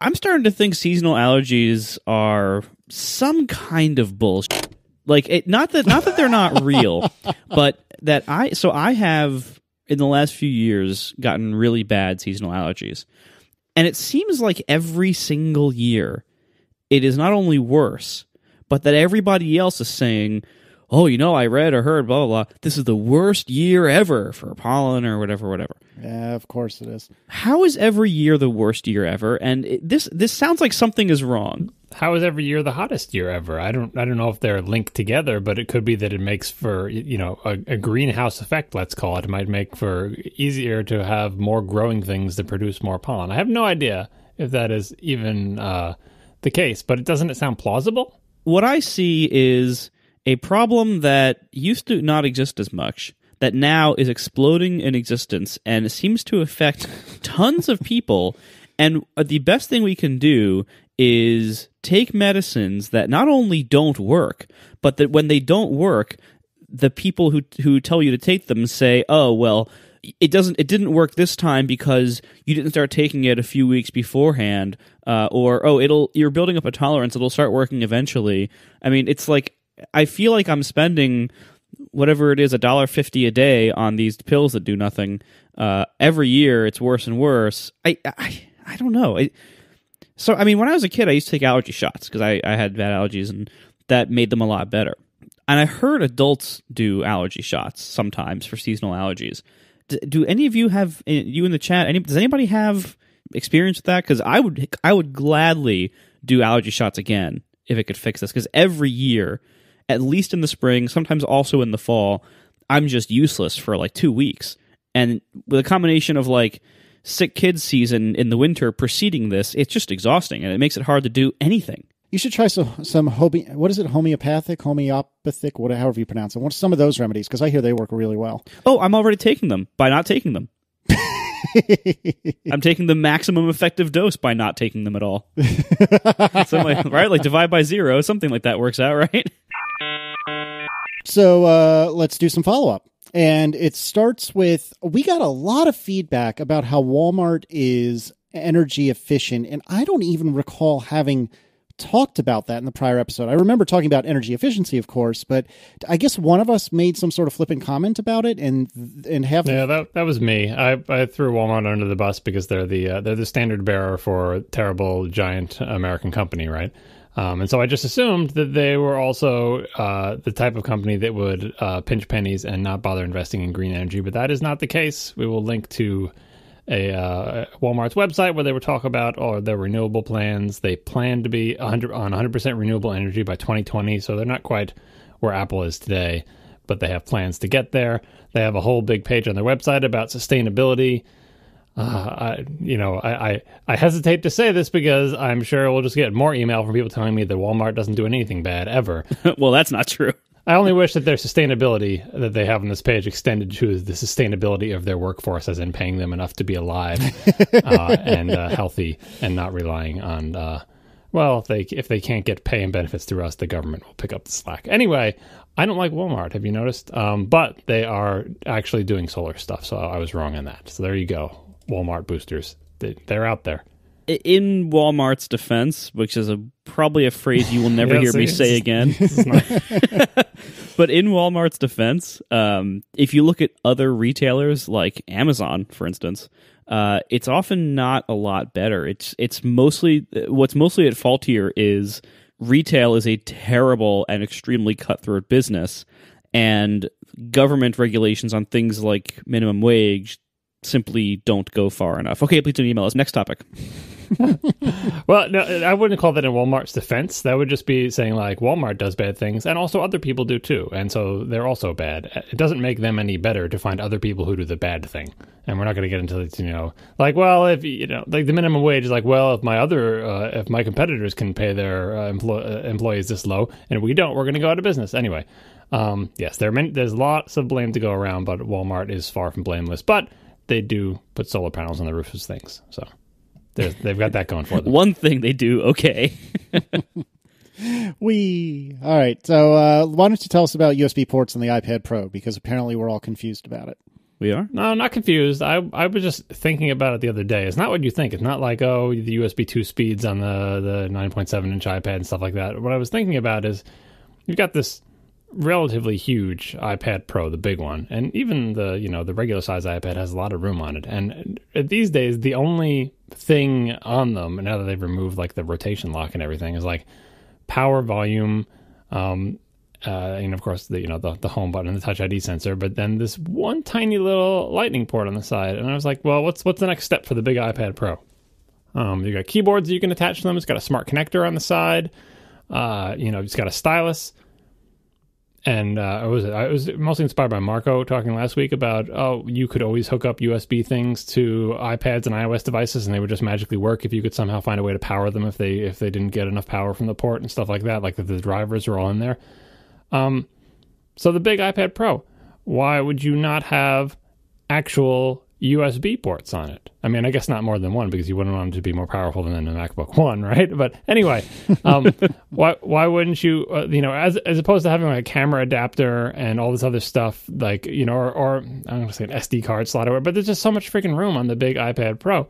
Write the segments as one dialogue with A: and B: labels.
A: I'm starting to think seasonal allergies are some kind of bullshit. Like, not that they're not real, but that I have, in the last few years, gotten really bad seasonal allergies. And it seems like every single year, it is not only worse, but that everybody else is saying, oh, I read or heard, blah, blah, blah, this is the worst year ever for pollen or whatever.
B: Yeah, of course it is.
A: How is every year the worst year ever? And this sounds like something is wrong.
C: How is every year the hottest year ever? I don't know if they're linked together, but it could be that it makes for, a greenhouse effect, let's call it. It might make for easier to have more growing things that produce more pollen. I have no idea if that is even the case, but doesn't it sound plausible?
A: What I see is a problem that used to not exist as much, that now is exploding in existence, and it seems to affect tons of people. And the best thing we can do is take medicines that not only don't work, but that when they don't work, the people who tell you to take them say, oh, well, it didn't work this time because you didn't start taking it a few weeks beforehand, or, oh, you're building up a tolerance, it'll start working eventually. I mean, it's like, I feel like I'm spending whatever it is, $1.50 a day on these pills that do nothing. Every year, it's worse and worse. I don't know. So, I mean, when I was a kid, I used to take allergy shots because I had bad allergies, and that made them a lot better. And I heard adults do allergy shots sometimes for seasonal allergies. Do any of you have, you in the chat, does anybody have experience with that? Because I would gladly do allergy shots again if it could fix this. Because every year, at least in the spring, sometimes also in the fall, I'm just useless for like 2 weeks. And with a combination of like sick kids season in the winter preceding this, it's just exhausting, and it makes it hard to do anything.
B: You should try some homeopathic, however you pronounce it. Some of those remedies, because I hear they work really well.
A: Oh, I'm already taking them by not taking them. I'm taking the maximum effective dose by not taking them at all. Right? Like divide by 0, something like that works out, right?
B: So let's do some follow-up. And it starts with, we got a lot of feedback about how Walmart is energy efficient, and I don't even recall having talked about that in the prior episode. I remember talking about energy efficiency, of course, but I guess one of us made some sort of flippant comment about it, and have...
C: Yeah, that was me. I threw Walmart under the bus because they're the standard bearer for a terrible, giant American company, right? And so I just assumed that they were also the type of company that would pinch pennies and not bother investing in green energy. But that is not the case. We will link to Walmart's website where they were talking about their renewable plans. They plan to be 100% renewable energy by 2020. So they're not quite where Apple is today, but they have plans to get there. They have a whole big page on their website about sustainability. I hesitate to say this because I'm sure we'll just get more email from people telling me that Walmart doesn't do anything bad ever.
A: Well, that's not true.
C: I only wish that their sustainability that they have on this page extended to the sustainability of their workforce, as in paying them enough to be alive and healthy and not relying on, if they can't get pay and benefits through us, the government will pick up the slack. Anyway, I don't like Walmart, have you noticed? But they are actually doing solar stuff, so I was wrong on that. So there you go. Walmart boosters. They're out there.
A: In Walmart's defense, which is probably a phrase you will never hear me say again. But in Walmart's defense, if you look at other retailers like Amazon, for instance, it's often not a lot better. It's mostly what's mostly at fault here is retail is a terrible and extremely cutthroat business, and government regulations on things like minimum wage simply don't go far enough. Okay, please don't email us. Next topic.
C: Well, no, I wouldn't call that in Walmart's defense. That would just be saying, like, Walmart does bad things, and also other people do too, and so they're also bad. It doesn't make them any better to find other people who do the bad thing. And we're not going to get into, if, like the minimum wage is like, well, if my competitors can pay their employees this low, and we don't, we're going to go out of business. Anyway, yes, there's lots of blame to go around, but Walmart is far from blameless. But they do put solar panels on the roofs of things, so they've got that going for them.
A: One thing they do, okay.
B: All right, so why don't you tell us about USB ports on the iPad Pro, because apparently we're all confused about it.
A: We are?
C: No, not confused. I was just thinking about it the other day. It's not what you think. It's not like, oh, the USB 2 speeds on the 9.7-inch iPad and stuff like that. What I was thinking about is you've got this relatively huge iPad Pro, the big one, and even the regular size iPad has a lot of room on it. And these days, the only thing on them, now that they've removed like the rotation lock and everything, is like power, volume, and of course the home button and the Touch ID sensor. But then this one tiny little Lightning port on the side, and I was like, well, what's the next step for the big iPad Pro? You got keyboards that you can attach to them. It's got a smart connector on the side. It's got a stylus. And I was mostly inspired by Marco talking last week about, you could always hook up USB things to iPads and iOS devices, and they would just magically work if you could somehow find a way to power them if they didn't get enough power from the port and stuff like that, like the drivers are all in there. So the big iPad Pro, why would you not have actual USB ports on it? I mean, I guess not more than one, because you wouldn't want them to be more powerful than a MacBook One, right? But anyway, why wouldn't you, as opposed to having like a camera adapter and all this other stuff, like, or I'm going to say an SD card slot or whatever, but there's just so much freaking room on the big iPad Pro.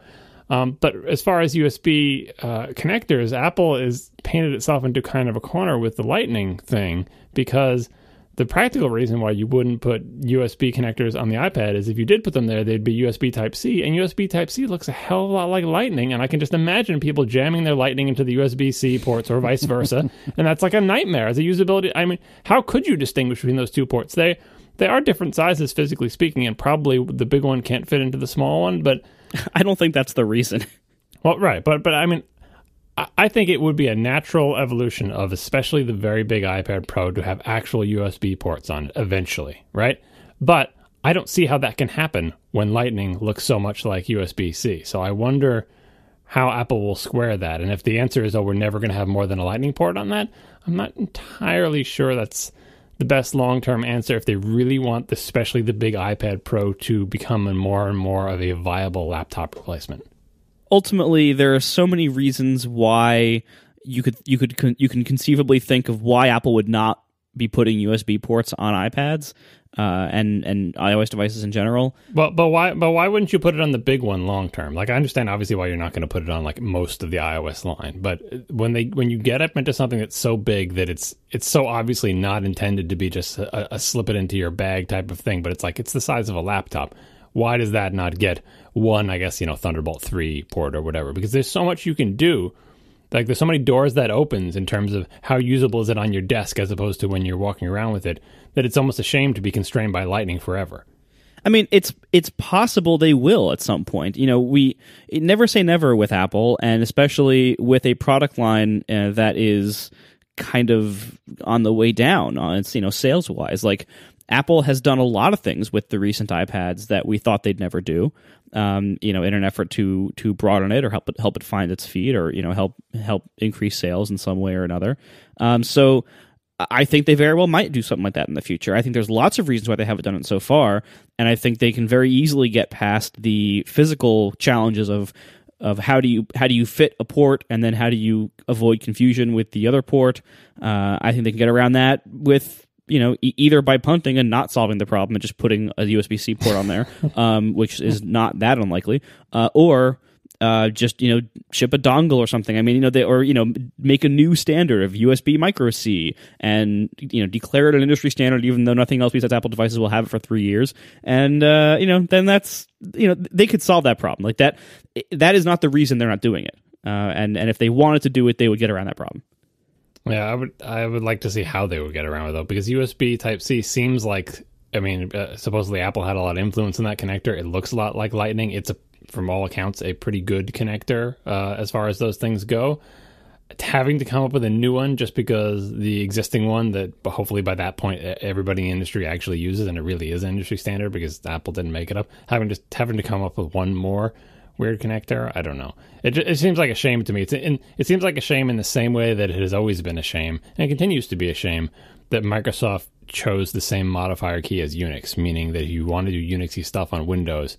C: But as far as USB connectors, Apple is painted itself into kind of a corner with the Lightning thing, because the practical reason why you wouldn't put USB connectors on the iPad is if you did put them there, they'd be USB Type-C, and USB Type-C looks a hell of a lot like Lightning, and I can just imagine people jamming their Lightning into the USB-C ports or vice versa, and that's like a nightmare as a usability. I mean, how could you distinguish between those two ports? They are different sizes, physically speaking, and probably the big one can't fit into the small one, but
A: I don't think that's the reason.
C: Well, right, but I mean, I think it would be a natural evolution of especially the very big iPad Pro to have actual USB ports on it eventually, right? But I don't see how that can happen when Lightning looks so much like USB-C. So I wonder how Apple will square that. And if the answer is, we're never going to have more than a Lightning port on that, I'm not entirely sure that's the best long-term answer if they really want, especially the big iPad Pro, to become more and more of a viable laptop replacement.
A: Ultimately, there are so many reasons why you can conceivably think of why Apple would not be putting USB ports on iPads and iOS devices in general.
C: But why wouldn't you put it on the big one long term? Like, I understand obviously why you're not going to put it on like most of the iOS line, but when you get up into something that's so big that it's so obviously not intended to be just a slip it into your bag type of thing, but it's the size of a laptop. Why does that not get one, I guess, Thunderbolt 3 port or whatever? Because there's so much you can do. Like, there's so many doors that opens in terms of how usable is it on your desk as opposed to when you're walking around with it, that it's almost a shame to be constrained by Lightning forever.
A: I mean, it's possible they will at some point. Never say never with Apple, and especially with a product line that is kind of on the way down. It's sales wise, like Apple has done a lot of things with the recent iPads that we thought they'd never do. In an effort to broaden it or help it find its feet, or help increase sales in some way or another. So I think they very well might do something like that in the future. I think there's lots of reasons why they haven't done it so far, and I think they can very easily get past the physical challenges of how do you fit a port, and then how do you avoid confusion with the other port. I think they can get around that with either by punting and not solving the problem and just putting a USB-C port on there, which is not that unlikely, or just ship a dongle or something. I mean, make a new standard of USB micro C and declare it an industry standard, even though nothing else besides Apple devices will have it for 3 years. And then that's they could solve that problem. Like that is not the reason they're not doing it. And if they wanted to do it, they would get around that problem.
C: Yeah, I would like to see how they would get around it, though, because USB Type-C seems like, supposedly Apple had a lot of influence in that connector. It looks a lot like Lightning. It's, from all accounts, a pretty good connector as far as those things go. Having to come up with a new one just because the existing one that hopefully by that point everybody in the industry actually uses, and it really is an industry standard because Apple didn't make it up, having to come up with one more weird connector, I don't know. It seems like a shame to me. It seems like a shame in the same way that it has always been a shame, and it continues to be a shame, that Microsoft chose the same modifier key as Unix, meaning that if you want to do Unixy stuff on Windows,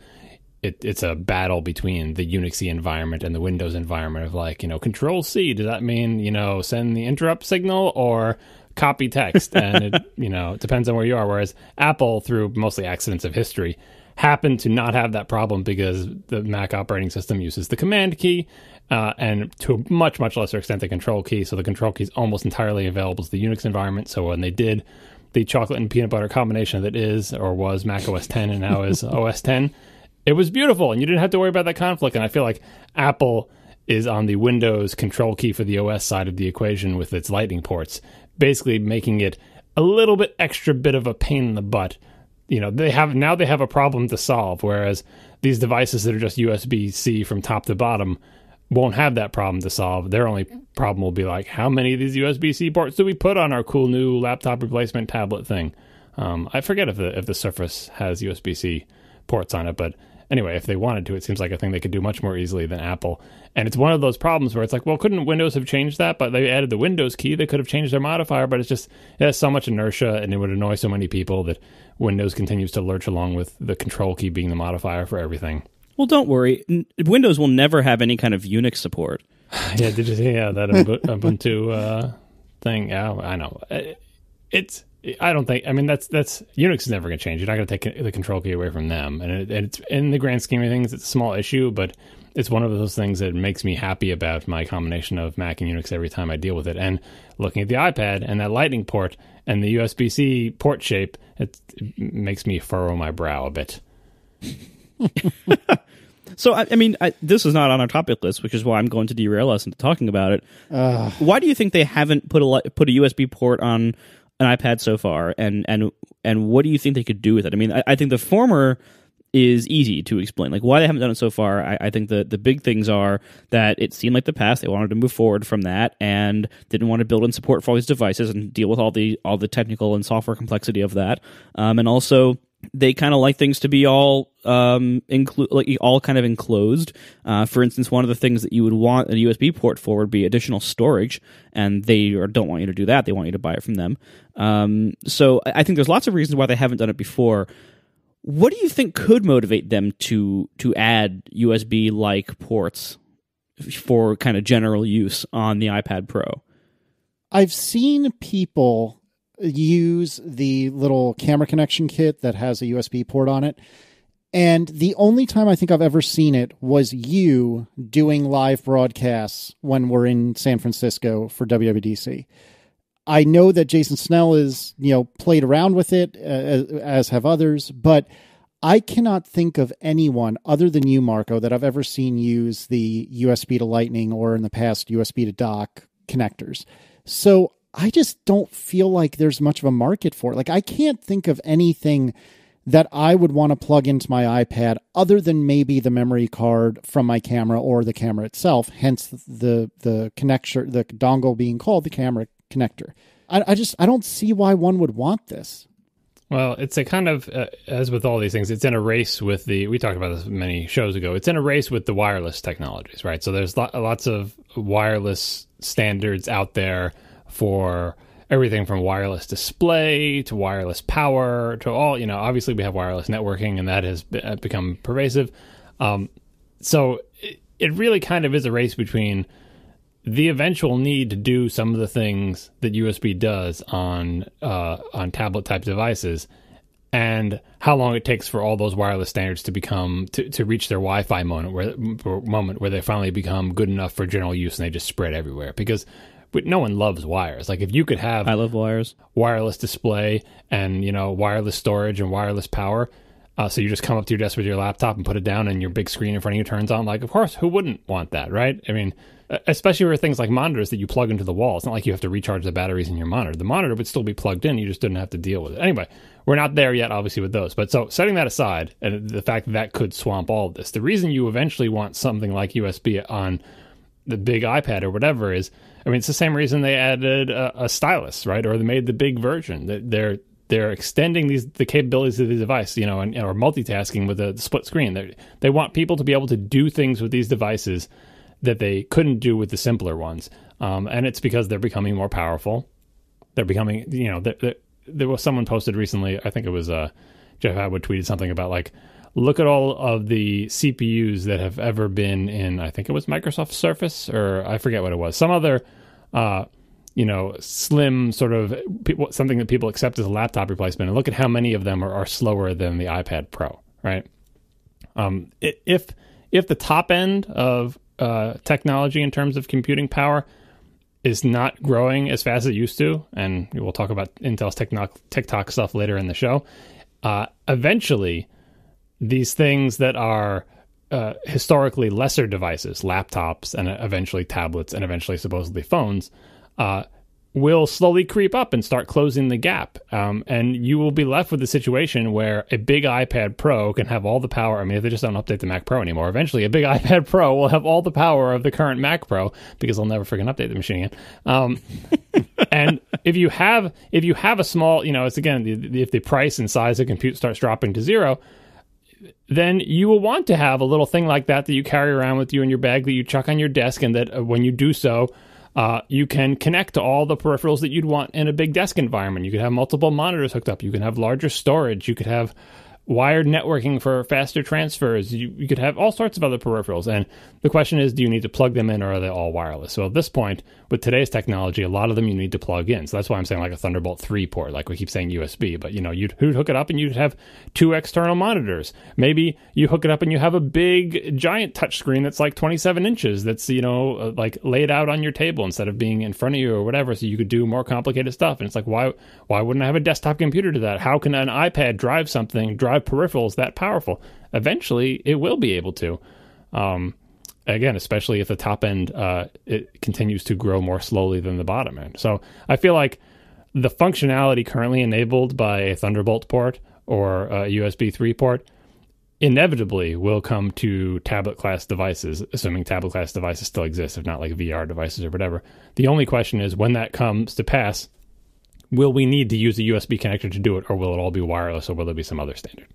C: it's a battle between the Unixy environment and the Windows environment of like, Control C, does that mean, send the interrupt signal or copy text? And it depends on where you are. Whereas Apple, through mostly accidents of history, happen to not have that problem because the Mac operating system uses the command key and to a much, much lesser extent the control key. So the control key is almost entirely available to the Unix environment. So when they did the chocolate and peanut butter combination that is or was Mac OS 10 and now is OS 10, it was beautiful and you didn't have to worry about that conflict. And I feel like Apple is on the Windows control key for the OS side of the equation with its Lightning ports, basically making it a little bit extra bit of a pain in the butt. They have a problem to solve, whereas these devices that are just USB-C from top to bottom won't have that problem to solve. Their only problem will be like, how many of these USB-C ports do we put on our cool new laptop replacement tablet thing? I forget if the Surface has USB-C ports on it, but anyway, if they wanted to, it seems like a thing they could do much more easily than Apple. And it's one of those problems where it's like, well, couldn't Windows have changed that? But they added the Windows key. They could have changed their modifier, but it has so much inertia and it would annoy so many people that Windows continues to lurch along with the control key being the modifier for everything.
A: Well, don't worry. Windows will never have any kind of Unix support.
C: Yeah, did you see that Ubuntu thing? Yeah, I know. I don't think. I mean, that's Unix is never going to change. You're not going to take the control key away from them, and it's in the grand scheme of things, it's a small issue, but it's one of those things that makes me happy about my combination of Mac and Unix every time I deal with it. And looking at the iPad and that Lightning port and the USB-C port shape, it makes me furrow my brow a bit.
A: So, I mean, this is not on our topic list, which is why I'm going to derail us into talking about it. Why do you think they haven't put a USB port on an iPad so far, and what do you think they could do with it? I mean, I think the former is easy to explain. Like, why they haven't done it so far, I think the big things are that it seemed like the past, they wanted to move forward from that and didn't want to build in support for all these devices and deal with all the technical and software complexity of that. And also, they kind of like things to be all all kind of enclosed. For instance, one of the things that you would want a USB port for would be additional storage, and they don't want you to do that. They want you to buy it from them. So I think there's lots of reasons why they haven't done it before. What do you think could motivate them to add USB-like ports for kind of general use on the iPad Pro?
B: I've seen people use the little camera connection kit that has a USB port on it. And the only time I think I've ever seen it was you doing live broadcasts when we're in San Francisco for WWDC. I know that Jason Snell is, played around with it, as have others, but I cannot think of anyone other than you, Marco, that I've ever seen use the USB to Lightning or in the past USB to dock connectors. So I just don't feel like there's much of a market for it. Like, I can't think of anything that I would want to plug into my iPad other than maybe the memory card from my camera or the camera itself, hence the connector, the dongle being called the camera connector. I don't see why one would want this.
C: Well, it's a kind of, as with all these things, it's in a race with we talked about this many shows ago, it's in a race with the wireless technologies, right? So there's lots of wireless standards out there for everything from wireless display to wireless power to all, obviously we have wireless networking and that has become pervasive. So it really kind of is a race between the eventual need to do some of the things that USB does on tablet type devices and how long it takes for all those wireless standards to become to reach their Wi-Fi moment where they finally become good enough for general use and they just spread everywhere. Because no one loves wires. Like, if you could have
A: I love wires,
C: wireless display and wireless storage and wireless power, so you just come up to your desk with your laptop and put it down and your big screen in front of you turns on. Like, of course, who wouldn't want that, right? I mean, especially for things like monitors that you plug into the wall. It's not like you have to recharge the batteries in your monitor. The monitor would still be plugged in. You just didn't have to deal with it. Anyway, we're not there yet, obviously, with those. But so setting that aside, and the fact that could swamp all of this, the reason you eventually want something like USB on the big iPad or whatever is, I mean, it's the same reason they added a stylus, right? Or they made the big version. They're extending the capabilities of the device, or multitasking with the split screen. They want people to be able to do things with these devices that they couldn't do with the simpler ones. And it's because they're becoming more powerful. They're becoming, there was someone posted recently, I think it was Jeff Atwood tweeted something about like, look at all of the CPUs that have ever been in, I think it was Microsoft Surface, or I forget what it was, some other, slim sort of something that people accept as a laptop replacement. And look at how many of them are slower than the iPad Pro, right? If the top end of technology in terms of computing power is not growing as fast as it used to, and we'll talk about Intel's tick-tock stuff later in the show, eventually these things that are historically lesser devices, laptops and eventually tablets and eventually supposedly phones, will slowly creep up and start closing the gap. And you will be left with a situation where a big iPad Pro can have all the power. I mean, if they just don't update the Mac Pro anymore, eventually a big iPad Pro will have all the power of the current Mac Pro because they'll never freaking update the machine again. And if you have a small, it's again, if the price and size of compute starts dropping to zero, then you will want to have a little thing like that you carry around with you in your bag that you chuck on your desk, and that when you do so, you can connect to all the peripherals that you'd want in a big desk environment. You could have multiple monitors hooked up. You can have larger storage. You could have wired networking for faster transfers. You could have all sorts of other peripherals. And the question is, do you need to plug them in, or are they all wireless? So at this point, with today's technology, a lot of them you need to plug in. So that's why I'm saying like a Thunderbolt 3 port, like we keep saying USB. But, you'd hook it up and you'd have 2 external monitors. Maybe you hook it up and you have a big, giant touchscreen that's like 27 inches that's, like laid out on your table instead of being in front of you or whatever, so you could do more complicated stuff. And it's like, why wouldn't I have a desktop computer to that? How can an iPad drive peripherals that powerful? Eventually it will be able to, again, especially if the top end it continues to grow more slowly than the bottom end. So I feel like the functionality currently enabled by a Thunderbolt port or a USB 3 port inevitably will come to tablet class devices, assuming tablet class devices still exist, if not like VR devices or whatever. The only question is, when that comes to pass, will we need to use a USB connector to do it, or will it all be wireless, or will there be some other standard?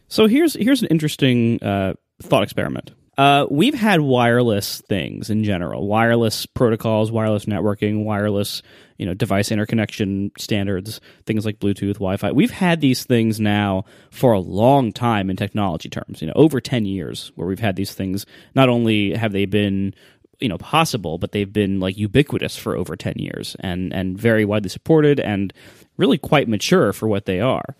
A: So here's an interesting thought experiment. We've had wireless things in general, wireless protocols, wireless networking, wireless device interconnection standards, things like Bluetooth, Wi-Fi. We've had these things now for a long time in technology terms, over 10 years, where we've had these things. Not only have they been possible, but they've been like ubiquitous for over 10 years and very widely supported and really quite mature for what they are.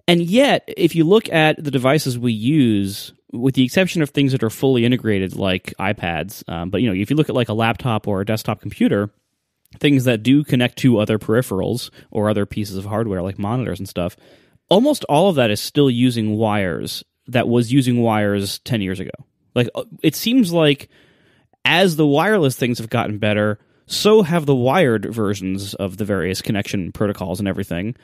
A: And yet, if you look at the devices we use, with the exception of things that are fully integrated like iPads, but if you look at like a laptop or a desktop computer, things that do connect to other peripherals or other pieces of hardware like monitors and stuff, almost all of that is still using wires that was using wires 10 years ago. Like, it seems like as the wireless things have gotten better, so have the wired versions of the various connection protocols and everything.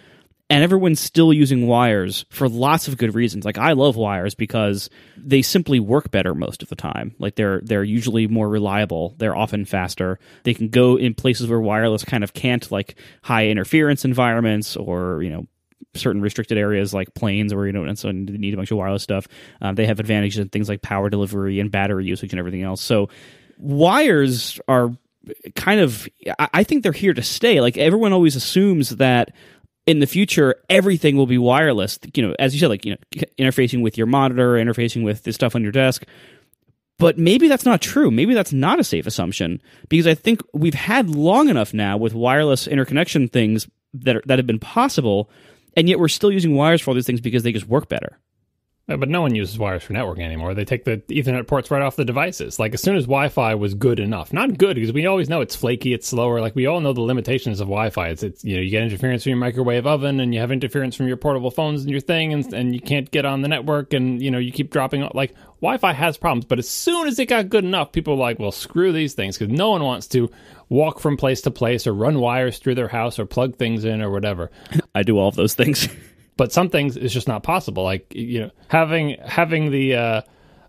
A: And everyone's still using wires for lots of good reasons. Like, I love wires because they simply work better most of the time. Like, they're usually more reliable. They're often faster. They can go in places where wireless kind of can't, like high interference environments or, certain restricted areas like planes where you don't necessarily need a bunch of wireless stuff. They have advantages in things like power delivery and battery usage and everything else. So wires are kind of, I think they're here to stay. Like, everyone always assumes that in the future, everything will be wireless, as you said, like, interfacing with your monitor, interfacing with the stuff on your desk. But maybe that's not true. Maybe that's not a safe assumption, because I think we've had long enough now with wireless interconnection things that have been possible, and yet we're still using wires for all these things because they just work better.
C: But no one uses wires for networking anymore. They take the Ethernet ports right off the devices. Like, as soon as Wi-Fi was good enough, not good because we always know it's flaky, it's slower. Like, we all know the limitations of Wi-Fi. It's you get interference from your microwave oven, and you have interference from your portable phones and your thing, and you can't get on the network, and you keep dropping. Like, Wi-Fi has problems, but as soon as it got good enough, people were like, well, screw these things, because no one wants to walk from place to place or run wires through their house or plug things in or whatever.
A: I do all of those things.
C: But some things it's just not possible. Like, having the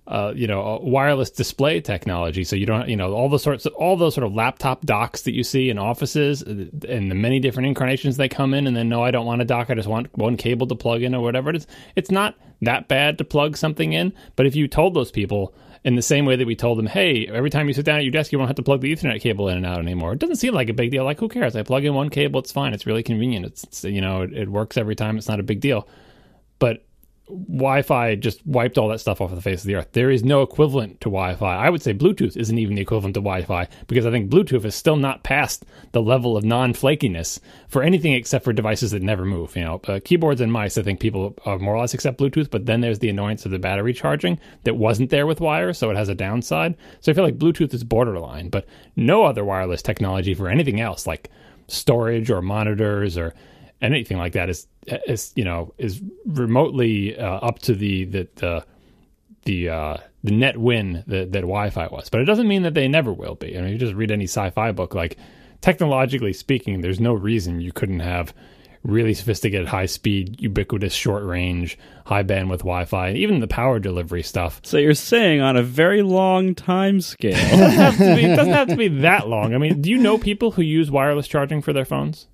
C: wireless display technology, so you don't all those sort of laptop docks that you see in offices and the many different incarnations they come in, and then no, I don't want a dock, I just want one cable to plug in or whatever it is. It's not that bad to plug something in, but if you told those people in the same way that we told them, hey, every time you sit down at your desk, you won't have to plug the Ethernet cable in and out anymore. It doesn't seem like a big deal. Like, who cares? I plug in one cable, it's fine. It's really convenient. It's it works every time. It's not a big deal. But Wi-Fi just wiped all that stuff off the face of the earth. There is no equivalent to Wi-Fi. I would say Bluetooth isn't even the equivalent to Wi-Fi, because I think Bluetooth is still not past the level of non-flakiness for anything except for devices that never move. Keyboards and mice, I think people more or less accept Bluetooth, but then there's the annoyance of the battery charging that wasn't there with wire, so it has a downside. So I feel like Bluetooth is borderline, but no other wireless technology for anything else like storage or monitors or anything like that is remotely up to the net win that Wi-Fi was. But it doesn't mean that they never will be. You just read any sci-fi book, like, technologically speaking, there's no reason you couldn't have really sophisticated, high-speed, ubiquitous, short-range, high-bandwidth Wi-Fi, and even the power delivery stuff.
A: So you're saying on a very long time scale.
C: It doesn't have to be that long. I mean, do you know people who use wireless charging for their phones?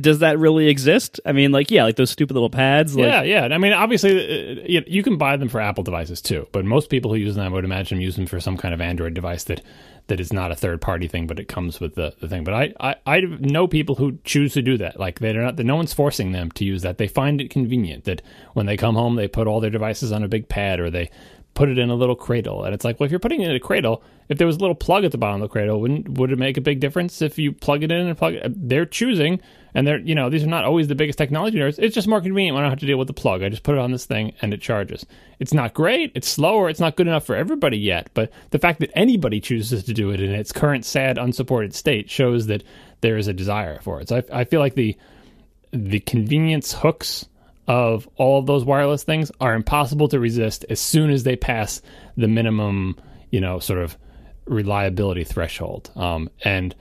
A: Does that really exist? I mean, like those stupid little pads.
C: Yeah. I mean, obviously, you can buy them for Apple devices too, but most people who use them, I would imagine, use them for some kind of Android device that is not a third-party thing, but it comes with the thing. But I know people who choose to do that. Like, no one's forcing them to use that. They find it convenient that when they come home, they put all their devices on a big pad, or they put it in a little cradle. And it's like, well, if you're putting it in a cradle, if there was a little plug at the bottom of the cradle, would it make a big difference if you plug it in and plug it? They're choosing, and these are not always the biggest technology nerds. It's just more convenient when I don't have to deal with the plug. I just put it on this thing and it charges. It's not great. It's slower. It's not good enough for everybody yet. But the fact that anybody chooses to do it in its current sad, unsupported state shows that there is a desire for it. So I feel like the convenience hooks of all of those wireless things are impossible to resist as soon as they pass the minimum, sort of reliability threshold. And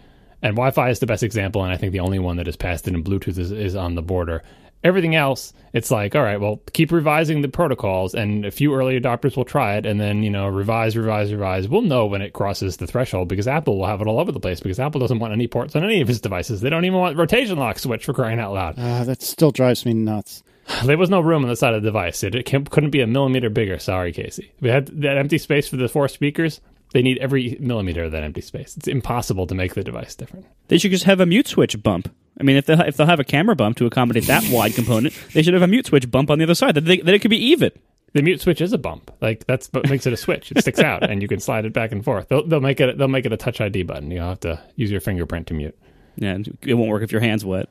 C: Wi-Fi is the best example, and I think the only one that has passed it, and Bluetooth is on the border. Everything else, it's like, all right, well, keep revising the protocols, and a few early adopters will try it, and then, revise. We'll know when it crosses the threshold, because Apple will have it all over the place, because Apple doesn't want any ports on any of its devices. They don't even want rotation lock switch, for crying out loud.
B: That still drives me nuts.
C: There was no room on the side of the device. It couldn't be a millimeter bigger. Sorry, Casey. We had that empty space for the 4 speakers. They need every millimeter of that empty space. It's impossible to make the device different.
A: They should just have a mute switch bump. I mean, if they'll have a camera bump to accommodate that wide component, they should have a mute switch bump on the other side. Then it could be even.
C: The mute switch is a bump. Like, that's what makes it a switch. It sticks out, and you can slide it back and forth. They'll make it a Touch ID button. You'll have to use your fingerprint to mute.
A: Yeah, it won't work if your hand's wet.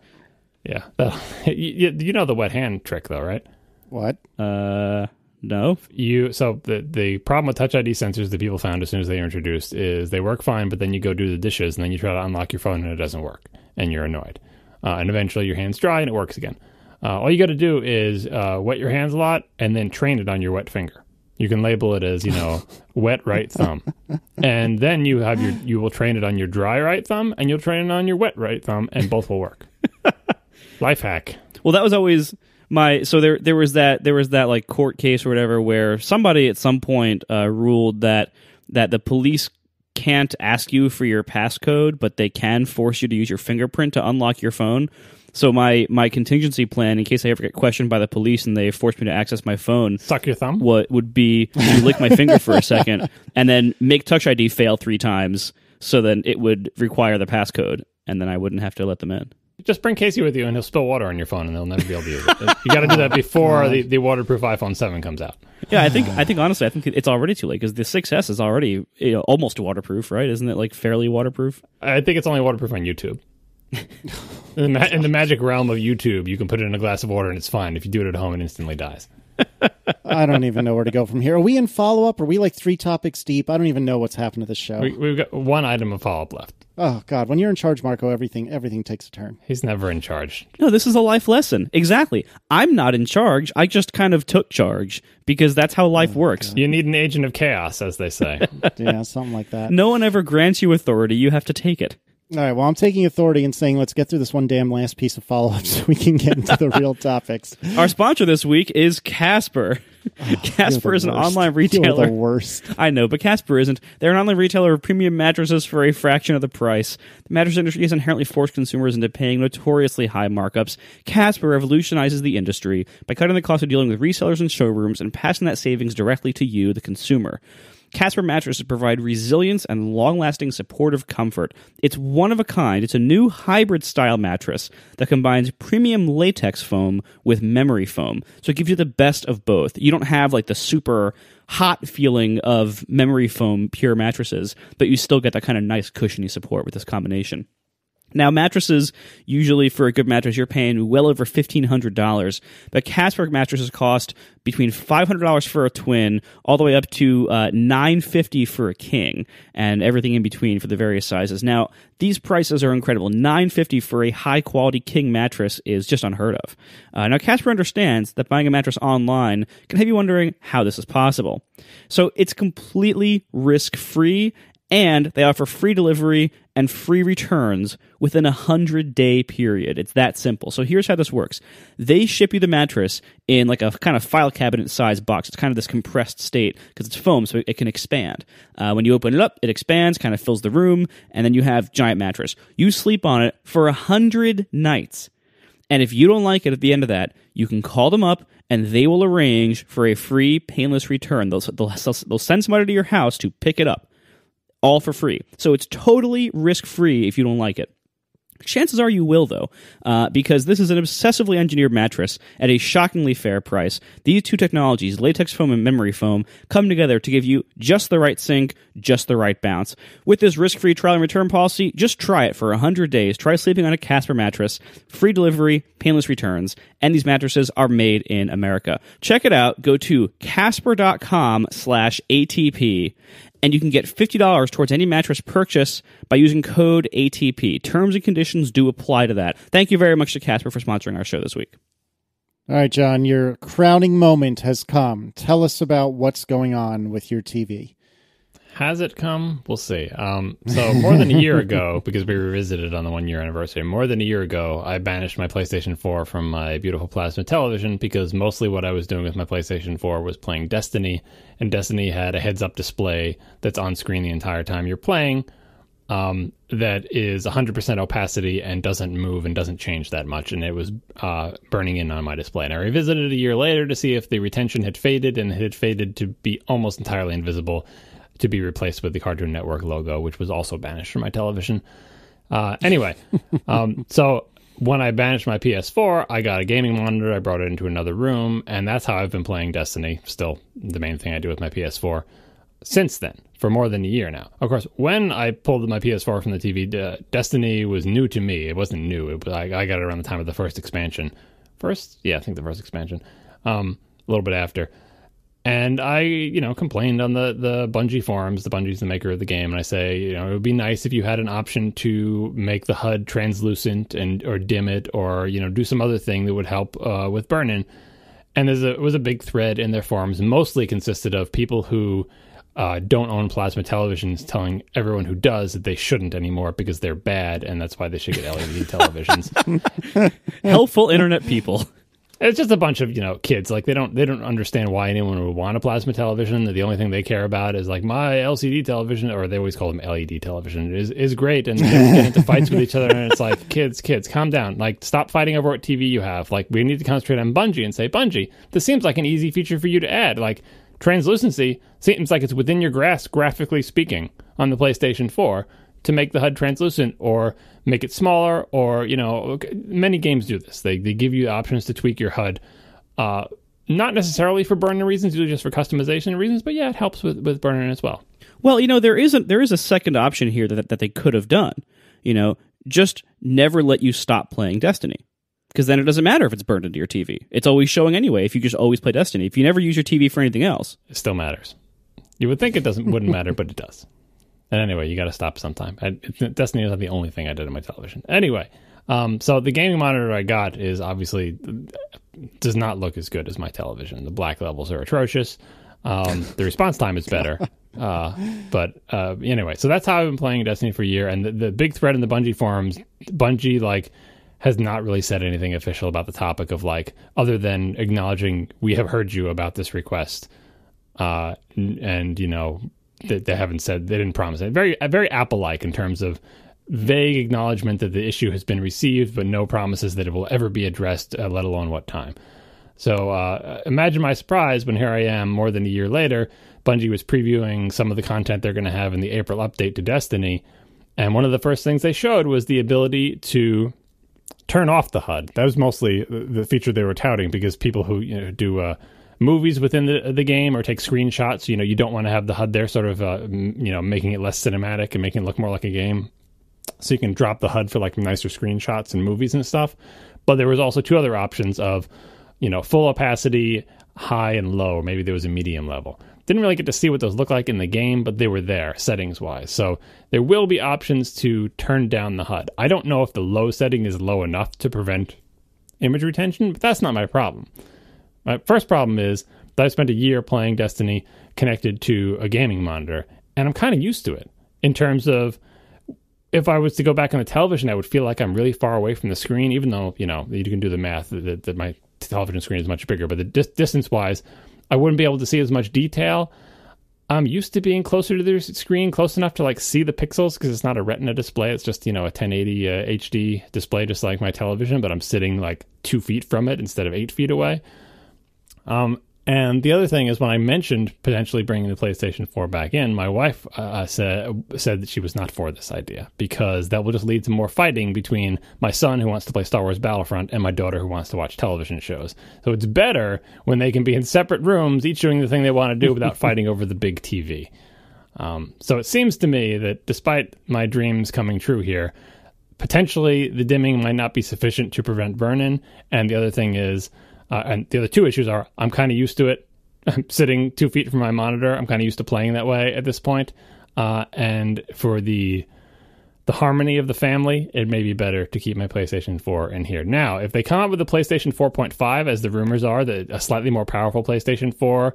C: Yeah, you know the wet hand trick, though, right?
B: What?
A: No.
C: So the problem with Touch ID sensors that people found as soon as they were introduced is they work fine, but then you go do the dishes, and then you try to unlock your phone, and it doesn't work, and you're annoyed. And eventually your hand's dry, and it works again. All you got to do is wet your hands a lot, and then train it on your wet finger. You can label it as, wet right thumb. And then you will train it on your dry right thumb, and you'll train it on your wet right thumb, and both will work. Life hack.
A: Well, that was always so there was that like court case or whatever where somebody at some point ruled that the police can't ask you for your passcode, but they can force you to use your fingerprint to unlock your phone. So my contingency plan, in case I ever get questioned by the police and they force me to access my phone,
C: suck your thumb.
A: What would be to lick my finger for a second and then make Touch ID fail 3 times, so then it would require the passcode, and then I wouldn't have to let them in.
C: Just bring Casey with you, and he'll spill water on your phone, and they'll never be able to use it. You got to do that before the waterproof iPhone 7 comes out.
A: Yeah, I think honestly, it's already too late, because the 6S is already almost waterproof, right? Isn't it like fairly waterproof?
C: I think it's only waterproof on YouTube. In the magic realm of YouTube, you can put it in a glass of water and it's fine. If you do it at home, it instantly dies.
B: I don't even know where to go from here. Are we in follow-up? Are we like 3 topics deep? I don't even know what's happened to this show.
C: We've got 1 item of follow-up left.
B: Oh, God. When you're in charge, Marco, everything takes a turn.
C: He's never in charge.
A: No, this is a life lesson. Exactly. I'm not in charge. I just kind of took charge, because that's how life works.
C: God. You need an agent of chaos, as they say.
B: Yeah, something like that.
A: No one ever grants you authority. You have to take it.
B: All right, well, I'm taking authority and saying let's get through this one damn last piece of follow-up so we can get into the real topics.
A: Our sponsor this week is Casper. Casper is an online retailer.
B: You're the worst.
A: I know, but Casper isn't. They're an online retailer of premium mattresses for a fraction of the price. The mattress industry has inherently forced consumers into paying notoriously high markups. Casper revolutionizes the industry by cutting the cost of dealing with resellers and showrooms and passing that savings directly to you, the consumer. Casper mattresses provide resilience and long-lasting supportive comfort. It's one of a kind. It's a new hybrid-style mattress that combines premium latex foam with memory foam. So it gives you the best of both. You don't have like the super hot feeling of memory foam pure mattresses, but you still get that kind of nice cushiony support with this combination. Now, mattresses, usually for a good mattress, you're paying well over $1,500. But Casper mattresses cost between $500 for a twin, all the way up to $950 for a king, and everything in between for the various sizes. Now, these prices are incredible. $950 for a high-quality king mattress is just unheard of. Now, Casper understands that buying a mattress online can have you wondering how this is possible. So it's completely risk-free, and they offer free delivery and free returns within a 100-day period. It's that simple. So here's how this works. They ship you the mattress in like a kind of file cabinet size box. It's kind of this compressed state because it's foam, so it can expand. When you open it up, it expands, kind of fills the room, and then you have giant mattress. You sleep on it for 100 nights. And if you don't like it at the end of that, you can call them up and they will arrange for a free, painless return. They'll send somebody to your house to pick it up. All for free. So it's totally risk-free if you don't like it. Chances are you will, though, because this is an obsessively engineered mattress at a shockingly fair price. These two technologies, latex foam and memory foam, come together to give you just the right sink, just the right bounce. With this risk-free trial and return policy, just try it for 100 days. Try sleeping on a Casper mattress, free delivery, painless returns, and these mattresses are made in America. Check it out. Go to casper.com/ATP. And you can get $50 towards any mattress purchase by using code ATP. Terms and conditions do apply to that. Thank you very much to Casper for sponsoring our show this week.
B: All right, John, your crowning moment has come. Tell us about what's going on with your TV.
C: Has it come? We'll see. So more than a year ago, because we revisited on the 1-year anniversary, more than a year ago, I banished my PlayStation 4 from my beautiful plasma television because mostly what I was doing with my PlayStation 4 was playing Destiny, and Destiny had a heads-up display that's on screen the entire time you're playing that is 100% opacity and doesn't move and doesn't change that much, and it was burning in on my display. And I revisited a year later to see if the retention had faded, and it had faded to be almost entirely invisible, to be replaced with the Cartoon Network logo, which was also banished from my television. Anyway, so when I banished my PS4, I got a gaming monitor, I brought it into another room, and that's how I've been playing Destiny, still the main thing I do with my PS4, since then, for more than a year now. Of course, when I pulled my PS4 from the TV, Destiny was new to me. It wasn't new. I got it around the time of the first expansion. Yeah, I think the first expansion. A little bit after. And I, complained on the Bungie forums. The Bungie's the maker of the game, and I say, it would be nice if you had an option to make the HUD translucent or dim it, or do some other thing that would help with burn-in. And it was a big thread in their forums, mostly consisted of people who don't own plasma televisions telling everyone who does that they shouldn't anymore because they're bad, and that's why they should get LED televisions.
A: Helpful internet people.
C: It's just a bunch of, kids. Like, they don't understand why anyone would want a plasma television. The only thing they care about is, like, my LCD television, or they always call them LED television, is great. And they get into fights with each other. And it's like, kids, calm down. Like, stop fighting over what TV you have. Like, we need to concentrate on Bungie and say, Bungie, this seems like an easy feature for you to add. Like, translucency seems like it's within your grasp, graphically speaking, on the PlayStation 4 to make the HUD translucent or make it smaller, or, many games do this. They give you options to tweak your HUD, not necessarily for burn-in reasons, usually just for customization reasons, but yeah, it helps with burn-in as well.
A: Well, there is a second option here that they could have done. Just never let you stop playing Destiny. Because then it doesn't matter if it's burned into your TV. It's always showing anyway if you just always play Destiny. If you never use your TV for anything else.
C: It still matters. You would think it wouldn't matter, but it does. And anyway, you got to stop sometime. Destiny is not the only thing I did on my television. Anyway, so the gaming monitor I got is obviously does not look as good as my television. The black levels are atrocious. The response time is better. But anyway, so that's how I've been playing Destiny for a year. And the big thread in the Bungie forums, Bungie has not really said anything official about the topic of other than acknowledging we have heard you about this request, and they haven't said, they didn't promise it. Very Apple-like in terms of vague acknowledgement that the issue has been received, but no promises that it will ever be addressed, let alone what time. So imagine my surprise when here I am more than a year later, Bungie was previewing some of the content they're going to have in the April update to Destiny. And one of the first things they showed was the ability to turn off the HUD. That was mostly the feature they were touting, because people who do movies within the game or take screenshots, you don't want to have the HUD there sort of, making it less cinematic and making it look more like a game. So you can drop the HUD for like nicer screenshots and movies and stuff. But there was also two other options of, full opacity, high and low. Maybe there was a medium level. Didn't really get to see what those look like in the game, but they were there settings-wise. So there will be options to turn down the HUD. I don't know if the low setting is low enough to prevent image retention, but that's not my problem. My first problem is that I spent a year playing Destiny connected to a gaming monitor, and I'm kind of used to it in terms of if I was to go back on the television, I would feel like I'm really far away from the screen, even though, you can do the math that my television screen is much bigger. But the distance-wise, I wouldn't be able to see as much detail. I'm used to being closer to the screen, close enough to like see the pixels, because it's not a Retina display. It's just, a 1080 HD display, just like my television, but I'm sitting like 2 feet from it instead of 8 feet away. And the other thing is, when I mentioned potentially bringing the PlayStation 4 back in, my wife said that she was not for this idea, because that will just lead to more fighting between my son, who wants to play Star Wars Battlefront, and my daughter, who wants to watch television shows. So it's better when they can be in separate rooms, each doing the thing they want to do without fighting over the big TV. So it seems to me that despite my dreams coming true here, potentially the dimming might not be sufficient to prevent burn-in. And the other thing is, and the other two issues are, I'm kind of used to it. I'm sitting 2 feet from my monitor. I'm kind of used to playing that way at this point. And for the harmony of the family, it may be better to keep my PlayStation 4 in here. Now, if they come out with a PlayStation 4.5, as the rumors are, a slightly more powerful PlayStation 4,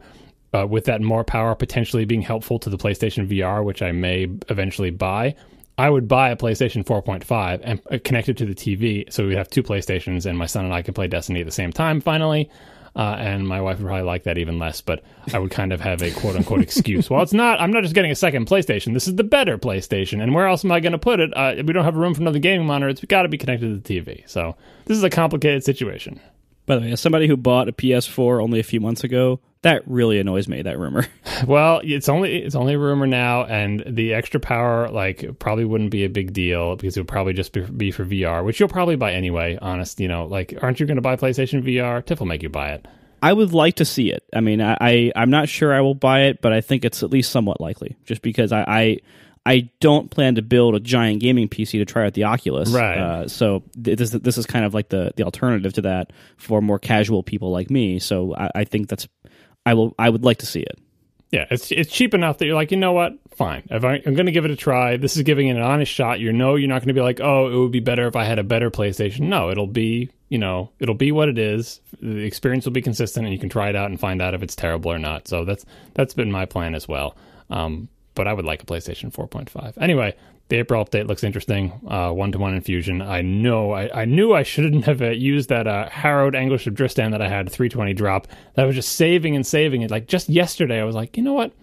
C: with that more power potentially being helpful to the PlayStation VR, which I may eventually buy, I would buy a PlayStation 4.5 and connect it to the TV, so we have two PlayStations, and my son and I can play Destiny at the same time, finally. And my wife would probably like that even less, but I would kind of have a quote-unquote excuse. Well, I'm not just getting a second PlayStation. This is the better PlayStation, and where else am I going to put it? We don't have room for another gaming monitor. It's got to be connected to the TV. So this is a complicated situation.
A: By the way, as somebody who bought a PS4 only a few months ago, that really annoys me, that rumor.
C: Well, it's only a rumor now, and the extra power probably wouldn't be a big deal, because it would probably just be for VR, which you'll probably buy anyway, honest. Aren't you going to buy PlayStation VR? Tiff will make you buy it.
A: I would like to see it. I mean, I'm not sure I will buy it, but I think it's at least somewhat likely, just because I don't plan to build a giant gaming PC to try out the Oculus.
C: Right.
A: So this is kind of like the alternative to that for more casual people like me. So I think I would like to see it.
C: Yeah, it's cheap enough that you're like, you know what? Fine. I'm going to give it a try. This is giving it an honest shot. You're not going to be like, oh, it would be better if I had a better PlayStation. No, it'll be what it is. The experience will be consistent, and you can try it out and find out if it's terrible or not. So that's been my plan as well. But I would like a PlayStation 4.5. Anyway, the April update looks interesting. 1-to-1 infusion. I knew I shouldn't have used that Harrowed Anguish of Dristan that I had, 320 drop. That I was just saving it. Like just yesterday, I was like, you know what?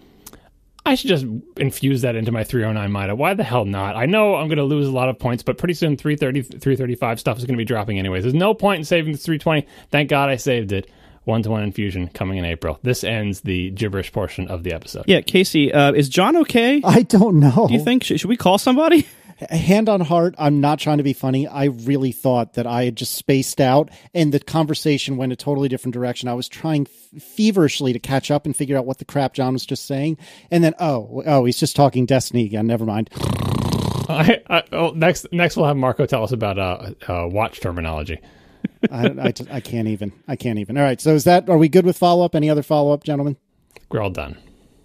C: I should just infuse that into my 309 Mida. Why the hell not? I know I'm going to lose a lot of points, but pretty soon 330, 335 stuff is going to be dropping anyways. There's no point in saving the 320. Thank God I saved it. 1-to-1 infusion coming in April. This ends the gibberish portion of the episode.
A: Yeah, Casey, is John okay?
B: I don't know.
A: Do you think should we call somebody?
B: Hand on heart, I'm not trying to be funny. I really thought that I had just spaced out and the conversation went a totally different direction. I was trying feverishly to catch up and figure out what the crap John was just saying. And then, he's just talking Destiny again. Never mind.
C: Next we'll have Marco tell us about watch terminology.
B: I can't even. All right. So are we good with follow-up? Any other follow-up, gentlemen?
C: We're all done.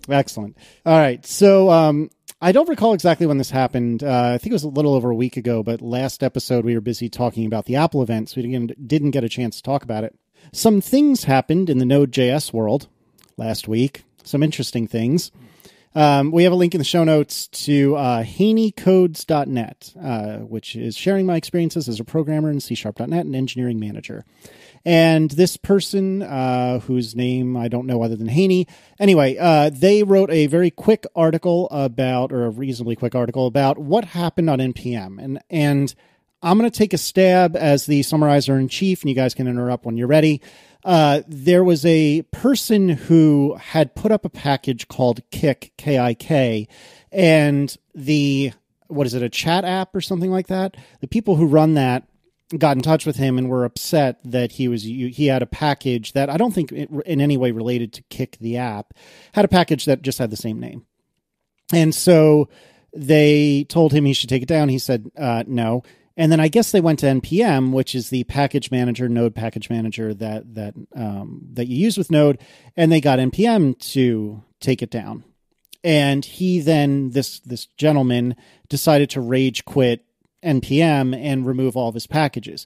B: Excellent. All right. So I don't recall exactly when this happened. I think it was a little over a week ago, but last episode we were busy talking about the Apple event, so we didn't get a chance to talk about it. Some things happened in the Node.js world last week. Some interesting things. We have a link in the show notes to haneycodes.net, which is sharing my experiences as a programmer in C#.net and engineering manager. And this person, whose name I don't know other than Haney, anyway, they wrote a very quick article or a reasonably quick article about what happened on NPM. And I'm going to take a stab as the summarizer in chief, and you guys can interrupt when you're ready. there was a person who had put up a package called Kik, K-I-K, and a chat app or something like that? The people who run that got in touch with him and were upset that he had a package that I don't think in any way related to Kik the app, had a package that just had the same name. And so they told him he should take it down. He said no. And then I guess they went to NPM, which is the package manager, Node package manager that you use with Node, and they got NPM to take it down. And he then, this gentleman, decided to rage quit NPM and remove all of his packages.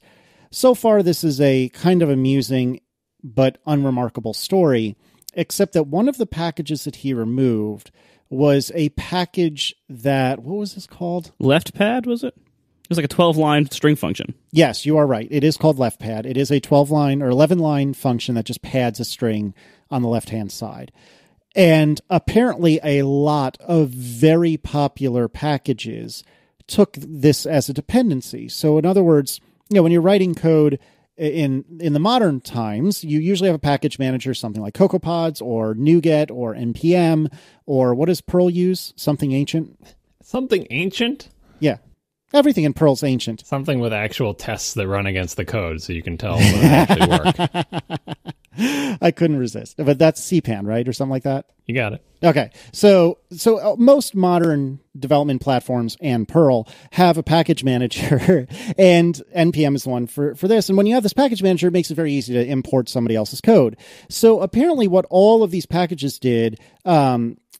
B: So far, this is a kind of amusing but unremarkable story, except that one of the packages that he removed was a package that, what was this called?
A: Left pad, was it? It was like a 12-line string function.
B: Yes, you are right. It is called left pad. It is a 12-line or 11-line function that just pads a string on the left-hand side. And apparently a lot of very popular packages took this as a dependency. So in other words, when you're writing code in the modern times, you usually have a package manager, something like CocoaPods or NuGet or NPM, or what does Perl use? Something ancient?
C: Something ancient?
B: Yeah. Everything in Perl's ancient.
C: Something with actual tests that run against the code so you can tell whether they actually work.
B: I couldn't resist. But that's CPAN, right? Or something like that?
C: You got it.
B: Okay. So most modern development platforms and Perl have a package manager, and NPM is the one for this. And when you have this package manager, it makes it very easy to import somebody else's code. So apparently what all of these packages did,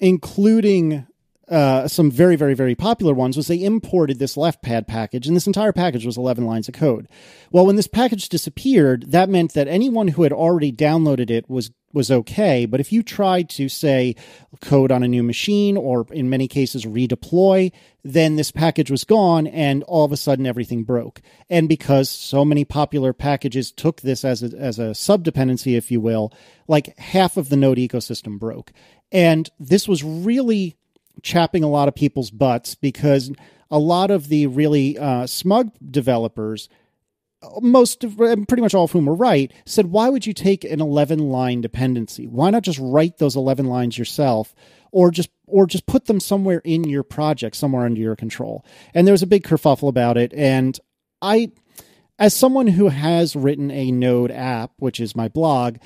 B: including some very, very, very popular ones, was they imported this left pad package, and this entire package was 11 lines of code. Well, when this package disappeared, that meant that anyone who had already downloaded it was okay, but if you tried to, say, code on a new machine, or in many cases redeploy, then this package was gone, and all of a sudden everything broke. And because so many popular packages took this as a sub-dependency, if you will, like half of the Node ecosystem broke. And this was really chapping a lot of people's butts, because a lot of the really smug developers, pretty much all of whom were right, said, why would you take an 11-line dependency? Why not just write those 11 lines yourself, or just put them somewhere in your project, somewhere under your control? And there was a big kerfuffle about it. And I, as someone who has written a Node app, which is my blog,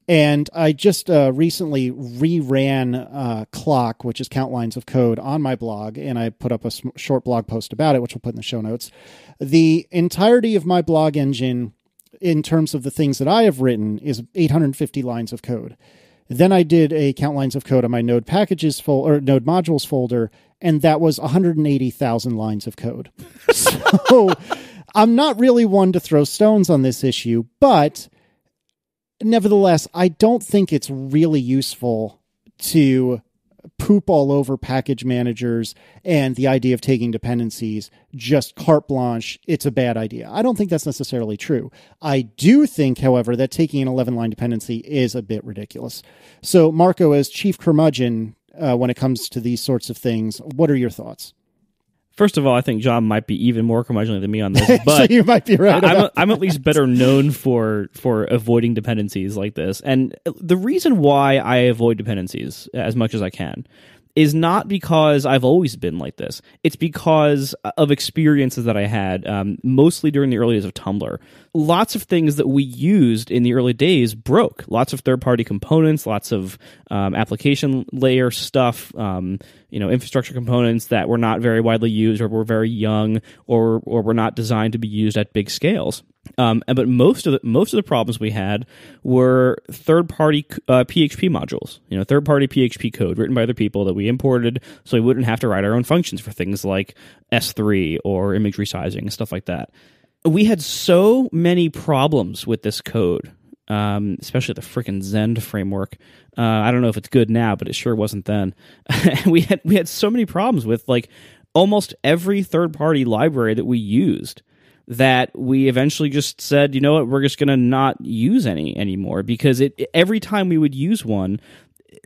B: and I just recently reran Clock, which is count lines of code, on my blog, and I put up a short blog post about it, which we'll put in the show notes. The entirety of my blog engine, in terms of the things that I have written, is 850 lines of code. Then I did a count lines of code on my Node packages or Node modules folder, and that was 180,000 lines of code. So I'm not really one to throw stones on this issue, but nevertheless, I don't think it's really useful to poop all over package managers and the idea of taking dependencies just carte blanche. It's a bad idea. I don't think that's necessarily true. I do think, however, that taking an 11-line dependency is a bit ridiculous. So, Marco, as chief curmudgeon, when it comes to these sorts of things, what are your thoughts?
A: First of all, I think John might be even more curmudgeonly than me on this, but
B: so you might be right.
A: I'm at least better known for avoiding dependencies like this. And the reason why I avoid dependencies as much as I can is not because I've always been like this. It's because of experiences that I had, mostly during the early days of Tumblr. Lots of things that we used in the early days broke. Lots of third-party components, lots of application layer stuff, infrastructure components that were not very widely used, or were very young, or were not designed to be used at big scales. But most of the problems we had were third-party PHP modules, third-party PHP code written by other people that we imported, so we wouldn't have to write our own functions for things like S3 or image resizing and stuff like that. We had so many problems with this code, especially the frickin' Zend framework. I don't know if it's good now, but it sure wasn't then. we had so many problems with like almost every third-party library that we used, that we eventually just said, you know what, we're just going to not use any anymore, because every time we would use one,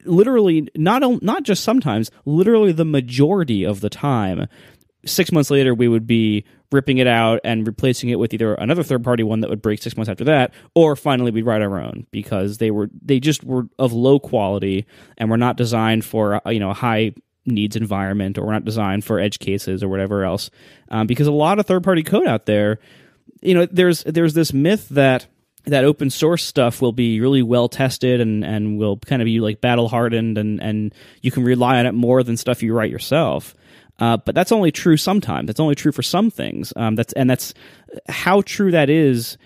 A: literally, not just sometimes, literally the majority of the time, 6 months later we would be ripping it out and replacing it with either another third-party one that would break 6 months after that, or finally we'd write our own, because they just were of low quality and were not designed for a high needs environment, or were not designed for edge cases or whatever else. Because a lot of third-party code out there, there's this myth that open source stuff will be really well tested and will kind of be like battle hardened, and you can rely on it more than stuff you write yourself. But that's only true sometimes. That's only true for some things. That's how true that is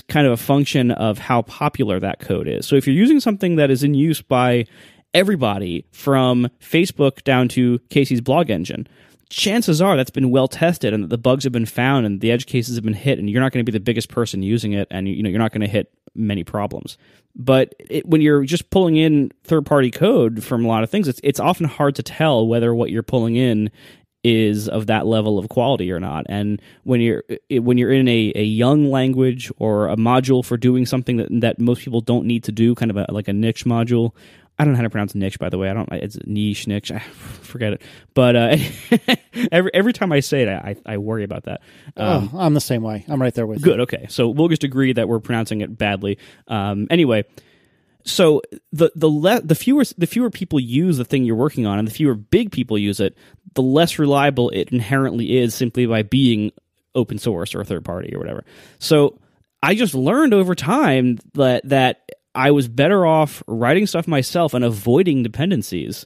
A: kind of a function of how popular that code is. So if you're using something that is in use by everybody, from Facebook down to Casey's blog engine, chances are that's been well tested and that the bugs have been found and the edge cases have been hit, and you're not going to be the biggest person using it, and you're not going to hit many problems. But when you're just pulling in third-party code from a lot of things, it's often hard to tell whether what you're pulling in is of that level of quality or not. And when you're in a young language or a module for doing something that most people don't need to do, kind of like a niche module. I don't know how to pronounce niche, by the way. It's niche. Forget it. But every time I say it, I worry about that.
B: I'm the same way. I'm right there with you.
A: Good. Okay. So we'll just agree that we're pronouncing it badly. Anyway, so the fewer people use the thing you're working on, and the fewer big people use it, the less reliable it inherently is, simply by being open source or a third party or whatever. So I just learned over time that I was better off writing stuff myself and avoiding dependencies.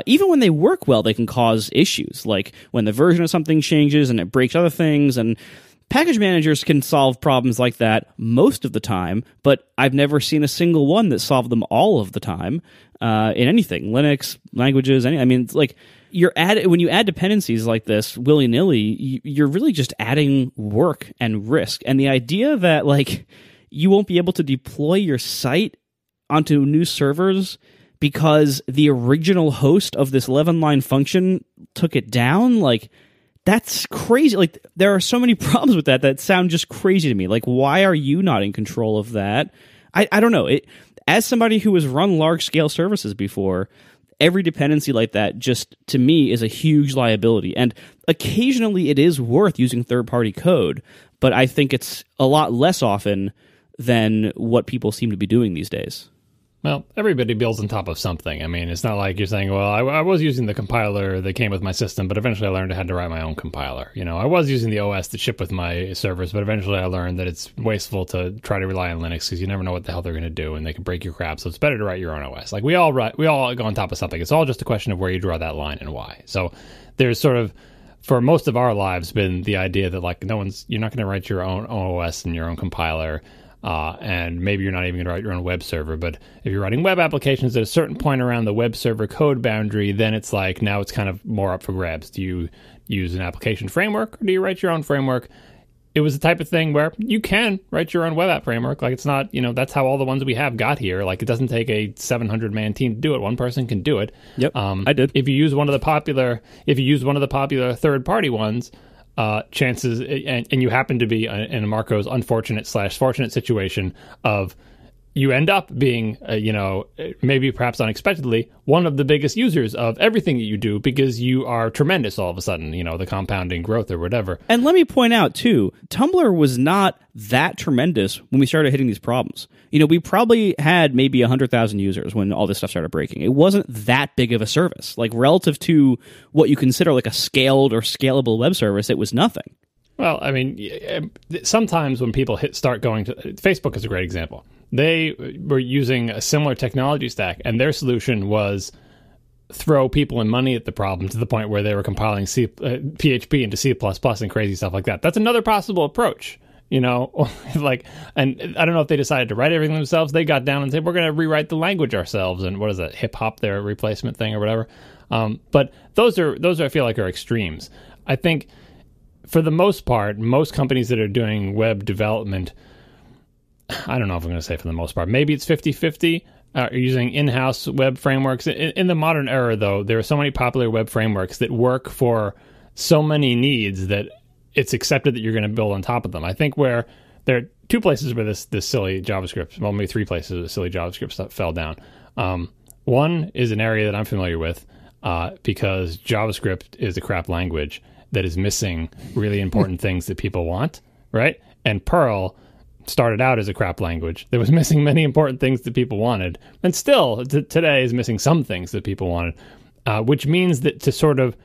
A: Even when they work well, they can cause issues, like when the version of something changes and it breaks other things. And package managers can solve problems like that most of the time, but I've never seen a single one that solved them all of the time in anything, Linux, languages. It's like when you add dependencies like this willy-nilly, you're really just adding work and risk. And the idea that you won't be able to deploy your site onto new servers because the original host of this 11-line function took it down, that's crazy. There are so many problems with that sound just crazy to me. Why are you not in control of that? I don't know. As somebody who has run large-scale services before, every dependency like that just, to me, is a huge liability. And occasionally it is worth using third-party code, but I think it's a lot less often than what people seem to be doing these days.
C: Well, everybody builds on top of something. It's not like you're saying, well, I was using the compiler that came with my system, but eventually I learned I had to write my own compiler. I was using the OS that shipped with my servers, but eventually I learned that it's wasteful to try to rely on Linux because you never know what the hell they're going to do and they can break your crap. So it's better to write your own OS. We all go on top of something. It's all just a question of where you draw that line and why. So there's sort of, for most of our lives, been the idea that you're not going to write your own OS and your own compiler. And maybe you're not even going to write your own web server, but if you're writing web applications at a certain point around the web server code boundary, then it's now it's kind of more up for grabs. Do you use an application framework, or do you write your own framework? It was the type of thing where you can write your own web app framework. It's not, that's how all the ones we have got here. It doesn't take a 700-man team to do it. One person can do it.
A: Yep, I did.
C: If you use one of the popular third-party ones, chances, and you happen to be in Marco's unfortunate/fortunate situation of you end up being, maybe perhaps unexpectedly, one of the biggest users of everything that you do because you are tremendous all of a sudden, the compounding growth or whatever.
A: And let me point out, too, Tumblr was not that tremendous when we started hitting these problems. We probably had maybe 100,000 users when all this stuff started breaking. It wasn't that big of a service. Relative to what you consider a scaled or scalable web service, it was nothing.
C: Well, sometimes when people start going to... Facebook is a great example. They were using a similar technology stack, and their solution was throw people and money at the problem to the point where they were compiling PHP into C++ and crazy stuff like that. That's another possible approach, and I don't know if they decided to write everything themselves. They got down and said, we're going to rewrite the language ourselves, and what is that, hip-hop, their replacement thing or whatever. But those I feel like are extremes. I think for the most part, most companies that are doing web development, I don't know if I'm going to say for the most part, maybe it's 50-50, using in-house web frameworks. In the modern era, though, there are so many popular web frameworks that work for so many needs that it's accepted that you're going to build on top of them. I think where there are two places where this silly JavaScript, well, maybe three places where silly JavaScript stuff fell down. One is an area that I'm familiar with because JavaScript is a crap language. that is missing really important things that people want, right? And Perl started out as a crap language that was missing many important things that people wanted, and still today is missing some things that people wanted, which means that to sort of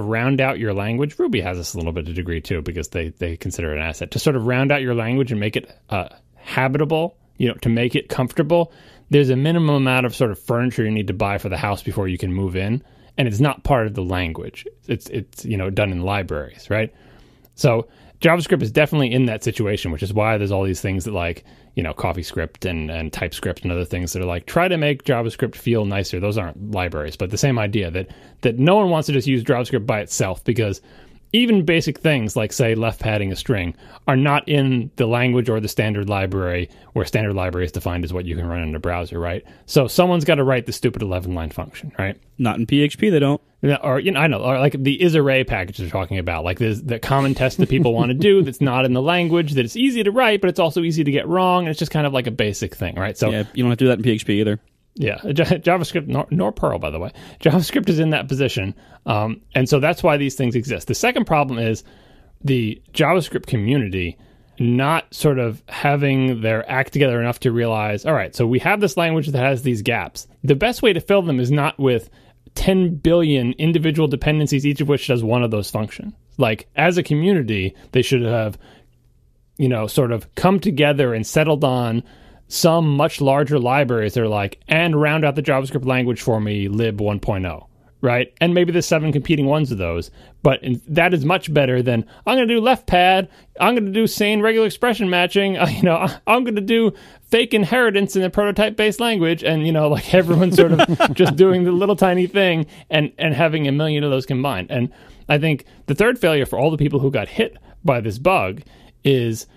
C: round out your language, Ruby has this a little bit to degree too, because they consider it an asset. To sort of round out your language and make it habitable, to make it comfortable, there's a minimum amount of sort of furniture you need to buy for the house before you can move in, and it's not part of the language. It's done in libraries, right? So JavaScript is definitely in that situation, which is why there's all these things that like, CoffeeScript and TypeScript and other things that are like, try to make JavaScript feel nicer. Those aren't libraries, but the same idea that no one wants to just use JavaScript by itself, because even basic things like, say, left padding a string are not in the language or the standard library, where standard library is defined as what you can run in a browser, right? So someone's got to write the stupid 11-line function, right?
A: Not in PHP, they don't.
C: Or, I know, or like the isArray package they're talking about. Like there's the common test that people want to do that's not in the language, that it's easy to write, but it's also easy to get wrong. And it's just kind of like a basic thing, right? So
A: yeah, you don't have to do that in PHP either.
C: Yeah, JavaScript, nor Perl, by the way. JavaScript is in that position. And so that's why these things exist. The second problem is the JavaScript community not sort of having their act together enough to realize, all right, so we have this language that has these gaps. The best way to fill them is not with 10 billion individual dependencies, each of which does one of those functions. Like, as a community, they should have, sort of come together and settled on some much larger libraries that are like, and round out the JavaScript language for me, lib 1.0, right? And maybe there's 7 competing ones of those, but that is much better than, I'm going to do left pad, I'm going to do sane regular expression matching, I'm going to do fake inheritance in a prototype-based language, and, like everyone's sort of just doing the little tiny thing and having a million of those combined. And I think the third failure for all the people who got hit by this bug is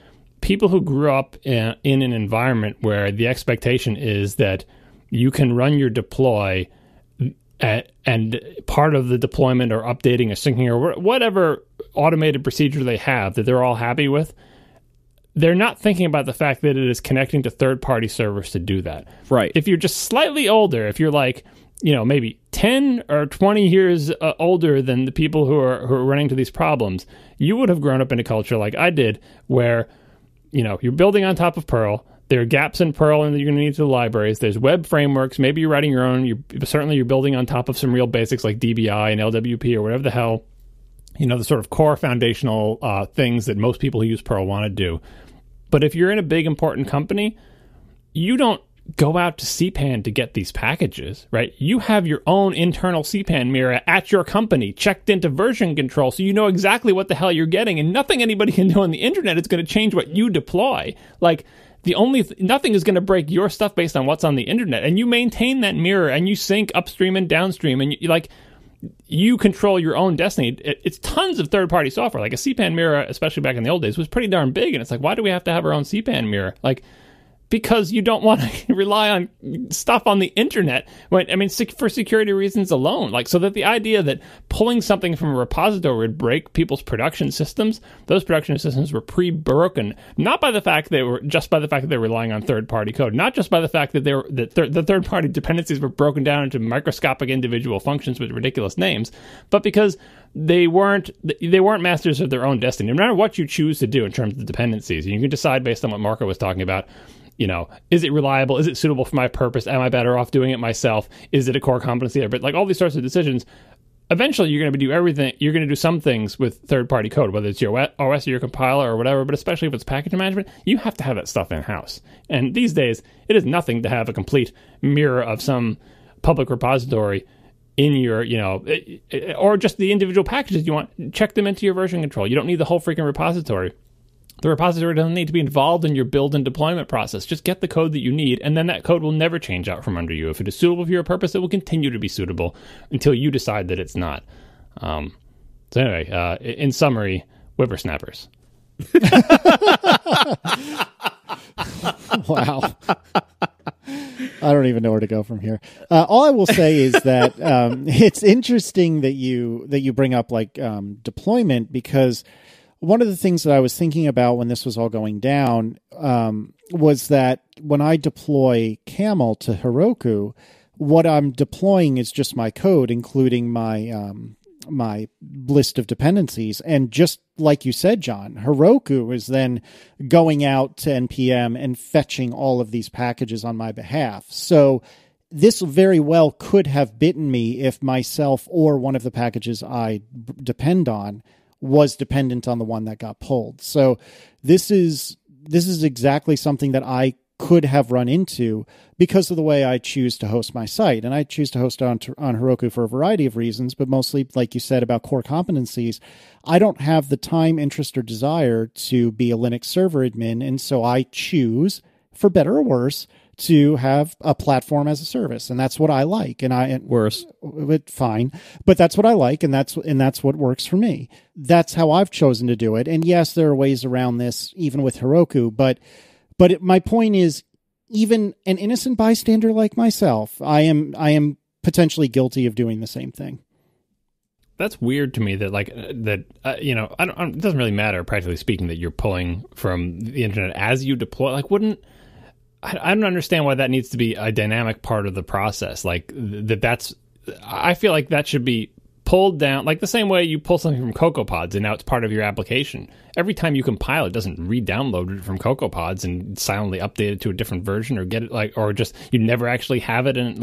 C: people who grew up in an environment where the expectation is that you can run your deploy and part of the deployment or updating or syncing or whatever automated procedure they have that they're all happy with, they're not thinking about the fact that it is connecting to third-party servers to do that.
A: Right.
C: If you're just slightly older, if you're like, maybe 10 or 20 years older than the people who are running into these problems, you would have grown up in a culture like I did where you're building on top of Perl. There are gaps in Perl and you're going to need to the libraries. There's web frameworks. Maybe you're writing your own. You're building on top of some real basics like DBI and LWP or whatever the hell, the sort of core foundational things that most people who use Perl want to do. But if you're in a big, important company, you don't go out to CPAN to get these packages, right? You have your own internal CPAN mirror at your company checked into version control, so you know exactly what the hell you're getting, and nothing anybody can do on the internet is going to change what you deploy. Like, nothing is going to break your stuff based on what's on the internet, and you maintain that mirror, and you sync upstream and downstream, and you control your own destiny. It's tons of third-party software. Like a CPAN mirror, especially back in the old days, was pretty darn big, and it's like, why do we have to have our own CPAN mirror? Like, because you don't want to rely on stuff on the internet, for security reasons alone. Like, so that the idea that pulling something from a repository would break people's production systems, those production systems were pre-broken, not by the fact they were relying on third-party code, not just by the fact that the third-party dependencies were broken down into microscopic individual functions with ridiculous names, but because they weren't masters of their own destiny. No matter what you choose to do in terms of dependencies, you can decide based on what Marco was talking about. Is it reliable? Is it suitable for my purpose? Am I better off doing it myself? Is it a core competency? But like all these sorts of decisions, eventually you're going to do everything. You're going to do some things with third-party code, whether it's your OS or your compiler or whatever, but especially if it's package management, you have to have that stuff in-house. And these days, it is nothing to have a complete mirror of some public repository in your, or just the individual packages you want. Check them into your version control. You don't need the whole freaking repository. The repository doesn't need to be involved in your build and deployment process. Just get the code that you need, and then that code will never change out from under you. If it is suitable for your purpose, it will continue to be suitable until you decide that it's not. So anyway, in summary, whippersnappers.
B: Wow. I don't even know where to go from here. All I will say is that it's interesting that you bring up deployment, because one of the things that I was thinking about when this was all going down was that when I deploy Camel to Heroku, what I'm deploying is just my code, including my my list of dependencies. And just like you said, John, Heroku is then going out to NPM and fetching all of these packages on my behalf. So this very well could have bitten me if myself or one of the packages I depend on was dependent on the one that got pulled. So this is exactly something that I could have run into because of the way I choose to host my site. And I choose to host on Heroku for a variety of reasons, but mostly, like you said, about core competencies. I don't have the time, interest, or desire to be a Linux server admin, and so I choose, for better or worse, to have a platform as a service, and that's what I like.
A: Worse,
B: but fine, but that's what I like, and that's what works for me. That's how I've chosen to do it. And yes, there are ways around this, even with Heroku, but my point is, even an innocent bystander like myself, I am potentially guilty of doing the same thing.
C: That's weird to me that it doesn't really matter, practically speaking, that you're pulling from the internet as you deploy. I don't understand why that needs to be a dynamic part of the process. I feel like that should be pulled down, like the same way you pull something from CocoaPods and now it's part of your application. Every time you compile, it doesn't re-download it from CocoaPods and silently update it to a different version or get it or just you never actually have it. And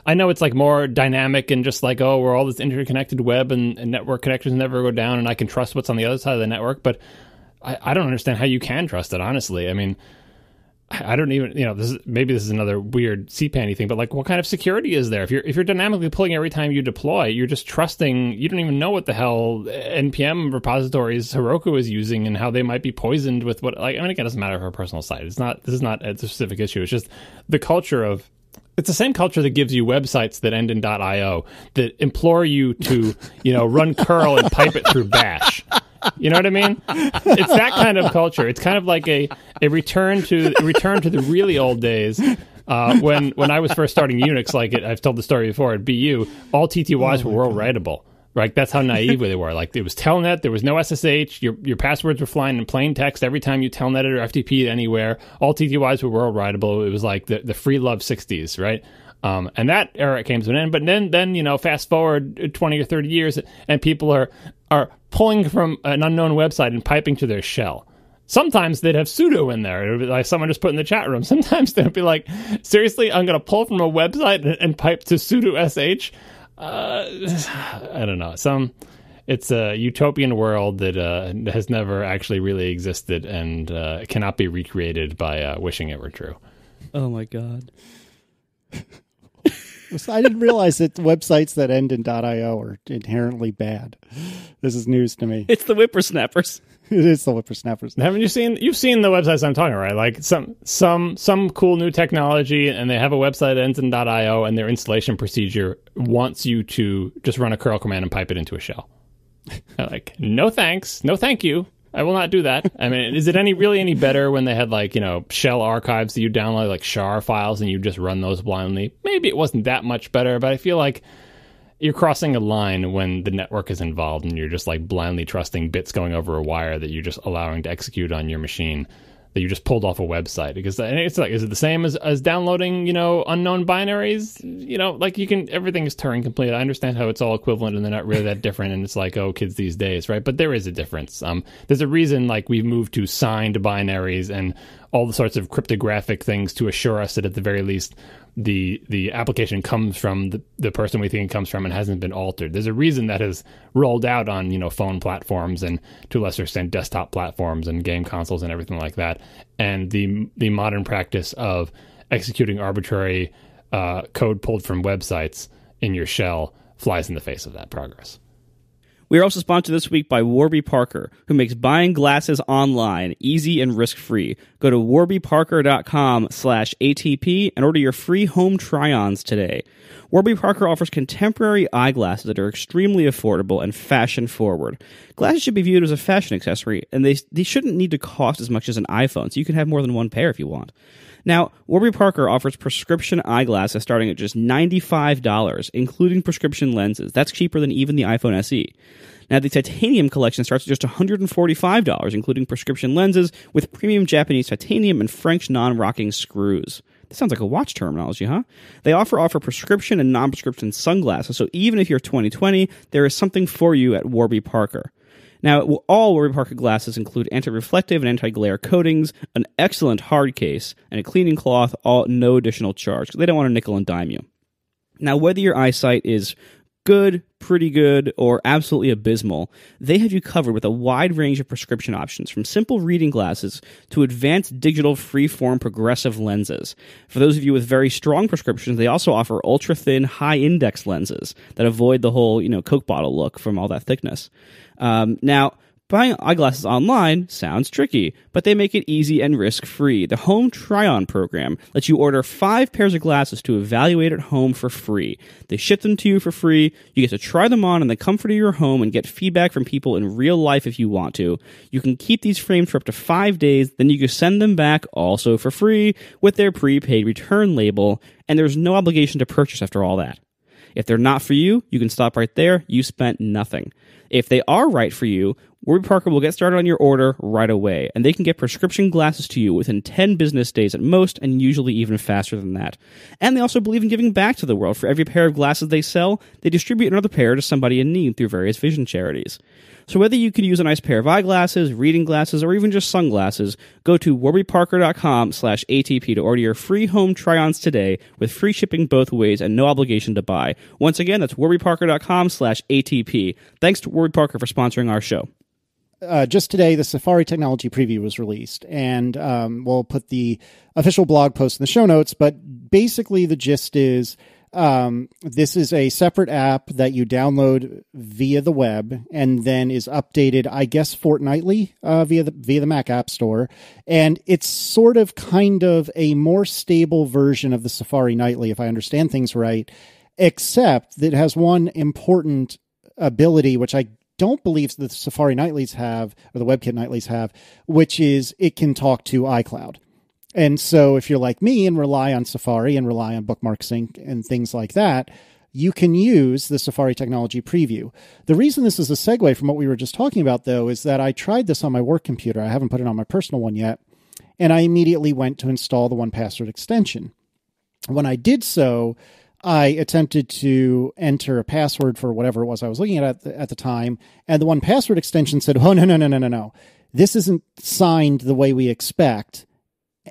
C: I know it's more dynamic and just we're all this interconnected web and network connections never go down and I can trust what's on the other side of the network, but I don't understand how you can trust it, honestly. I mean, I don't even, maybe this is another weird CPAN-y thing, but what kind of security is there? If you're dynamically pulling every time you deploy, you're just trusting, you don't even know what the hell NPM repositories Heroku is using and how they might be poisoned with again, it doesn't matter for a personal site. This is not a specific issue. It's just the culture of, it's the same culture that gives you websites that end in .io that implore you to, run curl and pipe it through bash. You know what I mean? It's that kind of culture. It's kind of like a return to the really old days when I was first starting Unix. I've told the story before at BU, all TTYs were world writable. Right? That's how naive they were. It was telnet. There was no SSH. Your passwords were flying in plain text every time you telnetted or FTP'd anywhere. All TTYs were world writable. It was like the free love 60s, right? And that era came to an end. But then fast forward 20 or 30 years, and people are pulling from an unknown website and piping to their shell. Sometimes they'd have sudo in there. It would be like someone just put in the chat room. Sometimes they'd be like, seriously, I'm going to pull from a website and pipe to sudo sh. I don't know. It's a utopian world that has never actually really existed and cannot be recreated by wishing it were true.
A: Oh my God.
B: I didn't realize that websites that end in .io are inherently bad. This is news to me.
A: It's the whippersnappers.
B: It is the whippersnappers.
C: Haven't you seen? You've seen the websites I'm talking about, right? Some cool new technology, and they have a website that ends in .io, and their installation procedure wants you to just run a curl command and pipe it into a shell. No thanks, no thank you. I will not do that. I mean, is it really any better when they had shell archives that you download, like char files, and you just run those blindly? Maybe it wasn't that much better, but I feel like you're crossing a line when the network is involved and you're just blindly trusting bits going over a wire that you're just allowing to execute on your machine that you just pulled off a website. Because it's is it the same as downloading, unknown binaries? Everything is Turing complete. I understand how it's all equivalent and they're not really that different. And it's kids these days, right? But there is a difference. There's a reason we've moved to signed binaries and all the sorts of cryptographic things to assure us that at the very least the application comes from the person we think it comes from and hasn't been altered. There's a reason that has rolled out on phone platforms and to a lesser extent desktop platforms and game consoles and everything like that. And the modern practice of executing arbitrary code pulled from websites in your shell flies in the face of that progress.
A: We are also sponsored this week by Warby Parker, who makes buying glasses online easy and risk-free. Go to warbyparker.com/ATP and order your free home try-ons today. Warby Parker offers contemporary eyeglasses that are extremely affordable and fashion-forward. Glasses should be viewed as a fashion accessory, and they shouldn't need to cost as much as an iPhone, so you can have more than one pair if you want. Now, Warby Parker offers prescription eyeglasses starting at just $95, including prescription lenses. That's cheaper than even the iPhone SE. Now, the titanium collection starts at just $145, including prescription lenses with premium Japanese titanium and French non-rocking screws. This sounds like a watch terminology, huh? They offer prescription and non-prescription sunglasses, so even if you're 20/20, there is something for you at Warby Parker. Now, all Warby Parker glasses include anti-reflective and anti-glare coatings, an excellent hard case, and a cleaning cloth, all no additional charge, because they don't want to nickel and dime you. Now, whether your eyesight is good, pretty good, or absolutely abysmal, they have you covered with a wide range of prescription options, from simple reading glasses to advanced digital free-form progressive lenses. For those of you with very strong prescriptions, they also offer ultra-thin, high-index lenses that avoid the whole, Coke bottle look from all that thickness. Now, buying eyeglasses online sounds tricky, but they make it easy and risk-free. The Home Try-On program lets you order 5 pairs of glasses to evaluate at home for free. They ship them to you for free. You get to try them on in the comfort of your home and get feedback from people in real life if you want to. You can keep these frames for up to 5 days, then you can send them back also for free with their prepaid return label, and there's no obligation to purchase after all that. If they're not for you, you can stop right there. You spent nothing. If they are right for you, Warby Parker will get started on your order right away, and they can get prescription glasses to you within 10 business days at most, and usually even faster than that. And they also believe in giving back to the world. For every pair of glasses they sell, they distribute another pair to somebody in need through various vision charities. So whether you can use a nice pair of eyeglasses, reading glasses, or even just sunglasses, go to warbyparker.com/ATP to order your free home try-ons today with free shipping both ways and no obligation to buy. Once again, that's warbyparker.com/ATP. Thanks to Warby Parker for sponsoring our show.
B: Just today, the Safari Technology Preview was released, and we'll put the official blog post in the show notes, but basically the gist is this is a separate app that you download via the web and then is updated, I guess, fortnightly via the Mac App Store, and it's sort of kind of a more stable version of the Safari Nightly, if I understand things right, except that it has one important ability, which I don't believe the Safari Nightlies have, or the WebKit Nightlies have, which is it can talk to iCloud. And so if you're like me and rely on Safari and rely on Bookmark Sync and things like that, you can use the Safari Technology Preview. The reason this is a segue from what we were just talking about, though, is that I tried this on my work computer. I haven't put it on my personal one yet. And I immediately went to install the 1Password extension. When I did so, I attempted to enter a password for whatever it was I was looking at the time, and the 1Password extension said, "Oh, no. This isn't signed the way we expect.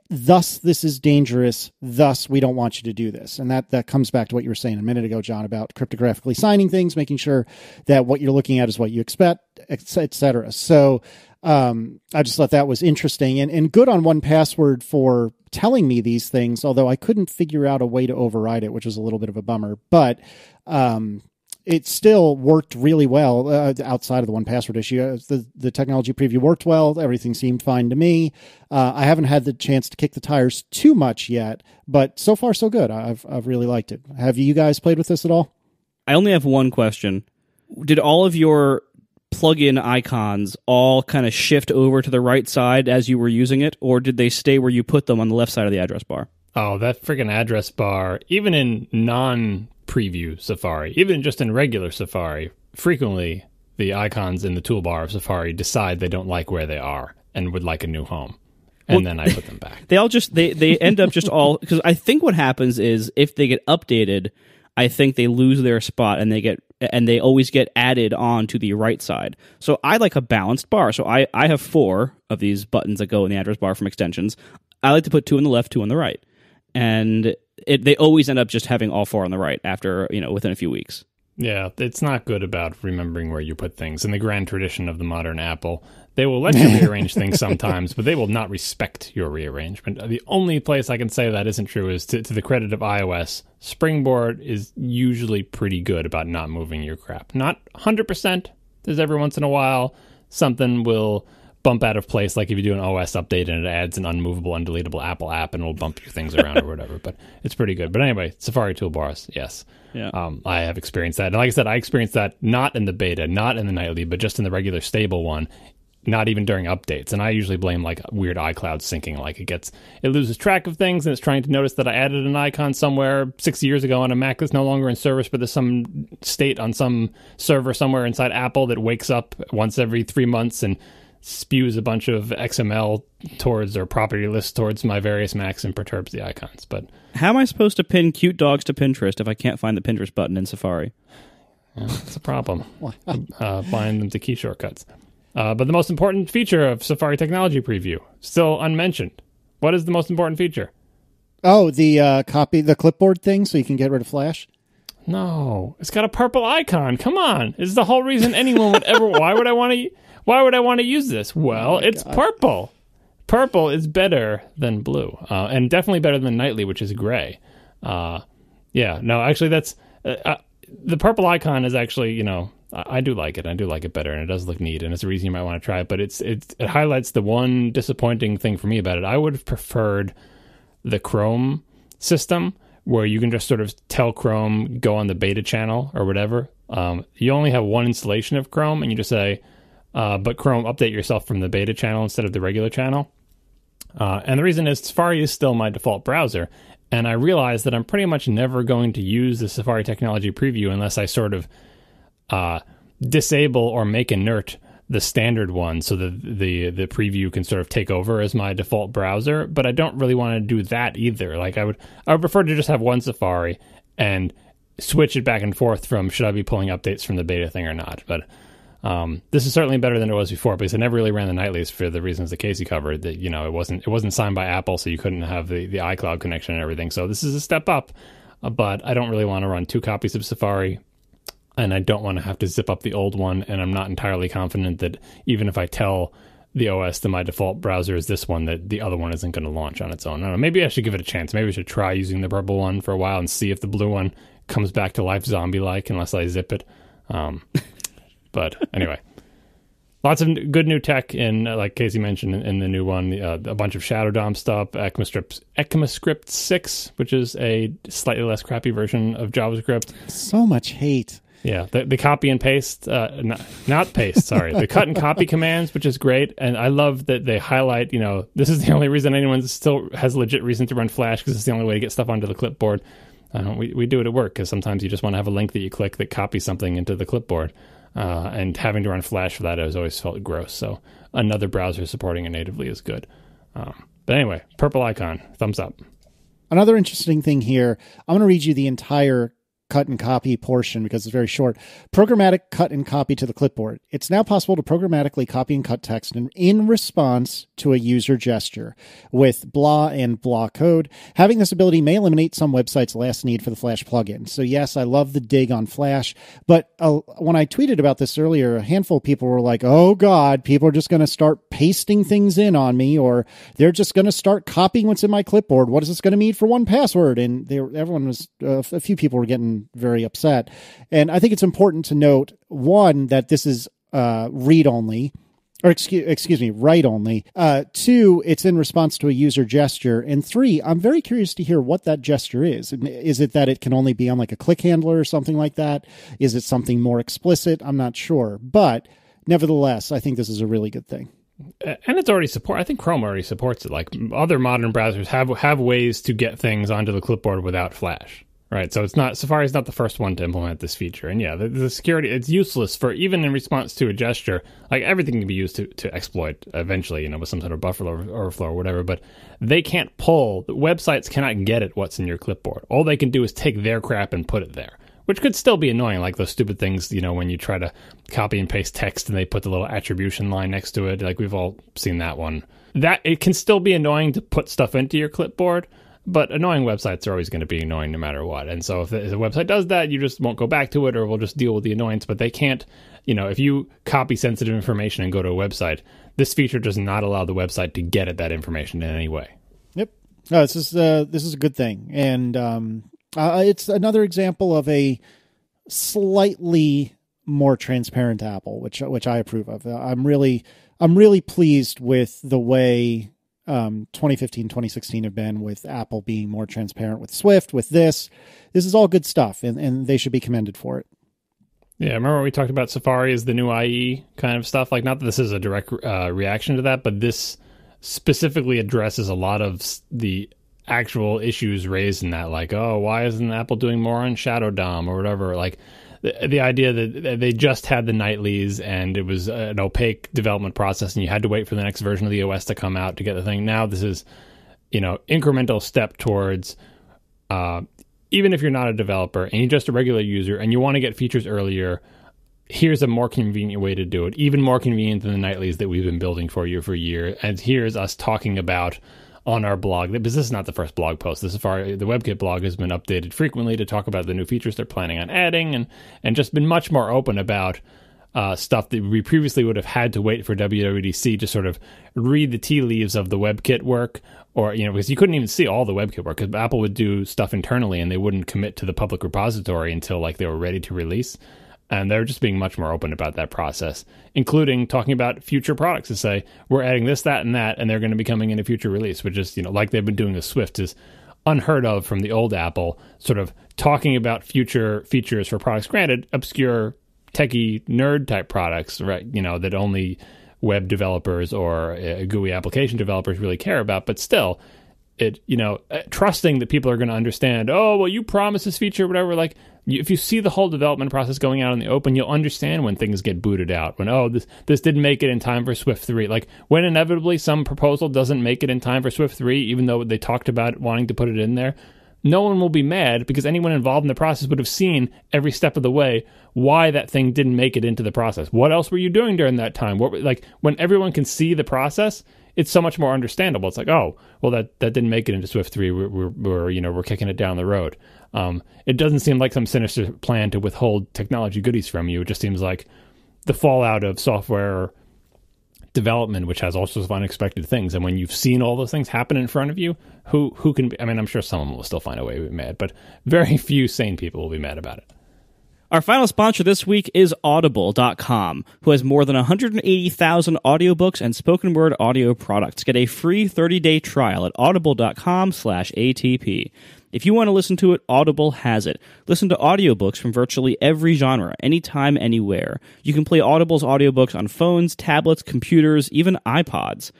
B: Thus, this is dangerous. Thus, we don't want you to do this." And that comes back to what you were saying a minute ago, John, about cryptographically signing things, making sure that what you're looking at is what you expect, et cetera. So I just thought that was interesting and good on 1Password for telling me these things, although I couldn't figure out a way to override it, which was a little bit of a bummer. But it still worked really well outside of the 1Password issue. The technology preview worked well. Everything seemed fine to me. I haven't had the chance to kick the tires too much yet, but so far so good. I've really liked it. Have you guys played with this at all?
A: I only have one question. Did all of your plug-in icons all kind of shift over to the right side as you were using it, or did they stay where you put them on the left side of the address bar?
C: Oh, that freaking address bar, even in non-preview Safari, even just in regular Safari, frequently the icons in the toolbar of Safari decide they don't like where they are and would like a new home. And then I put them back.
A: They all just, they end up just all, because I think what happens is if they get updated, I think they lose their spot and they always get added on to the right side. So I like a balanced bar. So I have 4 of these buttons that go in the address bar from extensions. I like to put 2 on the left, 2 on the right. And they always end up just having all 4 on the right after, within a few weeks.
C: Yeah, it's not good about remembering where you put things. In the grand tradition of the modern Apple, they will let you rearrange things sometimes, but they will not respect your rearrangement. The only place I can say that isn't true is to the credit of iOS. Springboard is usually pretty good about not moving your crap. Not 100%. There's every once in a while something will bump out of place, like if you do an OS update and it adds an unmovable, undeletable Apple app and it'll bump your things around or whatever. But it's pretty good. But anyway, Safari toolbars, yes.
A: Yeah.
C: I have experienced that. And like I said, I experienced that not in the beta, not in the nightly, but just in the regular stable one. Not even during updates. And I usually blame like weird iCloud syncing. Like it loses track of things and it's trying to notice that I added an icon somewhere 6 years ago on a Mac that's no longer in service, but there's some state on some server somewhere inside Apple that wakes up once every 3 months and spews a bunch of XML towards or property lists towards my various Macs and perturbs the icons. But
A: how am I supposed to pin cute dogs to Pinterest if I can't find the Pinterest button in Safari?
C: Yeah, that's a problem. Bind them to key shortcuts. But the most important feature of Safari Technology Preview, still unmentioned. What is the most important feature?
B: Oh, the clipboard thing, so you can get rid of Flash?
C: No, it's got a purple icon. Come on. This is the whole reason anyone would ever... Why would I want to use this? Well, it's purple. Purple is better than blue. And definitely better than nightly, which is gray. Actually, that's... the purple icon is actually, I do like it. I do like it better, and it does look neat, and it's a reason you might want to try it. But it highlights the one disappointing thing for me about it. I would have preferred the Chrome system, where you can just sort of tell Chrome, go on the beta channel or whatever. You only have one installation of Chrome, and you just say, but Chrome, update yourself from the beta channel instead of the regular channel. And the reason is Safari is still my default browser, and I realize that I'm pretty much never going to use the Safari Technology Preview unless I sort of disable or make inert the standard one so that the preview can sort of take over as my default browser. But I don't really want to do that either. Like I would prefer to just have one Safari and switch it back and forth from should I be pulling updates from the beta thing or not. But this is certainly better than it was before, because I never really ran the nightlies for the reasons that Casey covered. That it wasn't signed by Apple, so you couldn't have the iCloud connection and everything. So this is a step up, but I don't really want to run 2 copies of Safari, and I don't want to have to zip up the old one. And I'm not entirely confident that even if I tell the OS that my default browser is this one, that the other one isn't going to launch on its own. I don't know. Maybe I should give it a chance. Maybe I should try using the purple one for a while and see if the blue one comes back to life zombie-like unless I zip it. But anyway, lots of good new tech in, like Casey mentioned, in the new one. A bunch of Shadow DOM stuff, ECMAScript 6, which is a slightly less crappy version of JavaScript.
B: So much hate.
C: Yeah, the copy and paste, not paste, sorry. The cut and copy commands, which is great. And I love that they highlight, this is the only reason anyone still has legit reason to run Flash, because it's the only way to get stuff onto the clipboard. We do it at work, because sometimes you just want to have a link that you click that copies something into the clipboard. And having to run Flash for that has always felt gross. So another browser supporting it natively is good. But anyway, purple icon, thumbs up.
B: Another interesting thing here, I'm going to read you the entire cut and copy portion because it's very short. Programmatic cut and copy to the clipboard. It's now possible to programmatically copy and cut text in response to a user gesture with blah and blah code. Having this ability may eliminate some websites' last need for the Flash plugin. So yes, I love the dig on Flash, but when I tweeted about this earlier, a handful of people were like, oh God, people are just going to start pasting things in on me, or they're just going to start copying what's in my clipboard. What is this going to mean for 1Password? And everyone was, a few people were getting very upset. And I think it's important to note, one, that this is read only, or excuse me, write only. 2, it's in response to a user gesture. And 3, I'm very curious to hear what that gesture is. Is it that it can only be on like a click handler or something like that? Is it something more explicit? I'm not sure. But nevertheless, I think this is a really good thing.
C: And it's already I think Chrome already supports it. Like other modern browsers have ways to get things onto the clipboard without Flash. Right, so Safari's not the first one to implement this feature. And yeah, the security, it's useless for, even in response to a gesture, like everything can be used to exploit eventually, with some sort of buffer overflow or whatever, but they can't websites cannot get at what's in your clipboard. All they can do is take their crap and put it there, which could still be annoying, like those stupid things, when you try to copy and paste text and they put the little attribution line next to it, like we've all seen that one. That, it can still be annoying to put stuff into your clipboard, but annoying websites are always going to be annoying no matter what. And so if the website does that, you just won't go back to it, or we'll just deal with the annoyance. But they can't, if you copy sensitive information and go to a website, this feature does not allow the website to get at that information in any way.
B: Yep. No, this is a good thing. And it's another example of a slightly more transparent Apple, which I approve of. I'm really pleased with the way 2015, 2016 have been with Apple being more transparent with Swift, with this. This is all good stuff, and they should be commended for it.
C: Yeah, remember we talked about Safari as the new IE kind of stuff? Like, not that this is a direct reaction to that, but this specifically addresses a lot of the actual issues raised in that. Like, oh, why isn't Apple doing more on Shadow DOM or whatever? Like, the idea that they just had the nightlies and it was an opaque development process and you had to wait for the next version of the OS to come out to get the thing. Now this is, incremental step towards, even if you're not a developer and you're just a regular user and you want to get features earlier, here's a more convenient way to do it, even more convenient than the nightlies that we've been building for you for a year. And here's us talking about on our blog, because this is not the first blog post. The WebKit blog has been updated frequently to talk about the new features they're planning on adding and just been much more open about stuff that we previously would have had to wait for WWDC to sort of read the tea leaves of the WebKit work, or, because you couldn't even see all the WebKit work because Apple would do stuff internally and they wouldn't commit to the public repository until they were ready to release. And they're just being much more open about that process, including talking about future products to say, we're adding this, that, and that, and they're going to be coming in a future release, which is, like they've been doing with Swift, is unheard of from the old Apple, sort of talking about future features for products. Granted, obscure, techie, nerd-type products, right? That only web developers or GUI application developers really care about, but still, trusting that people are going to understand, oh, well, you promised this feature, whatever, if you see the whole development process going out in the open, you'll understand when things get booted out. When, this didn't make it in time for Swift 3. When inevitably some proposal doesn't make it in time for Swift 3, even though they talked about wanting to put it in there, no one will be mad because anyone involved in the process would have seen every step of the way why that thing didn't make it into the process. What else were you doing during that time? When everyone can see the process, it's so much more understandable. It's oh, well, that didn't make it into Swift 3. We're kicking it down the road. It doesn't seem like some sinister plan to withhold technology goodies from you. It just seems like the fallout of software development, which has all sorts of unexpected things. And when you've seen all those things happen in front of you, who can be, I'm sure someone will still find a way to be mad, but very few sane people will be mad about it.
A: Our final sponsor this week is Audible.com, who has more than 180,000 audiobooks and spoken word audio products. Get a free 30-day trial at audible.com/ATP. If you want to listen to it, Audible has it. Listen to audiobooks from virtually every genre, anytime, anywhere. You can play Audible's audiobooks on phones, tablets, computers, even iPods.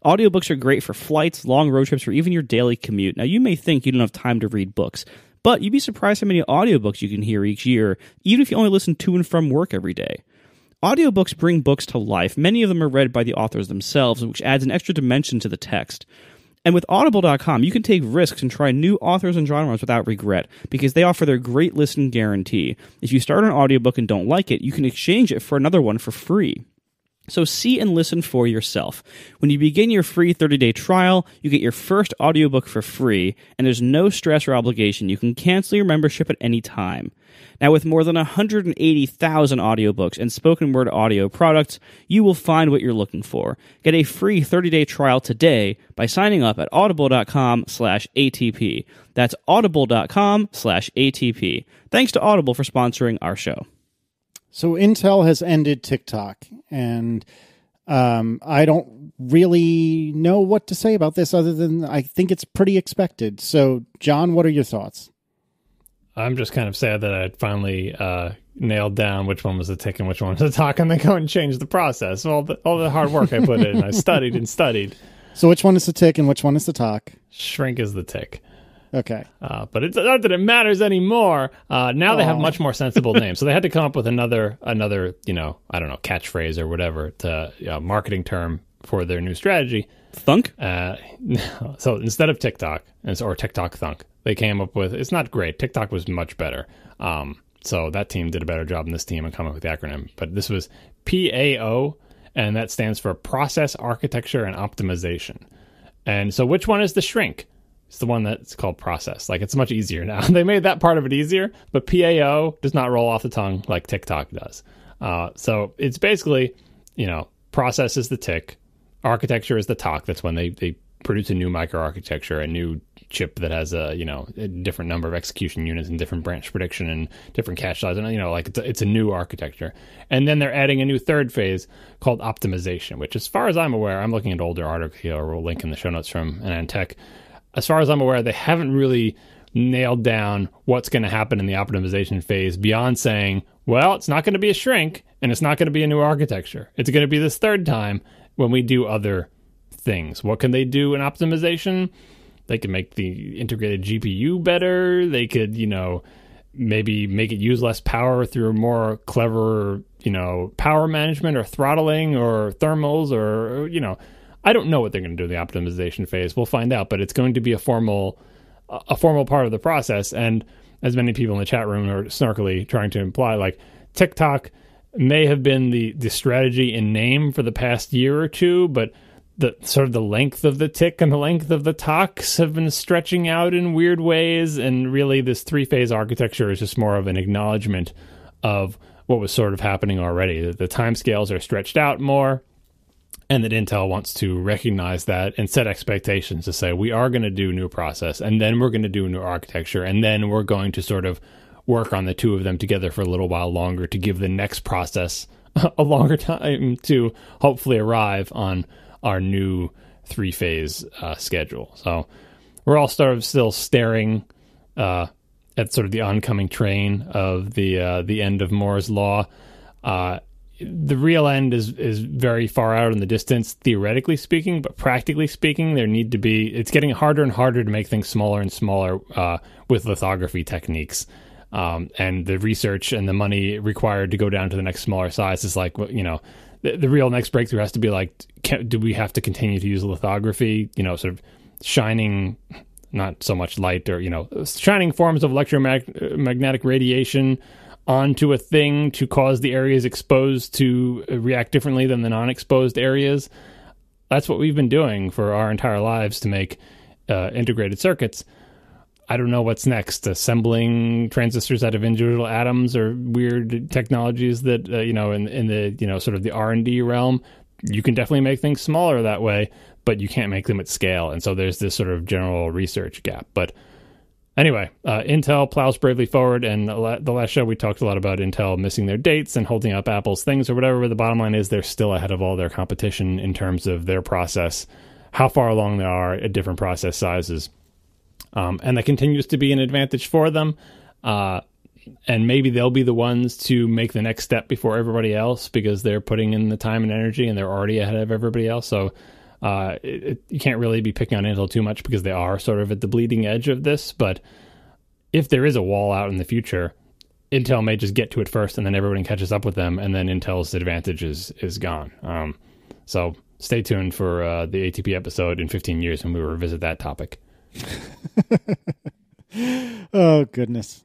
A: Audiobooks are great for flights, long road trips, or even your daily commute. Now, you may think you don't have time to read books, but you'd be surprised how many audiobooks you can hear each year, even if you only listen to and from work every day. Audiobooks bring books to life. Many of them are read by the authors themselves, which adds an extra dimension to the text. And with Audible.com, you can take risks and try new authors and genres without regret, because they offer their great listen guarantee. If you start an audiobook and don't like it, you can exchange it for another one for free. So see and listen for yourself. When you begin your free 30-day trial, you get your first audiobook for free, and there's no stress or obligation. You can cancel your membership at any time. Now, with more than 180,000 audiobooks and spoken word audio products, you will find what you're looking for. Get a free 30-day trial today by signing up at audible.com/ATP. That's audible.com/ATP. Thanks to Audible for sponsoring our show.
B: So Intel has ended tick-tock, and I don't really know what to say about this other than I think it's pretty expected. So, John, what are your thoughts?
C: I'm just kind of sad that I finally nailed down which one was the tick and which one was the tock, and then go and change the process. All the hard work I put in, I studied and studied.
B: So which one is the tick and which one is the tock?
C: Shrink is the tick.
B: Okay.
C: But it's not that it matters anymore. Now they have much more sensible names. So they had to come up with another, catchphrase or whatever, marketing term for their new strategy.
A: Thunk?
C: So instead of TikTok, or TikTok Thunk, they came up with, it's not great. TikTok was much better. So that team did a better job than this team in coming up with the acronym. But this was PAO, and that stands for Process Architecture and Optimization. And so which one is the shrink? It's the one that's called process. It's much easier now. They made that part of it easier, but PAO does not roll off the tongue like TikTok does. So it's basically, process is the tick, architecture is the tock. That's when they produce a new microarchitecture, a new chip that has a different number of execution units and different branch prediction and different cache size. And, it's a new architecture. And then they're adding a new third phase called optimization, which, as far as I'm aware, I'm looking at older articles here, we'll link in the show notes from NNTech. As far as I'm aware, they haven't really nailed down what's going to happen in the optimization phase beyond saying, well, it's not going to be a shrink and it's not going to be a new architecture. It's going to be this third time when we do other things. What can they do in optimization? They can make the integrated GPU better. They could, maybe make it use less power through more clever, power management or throttling or thermals or, I don't know what they're going to do in the optimization phase. We'll find out, but it's going to be a formal part of the process. And as many people in the chat room are snarkily trying to imply, like tick-tock may have been the strategy in name for the past year or two, but the sort of the length of the tick and the length of the tocks have been stretching out in weird ways. And really this 3-phase architecture is just more of an acknowledgement of what was sort of happening already. The timescales are stretched out more, and that Intel wants to recognize that and set expectations to say, we are going to do new process, and then we're going to do a new architecture, and then we're going to sort of work on the two of them together for a little while longer to give the next process a longer time to hopefully arrive on our new 3-phase schedule. So we're all sort of still staring at sort of the oncoming train of the end of Moore's law. The real end is very far out in the distance, theoretically speaking, but practically speaking, it's getting harder and harder to make things smaller and smaller with lithography techniques. And the research and the money required to go down to the next smaller size is like, the real next breakthrough has to be like, do we have to continue to use lithography, sort of shining, not so much light or, shining forms of electromagnetic radiation onto a thing to cause the areas exposed to react differently than the non-exposed areas. That's what we've been doing for our entire lives to make integrated circuits. I don't know what's next. Assembling transistors out of individual atoms or weird technologies that, in the, sort of the R&D realm, you can definitely make things smaller that way, but you can't make them at scale. And so there's this sort of general research gap. But anyway, Intel plows bravely forward, and the last show we talked a lot about Intel missing their dates and holding up Apple's things or whatever. But the bottom line is they're still ahead of all their competition in terms of their process, how far along they are at different process sizes. And that continues to be an advantage for them. And maybe they'll be the ones to make the next step before everybody else because they're putting in the time and energy and they're already ahead of everybody else. So you can't really be picking on Intel too much because they are sort of at the bleeding edge of this. But if there is a wall out in the future, Intel may just get to it first and then everybody catches up with them, and then Intel's advantage is gone. So stay tuned for the ATP episode in 15 years when we revisit that topic.
B: Oh, goodness.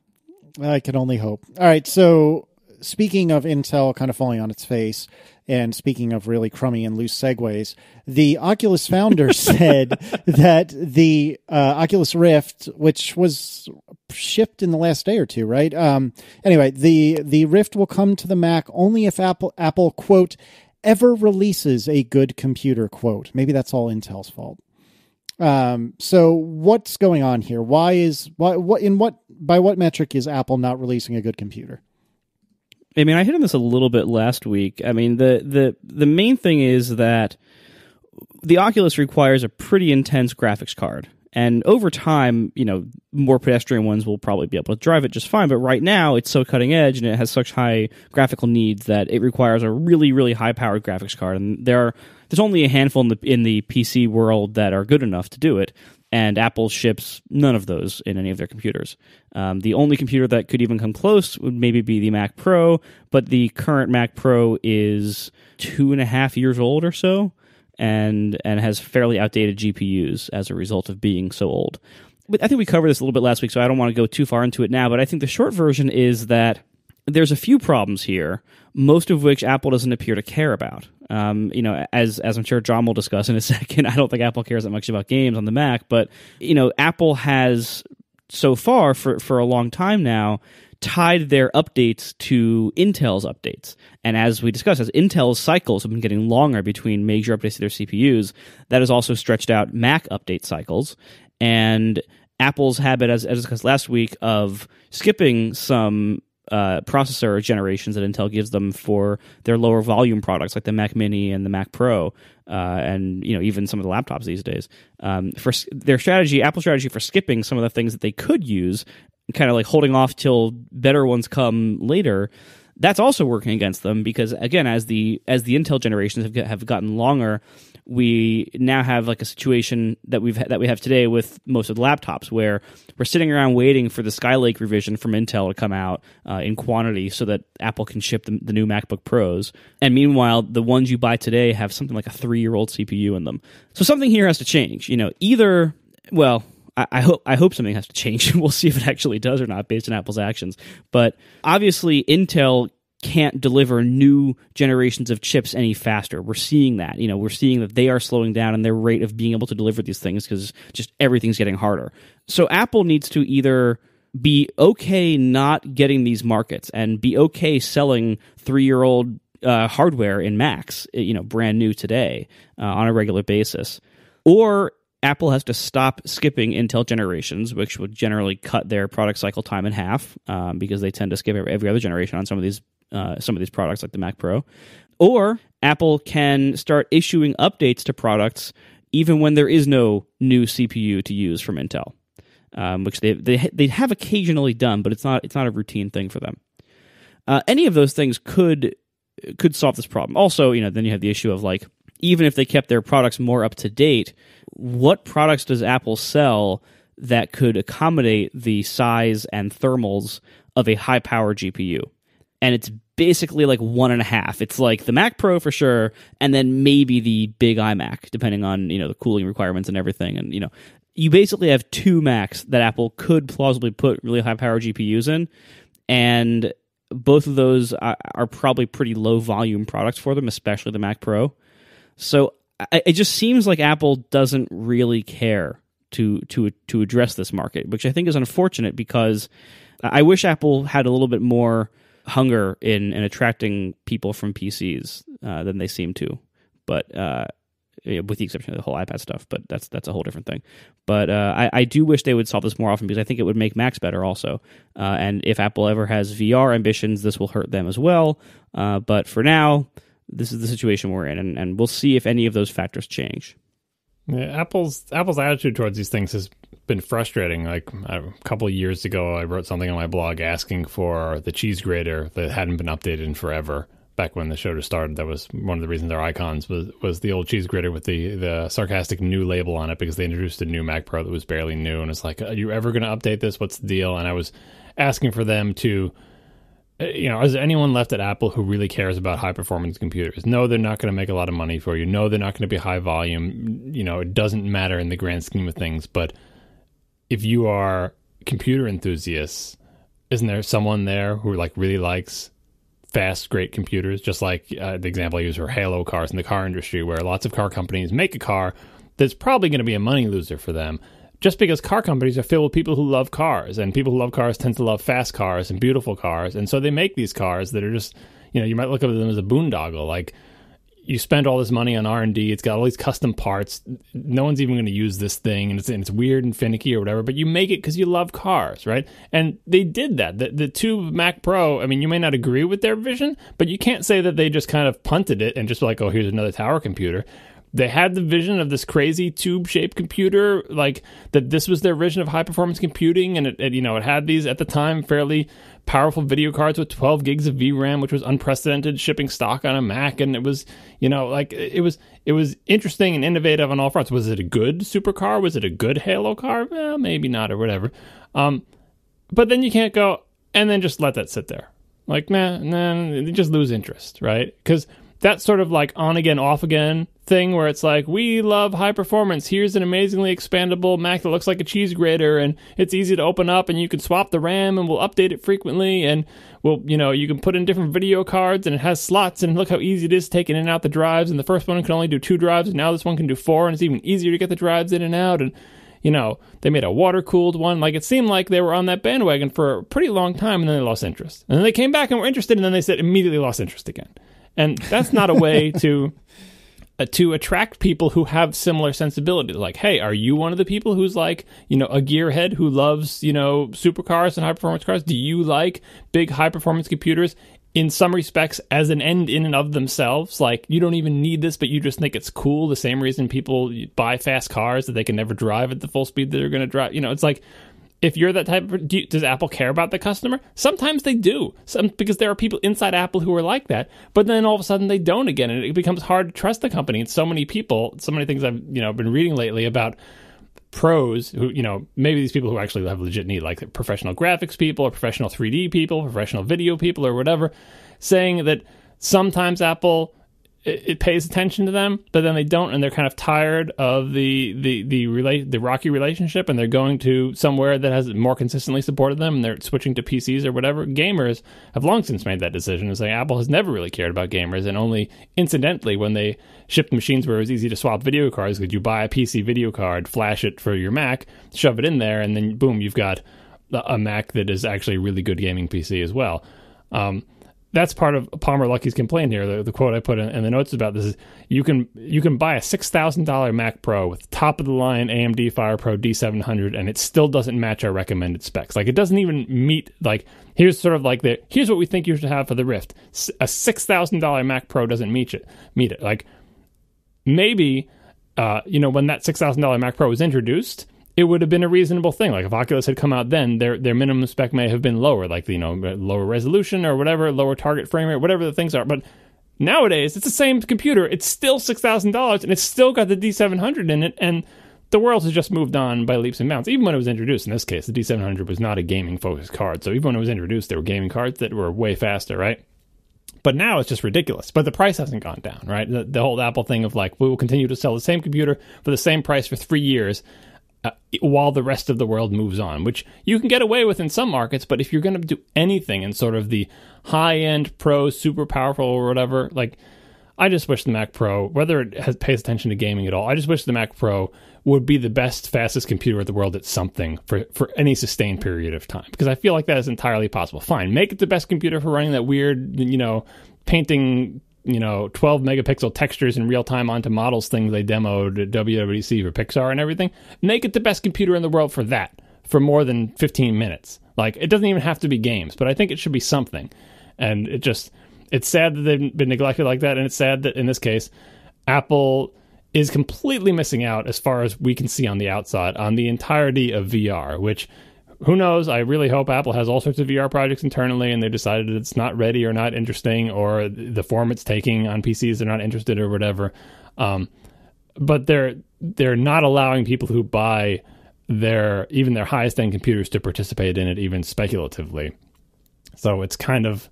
B: I can only hope. All right, so speaking of Intel kind of falling on its face, and speaking of really crummy and loose segues, the Oculus founder said that the Oculus Rift, which was shipped in the last day or two, right? Anyway, the Rift will come to the Mac only if Apple, quote, ever releases a good computer, quote. Maybe that's all Intel's fault. So what's going on here? By what metric is Apple not releasing a good computer?
A: I mean, I hit on this a little bit last week. I mean, the main thing is that the Oculus requires a pretty intense graphics card. And over time, more pedestrian ones will probably be able to drive it just fine. But right now, it's so cutting edge and it has such high graphical needs that it requires a really, really high-powered graphics card. And there's only a handful in the PC world that are good enough to do it. And Apple ships none of those in any of their computers. The only computer that could even come close would maybe be the Mac Pro, but the current Mac Pro is 2.5 years old or so, and has fairly outdated GPUs as a result of being so old. But I think we covered this a little bit last week, so I don't want to go too far into it now, but I think the short version is that there's a few problems here, most of which Apple doesn't appear to care about. As I'm sure John will discuss in a second, I don't think Apple cares that much about games on the Mac, but, Apple has so far for a long time now tied their updates to Intel's updates. And as we discussed, as Intel's cycles have been getting longer between major updates to their CPUs, that has also stretched out Mac update cycles. And Apple's habit, as discussed last week, of skipping some processor generations that Intel gives them for their lower volume products like the Mac Mini and the Mac Pro, and even some of the laptops these days. For their strategy, Apple's strategy for skipping some of the things that they could use, kind of like holding off till better ones come later, that's also working against them because, again, as the Intel generations have gotten longer, we now have like a situation that we have today with most of the laptops where we're sitting around waiting for the Skylake revision from Intel to come out in quantity so that Apple can ship the new MacBook Pros. And meanwhile, the ones you buy today have something like a 3-year-old CPU in them. So something here has to change. Either, well, I hope something has to change. We'll see if it actually does or not based on Apple's actions. But obviously, Intel can't deliver new generations of chips any faster. We're seeing that. We're seeing that they are slowing down in their rate of being able to deliver these things because just everything's getting harder. So Apple needs to either be okay not getting these markets and be okay selling 3-year-old hardware in Macs, brand new today on a regular basis, or Apple has to stop skipping Intel generations, which would generally cut their product cycle time in half because they tend to skip every other generation on some of these products like the Mac Pro. Or Apple can start issuing updates to products even when there is no new CPU to use from Intel, which they have occasionally done, but it's not a routine thing for them. Any of those things could solve this problem. Also, then you have the issue of like, even if they kept their products more up to date, what products does Apple sell that could accommodate the size and thermals of a high-power GPU? And it's basically like 1.5. It's like the Mac Pro for sure, and then maybe the big iMac, depending on the cooling requirements and everything. And you basically have 2 Macs that Apple could plausibly put really high-power GPUs in, and both of those are probably pretty low-volume products for them, especially the Mac Pro. So it just seems like Apple doesn't really care to address this market, which I think is unfortunate because I wish Apple had a little bit more hunger in attracting people from PCs than they seem to. But with the exception of the whole iPad stuff, but that's a whole different thing. But I do wish they would solve this more often because I think it would make Macs better also. And if Apple ever has VR ambitions, this will hurt them as well. But for now, this is the situation we're in, and we'll see if any of those factors change.
C: Yeah, Apple's attitude towards these things has been frustrating. Like a couple of years ago, I wrote something on my blog asking for the cheese grater that hadn't been updated in forever. Back when the show just started, that was one of the reasons our icons was the old cheese grater with the sarcastic new label on it because they introduced a new Mac Pro that was barely new, and it's like, are you ever going to update this? What's the deal? And I was asking for them to. Is there anyone left at Apple who really cares about high-performance computers? No, they're not going to make a lot of money for you. No, they're not going to be high volume. It doesn't matter in the grand scheme of things. But if you are computer enthusiasts, isn't there someone there who really likes fast, great computers? Just like the example I use for Halo cars in the car industry, where lots of car companies make a car that's probably going to be a money loser for them. Just because car companies are filled with people who love cars, and people who love cars tend to love fast cars and beautiful cars, and so they make these cars that are just, you might look at them as a boondoggle. Like, you spend all this money on R&D, it's got all these custom parts, no one's even going to use this thing, and it's weird and finicky or whatever, but you make it because you love cars, right? And they did that. The 2 Mac Pro, you may not agree with their vision, but you can't say that they just kind of punted it and just like, oh, here's another tower computer. They had the vision of this crazy tube-shaped computer, like that this was their vision of high-performance computing, and it had these, at the time, fairly powerful video cards with 12 gigs of VRAM, which was unprecedented shipping stock on a Mac, and it was, it was interesting and innovative on all fronts. Was it a good supercar? Was it a good Halo car? Well, maybe not, or whatever. But then you can't go and then just let that sit there. Like, nah, you just lose interest, right? Because that's sort of like on again, off again thing where it's like, we love high performance. Here's an amazingly expandable Mac that looks like a cheese grater, and it's easy to open up, and you can swap the RAM, and we'll update it frequently, and you can put in different video cards, and it has slots, and look how easy it is to take in and out the drives, and the first one can only do 2 drives, and now this one can do 4, and it's even easier to get the drives in and out, and they made a water-cooled one. Like, it seemed like they were on that bandwagon for a pretty long time, and then they lost interest. And then they came back and were interested, and then they said immediately lost interest again. And that's not a way to attract people who have similar sensibilities. Like, hey, are you one of the people who's like, a gearhead who loves, supercars and high-performance cars? Do you like big high-performance computers in some respects as an end in and of themselves? Like, you don't even need this, but you just think it's cool. The same reason people buy fast cars that they can never drive at the full speed that they're going to drive. It's like, if you're that type of, does Apple care about the customer? Sometimes they do, because there are people inside Apple who are like that, but then all of a sudden they don't again, and it becomes hard to trust the company. And so many things I've been reading lately about pros who, maybe these people who actually have legit need, like professional graphics people or professional 3D people, professional video people or whatever, saying that sometimes Apple it pays attention to them, but then they don't, and they're kind of tired of the rocky relationship, and they're going to somewhere that has more consistently supported them, and they're switching to PCs or whatever. Gamers have long since made that decision, and saying Apple has never really cared about gamers, and only incidentally when they shipped machines where it was easy to swap video cards, could you buy a PC video card, flash it for your Mac, shove it in there, and then boom, you've got a Mac that is actually a really good gaming PC as well. That's part of Palmer Luckey's complaint here. The quote I put in the notes about this is, you can buy a $6,000 Mac Pro with top-of-the-line AMD FirePro D700, and it still doesn't match our recommended specs. Like, it doesn't even meet, like, here's what we think you should have for the Rift. A $6,000 Mac Pro doesn't meet it. Like, maybe, when that $6,000 Mac Pro was introduced, it would have been a reasonable thing. Like if Oculus had come out then, their minimum spec may have been lower, like lower resolution or whatever, lower target frame rate, whatever the things are. But nowadays, it's the same computer. It's still $6,000, and it's still got the D700 in it, and the world has just moved on by leaps and bounds. Even when it was introduced, in this case, the D700 was not a gaming-focused card. So even when it was introduced, there were gaming cards that were way faster, right? But now it's just ridiculous. But the price hasn't gone down, right? The whole Apple thing of like, we will continue to sell the same computer for the same price for 3 years, while the rest of the world moves on, which you can get away with in some markets, but if you're going to do anything in sort of the high-end pro, super powerful or whatever, like, I just wish the Mac Pro, whether it pays attention to gaming at all, I just wish the Mac Pro would be the best, fastest computer in the world at something for any sustained period of time, because I feel like that is entirely possible. Fine, make it the best computer for running that weird, painting 12 megapixel textures in real time onto models thing they demoed at WWDC for Pixar and everything. Make it the best computer in the world for that, for more than 15 minutes. Like, it doesn't even have to be games, but I think it should be something. And it's sad that they've been neglected like that, and it's sad that in this case, Apple is completely missing out, as far as we can see on the outside, on the entirety of VR, which, who knows? I really hope Apple has all sorts of VR projects internally, and they decided it's not ready or not interesting, or the form it's taking on PCs, they're not interested or whatever. But they're not allowing people who buy even their highest end computers to participate in it, even speculatively. So it's kind of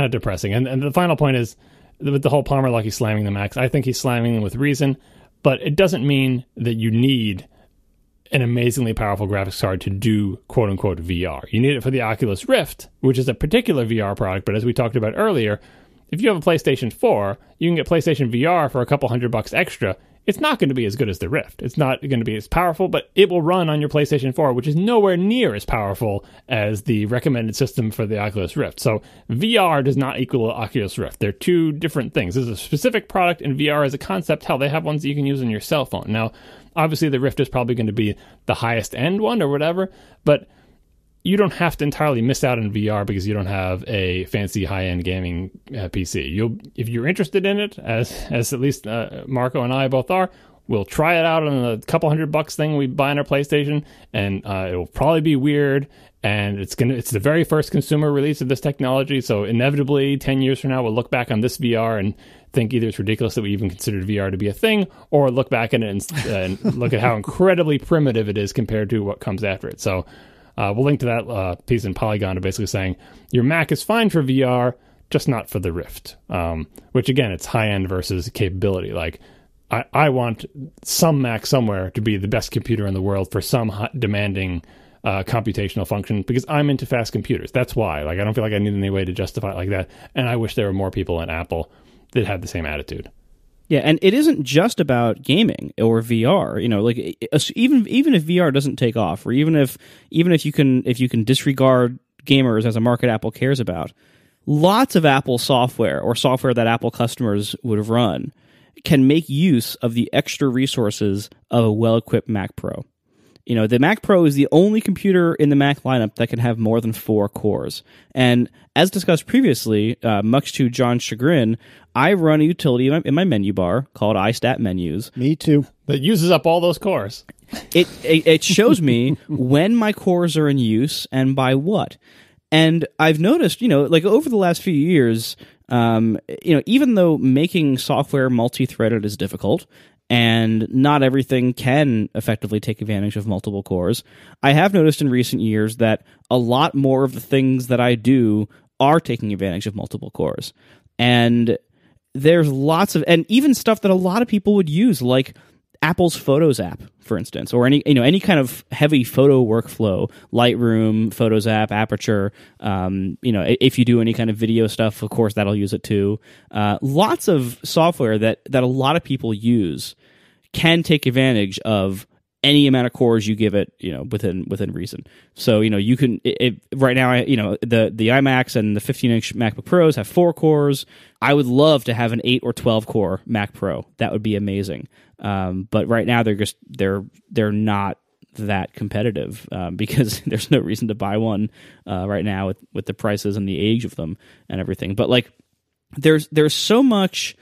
C: depressing. And the final point is, with the whole Palmer Luckey slamming the Macs, I think he's slamming them with reason, but it doesn't mean that you need an amazingly powerful graphics card to do quote-unquote VR. You need it for the Oculus Rift, which is a particular VR product, but as we talked about earlier, if you have a PlayStation 4, you can get PlayStation VR for a couple $100 extra. It's not going to be as good as the Rift. It's not going to be as powerful, but it will run on your PlayStation 4, which is nowhere near as powerful as the recommended system for the Oculus Rift. So VR does not equal Oculus Rift. They're two different things. There's a specific product, and VR as a concept. Hell, they have ones that you can use on your cell phone. Now, obviously, the Rift is probably going to be the highest end one or whatever, but you don't have to entirely miss out on VR because you don't have a fancy high-end gaming PC. If you're interested in it, as at least Marco and I both are, we'll try it out on a couple $100 thing we buy on our PlayStation, and it'll probably be weird. And it's the very first consumer release of this technology, so inevitably 10 years from now we'll look back on this VR and think either it's ridiculous that we even considered VR to be a thing, or look back at it and look at how incredibly primitive it is compared to what comes after it. So we'll link to that piece in Polygon, to basically saying your Mac is fine for VR, just not for the Rift. Which again, it's high-end versus capability. Like, I want some Mac somewhere to be the best computer in the world for some demanding computational function, because I'm into fast computers. That's why. Like, I don't feel like I need any way to justify it like that. And I wish there were more people in Apple that had the same attitude.
A: Yeah, and it isn't just about gaming or VR. Like, even if VR doesn't take off, or even if you can disregard gamers as a market Apple cares about, lots of Apple software, or software that Apple customers would have run, can make use of the extra resources of a well-equipped Mac Pro. The Mac Pro is the only computer in the Mac lineup that can have more than 4 cores. And as discussed previously, much to John's chagrin, I run a utility in my menu bar called iStat Menus.
B: Me too.
C: That uses up all those cores.
A: It shows me when my cores are in use and by what. And I've noticed, over the last few years, even though making software multi-threaded is difficult, and not everything can effectively take advantage of multiple cores, I have noticed in recent years that a lot more of the things that I do are taking advantage of multiple cores. And there's lots of, and even stuff that a lot of people would use, like Apple's Photos app, for instance, or any kind of heavy photo workflow, Lightroom, Photos app, Aperture. If you do any kind of video stuff, of course, that'll use it too. Lots of software that a lot of people use can take advantage of any amount of cores you give it, within reason. So, you can right now, the iMacs and the 15-inch MacBook Pros have 4 cores. I would love to have an 8 or 12 core Mac Pro. That would be amazing. But right now they're not that competitive because there's no reason to buy one right now with the prices and the age of them and everything. But like there's so much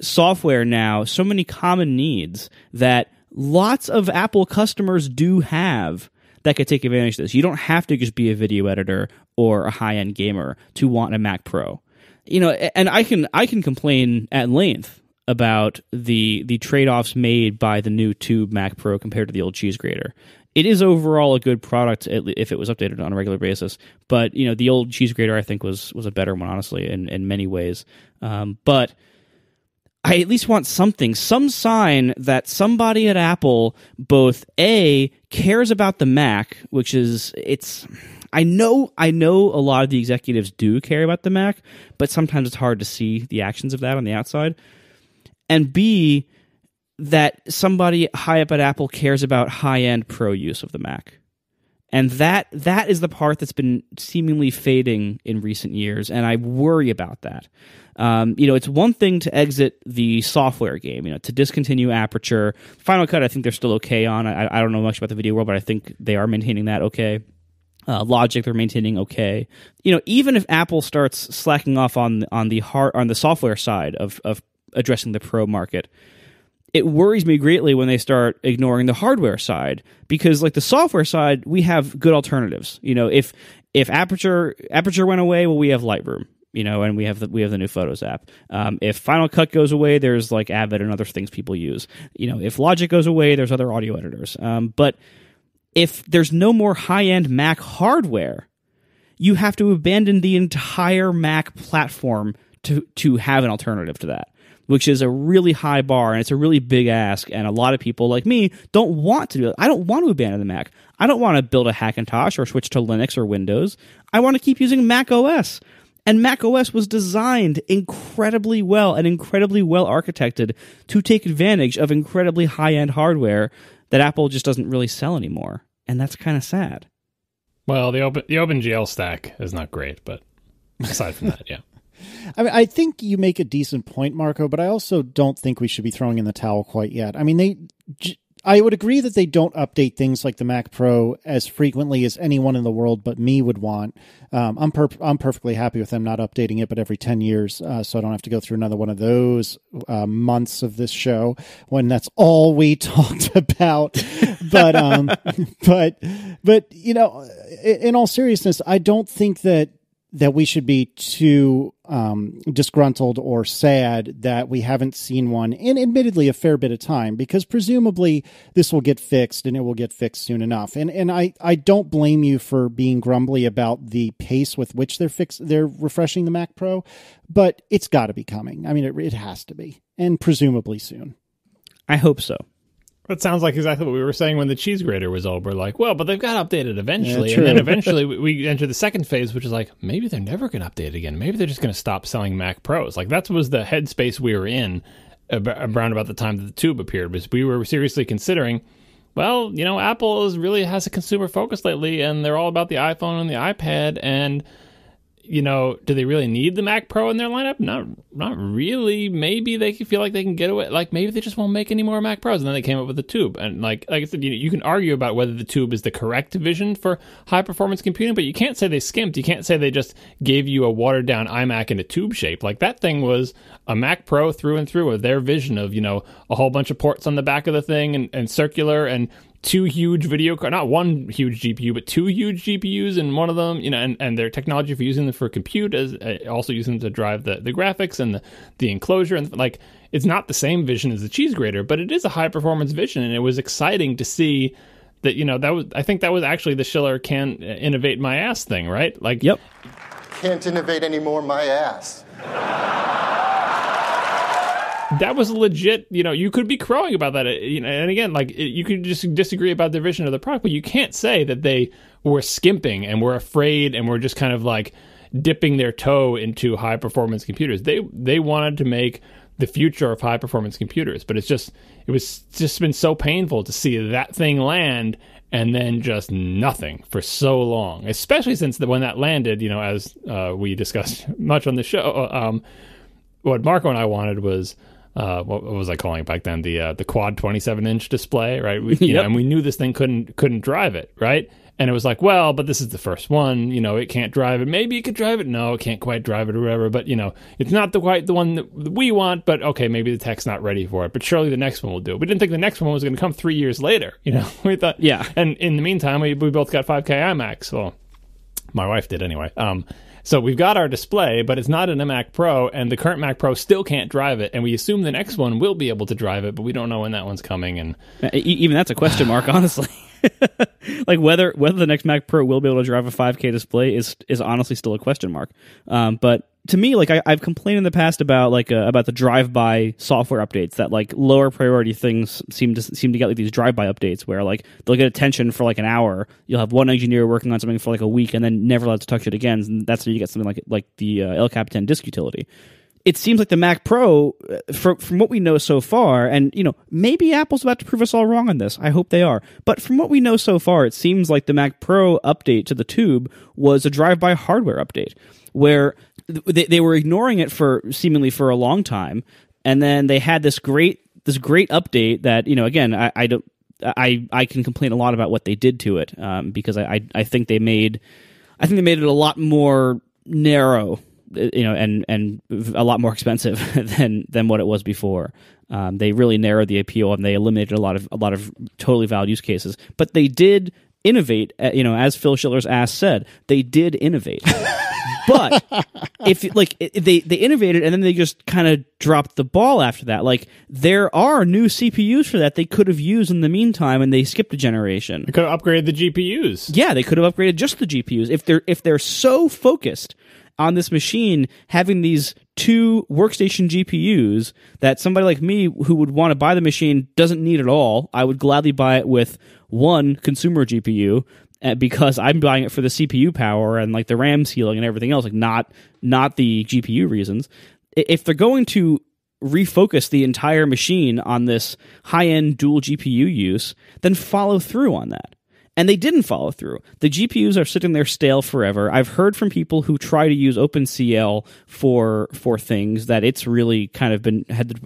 A: software now, so many common needs that lots of Apple customers do have that could take advantage of this. You don't have to just be a video editor or a high-end gamer to want a Mac Pro. And I can complain at length about the trade-offs made by the new Tube Mac Pro compared to the old cheese grater. It is overall a good product if it was updated on a regular basis, but the old cheese grater I think was a better one, honestly, in many ways. But I at least want some sign that somebody at Apple both A, cares about the Mac, which is I know a lot of the executives do care about the Mac, but sometimes it's hard to see the actions of that on the outside. And B, that somebody high up at Apple cares about high-end pro use of the Mac. And that is the part that's been seemingly fading in recent years, and I worry about that. It's one thing to exit the software game, to discontinue Aperture. Final Cut, I think they're still okay on. I don't know much about the video world, but I think they are maintaining that okay. Logic, they're maintaining okay. Even if Apple starts slacking off on the software side of addressing the pro market, it worries me greatly when they start ignoring the hardware side, because like the software side, we have good alternatives. If Aperture went away, well, we have Lightroom, and we have the new Photos app. If Final Cut goes away, there's like Avid and other things people use. If Logic goes away, there's other audio editors. But if there's no more high-end Mac hardware, you have to abandon the entire Mac platform to have an alternative to that, which is a really high bar, and it's a really big ask, and a lot of people like me don't want to do it. I don't want to abandon the Mac. I don't want to build a Hackintosh or switch to Linux or Windows. I want to keep using Mac OS. And Mac OS was designed incredibly well and incredibly well architected to take advantage of incredibly high-end hardware that Apple just doesn't really sell anymore. And that's kind of sad.
C: Well, the OpenGL stack is not great, but aside from that, yeah.
B: I mean, I think you make a decent point, Marco, but I also don't think we should be throwing in the towel quite yet. I mean, I would agree that they don't update things like the Mac Pro as frequently as anyone in the world but me would want. I'm perfectly happy with them not updating it, but every 10 years, so I don't have to go through another one of those months of this show when that's all we talked about. But in all seriousness, I don't think that we should be too disgruntled or sad that we haven't seen one in admittedly a fair bit of time, because presumably this will get fixed, and it will get fixed soon enough. And I don't blame you for being grumbly about the pace with which they're refreshing the Mac Pro, but it's got to be coming. I mean, it has to be, and presumably soon.
A: I hope so.
C: That sounds like exactly what we were saying when the cheese grater was over. Like, well, but they've got to update it eventually.
B: Yeah,
C: and then eventually we enter the second phase, which is like, maybe they're never going to update it again. Maybe they're just going to stop selling Mac Pros. Like, that was the headspace we were in around about the time that the Tube appeared, was we were seriously considering, well, Apple really has a consumer focus lately, and they're all about the iPhone and the iPad, and do they really need the Mac Pro in their lineup? Not really. Maybe they feel like they can get away. Like, maybe they just won't make any more Mac Pros, and then they came up with the Tube. And like I said, you can argue about whether the Tube is the correct vision for high performance computing, but you can't say they skimped. You can't say they just gave you a watered down iMac in a tube shape. Like, that thing was a Mac Pro through and through, with their vision of a whole bunch of ports on the back of the thing and circular, and two huge video cards, not one huge GPU, but two huge GPUs in one of them, and their technology for using them for compute, as also using them to drive the graphics and the enclosure. And like, it's not the same vision as the cheese grater, but it is a high performance vision. And it was exciting to see that, I think that was actually the Schiller can't innovate my ass thing, right? Like,
A: yep.
D: Can't innovate anymore, my ass.
C: That was legit, you could be crowing about that, and again, like, you could just disagree about their vision of the product, but you can't say that they were skimping and were afraid and were just kind of like dipping their toe into high performance computers. They wanted to make the future of high performance computers, but it was just been so painful to see that thing land and then just nothing for so long, especially since when that landed, as we discussed much on the show, what Marco and I wanted was, what was I calling it back then? The quad 27-inch display, right? And we knew this thing couldn't drive it, right? And it was like, well, but this is the first one, it can't drive it. Maybe it could drive it. No, it can't quite drive it or whatever. But, it's not the one that we want, but okay, maybe the tech's not ready for it. But surely the next one will do it. We didn't think the next one was going to come 3 years later, We thought,
A: yeah.
C: And in the meantime, we both got 5K iMacs. Well, my wife did anyway. So we've got our display, but it's not in a Mac Pro, and the current Mac Pro still can't drive it, and we assume the next one will be able to drive it, but we don't know when that one's coming. And
A: even that's a question mark, honestly. Like, whether the next Mac Pro will be able to drive a 5K display is honestly still a question mark. But to me, like, I've complained in the past about the drive-by software updates, that like lower priority things seem to get like these drive-by updates where like they'll get attention for like an hour. You'll have one engineer working on something for like a week and then never allowed to touch it again. And that's how you get something like the El Capitan disk utility. It seems like the Mac Pro, from what we know so far, and maybe Apple's about to prove us all wrong on this. I hope they are. But from what we know so far, it seems like the Mac Pro update to the Tube was a drive-by hardware update, where they were ignoring it seemingly for a long time, and then they had this great update that again, I can complain a lot about what they did to it, because I think they made it a lot more narrow, and a lot more expensive than what it was before. They really narrowed the appeal, and they eliminated a lot of totally valid use cases. But they did innovate, as Phil Schiller's ass said, they did innovate. But if they innovated and then they just kind of dropped the ball after that. Like, there are new CPUs for that they could have used in the meantime, and they skipped a generation.
C: They could have upgraded the GPUs.
A: Yeah, they could have upgraded just the GPUs. If they're so focused on this machine having these two workstation GPUs that somebody like me who would want to buy the machine doesn't need at all, I would gladly buy it with one consumer GPU, because I'm buying it for the CPU power and like the RAM ceiling and everything else, like not the GPU reasons. If they're going to refocus the entire machine on this high-end dual GPU use, then follow through on that. And they didn't follow through. The GPUs are sitting there stale forever. I've heard from people who try to use OpenCL for things that it's really kind of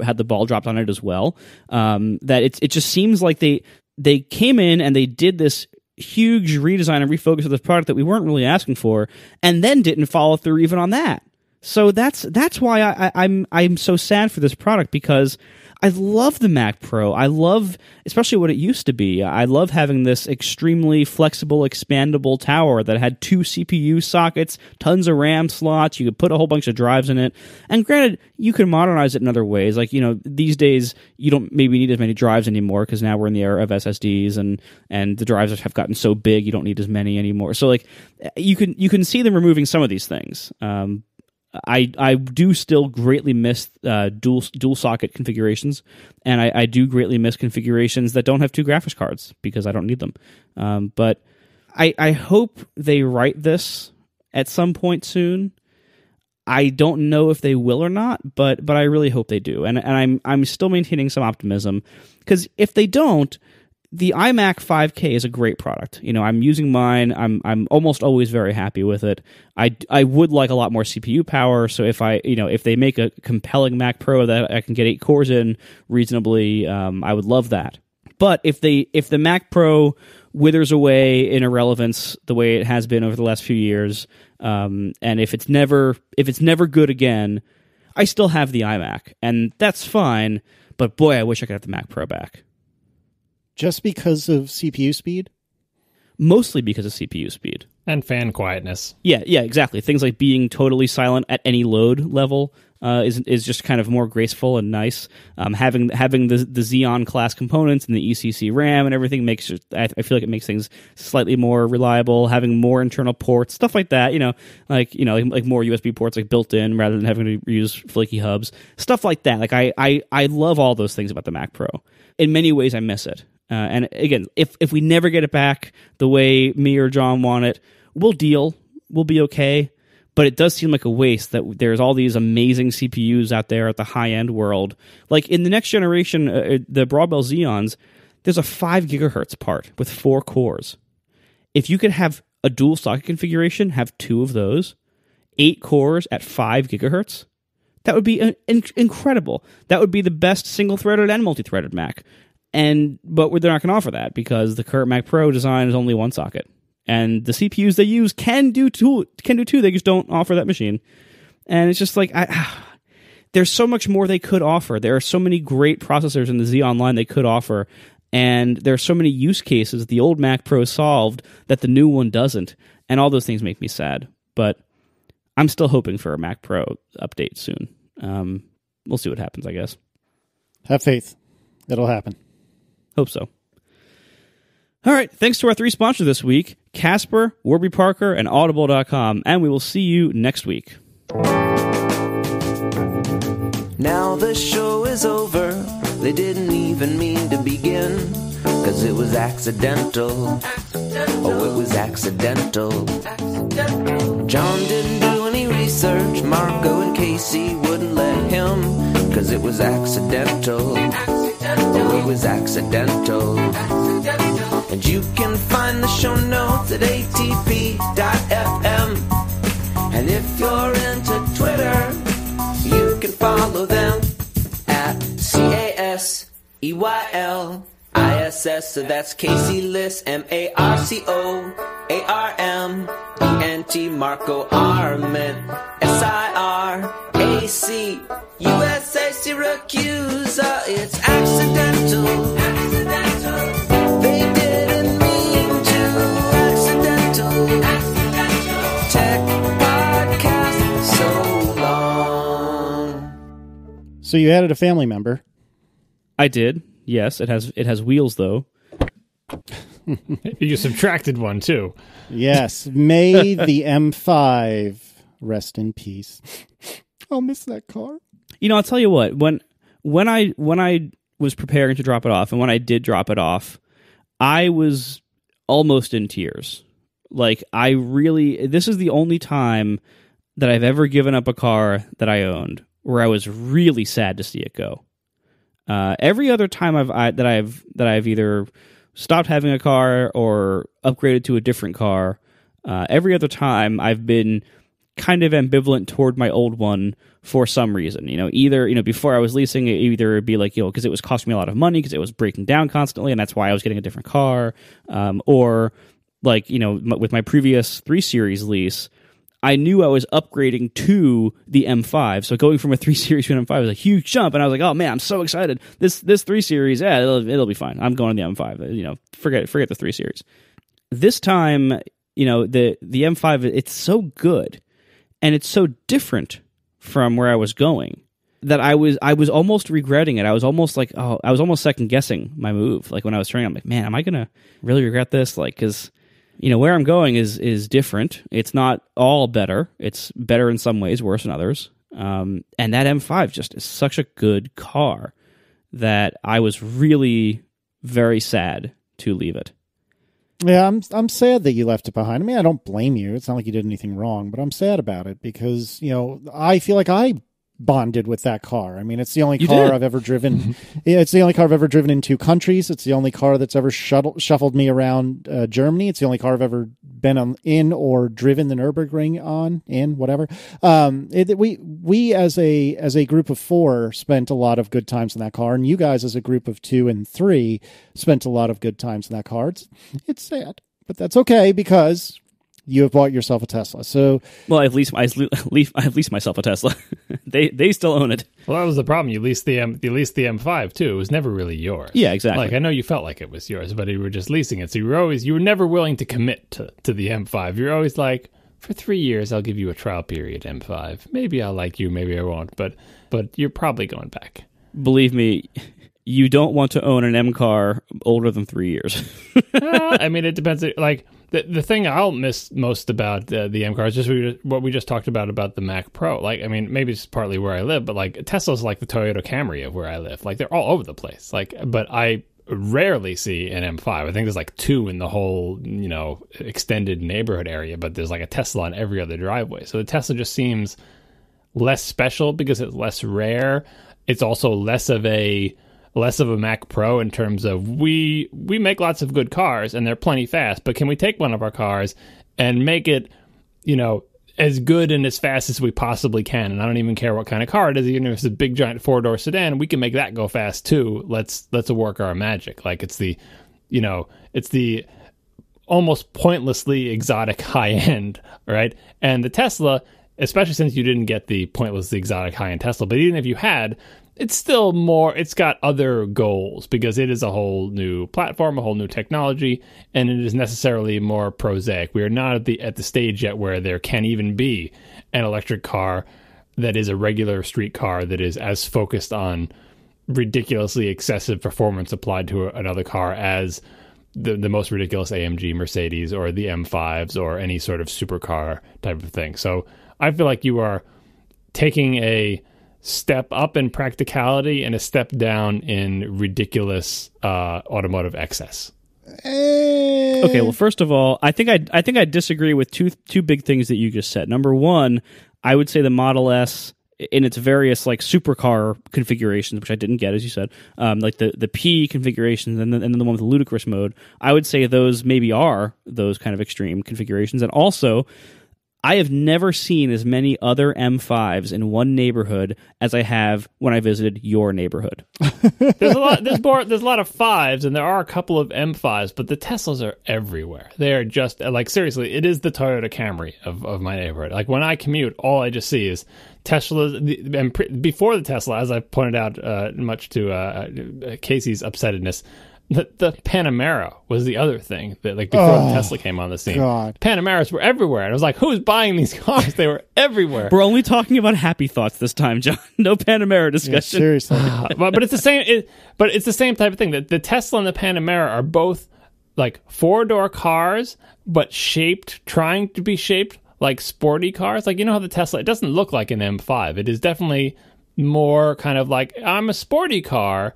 A: had the ball dropped on it as well. That it just seems like they came in and they did this huge redesign and refocus of this product that we weren't really asking for, and then didn't follow through even on that. So that's why I'm so sad for this product, because I love the Mac Pro. I love, especially what it used to be. I love having this extremely flexible, expandable tower that had two CPU sockets, tons of RAM slots. You could put a whole bunch of drives in it. And granted, you can modernize it in other ways. Like, these days you don't maybe need as many drives anymore, because now we're in the era of SSDs, and the drives have gotten so big you don't need as many anymore. So like, you can see them removing some of these things. I do still greatly miss dual socket configurations, and I do greatly miss configurations that don't have two graphics cards, because I don't need them. But I hope they write this at some point soon. I don't know if they will or not, but I really hope they do, and I'm still maintaining some optimism, because if they don't, the iMac 5K is a great product. I'm using mine. I'm almost always very happy with it. I would like a lot more CPU power. So if they make a compelling Mac Pro that I can get 8 cores in reasonably, I would love that. But if the Mac Pro withers away in irrelevance the way it has been over the last few years, and if it's never good again, I still have the iMac, and that's fine. But boy, I wish I could have the Mac Pro back.
B: Just because of CPU speed?
A: Mostly because of CPU speed.
C: And fan quietness.
A: Yeah, exactly. Things like being totally silent at any load level is just kind of more graceful and nice. Having the Xeon class components and the ECC RAM and everything I feel like it makes things slightly more reliable. Having more internal ports, stuff like that. Like more USB ports like built in rather than having to use flaky hubs. Stuff like that. Like I love all those things about the Mac Pro. In many ways, I miss it. And again, if we never get it back the way me or John want it, we'll deal. We'll be okay. But it does seem like a waste that there's all these amazing CPUs out there at the high-end world. Like in the next generation, the Broadwell Xeons, there's a 5 gigahertz part with 4 cores. If you could have a dual socket configuration, have 2 of those, 8 cores at 5 gigahertz, that would be incredible. That would be the best single-threaded and multi-threaded Mac. But they're not going to offer that because the current Mac Pro design is only 1 socket. And the CPUs they use can do two. They just don't offer that machine. And it's just like, there's so much more they could offer. There are so many great processors in the Xeon line they could offer. And there are so many use cases the old Mac Pro solved that the new one doesn't. And all those things make me sad. But I'm still hoping for a Mac Pro update soon. We'll see what happens, I guess.
B: Have faith. It'll happen.
A: Hope so. All right, thanks to our 3 sponsors this week, Casper, Warby Parker, and Audible.com, and we will see you next week.
E: Now the show is over, they didn't even mean to begin, 'cause it was accidental. Oh, it was accidental. John didn't do any research, Marco and Casey wouldn't let him, 'cause it was accidental. Oh, it was accidental. And you can find the show notes at atp.fm. And if you're into Twitter, you can follow them at CASEYLISS. So that's Casey Liss, MARCOARMENT, Marco Arment, SIRAC, USA Syracuse. It's accidental. They didn't mean to. Accidental. Tech podcast so long.
B: So you added a family member.
A: I did. Yes, it has wheels though.
C: You subtracted one too.
B: Yes, may the M5 rest in peace. I'll miss that car.
A: I'll tell you what. When I was preparing to drop it off, and when I did drop it off, I was almost in tears. Like this is the only time that I've ever given up a car that I owned where I was really sad to see it go. Every other time that I've either stopped having a car or upgraded to a different car, every other time I've been kind of ambivalent toward my old one for some reason. Either before I was leasing, it'd be like because it was costing me a lot of money because it was breaking down constantly, and that's why I was getting a different car. Or like with my previous 3 Series lease, I knew I was upgrading to the M5, so going from a 3 Series to an M5 was a huge jump, and I was like, "Oh man, I'm so excited! This 3 Series, yeah, it'll be fine. I'm going to the M5. Forget the 3 Series." This time, the M5, it's so good, and it's so different from where I was going that I was almost regretting it. I was almost like, I was almost second guessing my move. Like when I was turning, I'm like, man, am I gonna really regret this? Like, because where I'm going is different. It's not all better. It's better in some ways, worse in others. And that M5 just is such a good car that I was really very sad to leave it.
B: Yeah, I'm sad that you left it behind. I mean, I don't blame you. It's not like you did anything wrong, but I'm sad about it because, I feel like I bonded with that car. I mean, it's the only car I've ever driven. It's the only car I've ever driven in 2 countries. It's the only car that's ever shuffled me around Germany. It's the only car I've ever been in or driven the Nürburgring whatever. We as a group of 4 spent a lot of good times in that car, and you guys as a group of 2 and 3 spent a lot of good times in that car. It's sad, but that's okay because you have bought yourself a Tesla. So,
A: well, I've leased myself a Tesla. They still own it.
C: Well, that was the problem. You leased the M5 too. It was never really yours.
A: Yeah, exactly.
C: Like I know you felt like it was yours, but you were just leasing it. So you were never willing to commit to the M5. You're always like, for 3 years, I'll give you a trial period, M5. Maybe I'll like you, maybe I won't. But you're probably going back.
A: Believe me, you don't want to own an M car older than 3 years.
C: I mean, it depends. Like the thing I'll miss most about the M car is just what we just talked about the Mac Pro. Like, I mean, maybe it's partly where I live, but like Tesla's like the Toyota Camry of where I live. Like they're all over the place. Like, but I rarely see an M5. I think there's like 2 in the whole, extended neighborhood area, but there's like a Tesla on every other driveway. So the Tesla just seems less special because it's less rare. It's also less of a Mac Pro in terms of we make lots of good cars and they're plenty fast, but can we take one of our cars and make it, as good and as fast as we possibly can? And I don't even care what kind of car it is. Even if it's a big giant 4-door sedan, we can make that go fast too. Let's work our magic. Like it's the almost pointlessly exotic high end, right? And the Tesla, especially since you didn't get the pointlessly exotic high end Tesla, but even if you had, it's still it's got other goals because it is a whole new platform, a whole new technology, and it is necessarily more prosaic. We are not at the stage yet where there can even be an electric car that is a regular street car that is as focused on ridiculously excessive performance applied to another car as the most ridiculous AMG Mercedes or the M5s or any sort of supercar type of thing. So I feel like you are taking a step up in practicality and a step down in ridiculous automotive excess.
A: Okay, well, first of all, I think I disagree with two big things that you just said. Number one, I would say the Model S in its various like supercar configurations, which I didn't get, as you said, like the P configurations and then the one with the ludicrous mode. I would say those maybe are those kind of extreme configurations, and also, I have never seen as many other M5s in one neighborhood as I have when I visited your neighborhood.
C: There's a lot of 5s, and there are a couple of M5s, but the Teslas are everywhere. They are just like, seriously, it is the Toyota Camry of my neighborhood. Like when I commute, all I just see is Teslas. And before the Tesla, as I pointed out, much to Casey's upsettedness, the Panamera was the other thing that, like, before the Tesla came on the scene.
B: God.
C: Panameras were everywhere, and I was like, "Who's buying these cars?" They were everywhere.
A: We're only talking about happy thoughts this time, John. No Panamera discussion.
B: Yeah, seriously,
C: but it's the same. But it's the same type of thing. That the Tesla and the Panamera are both like 4-door cars, but trying to be shaped like sporty cars. Like, you know how the Tesla, it doesn't look like an M5. It is definitely more kind of like, I'm a sporty car,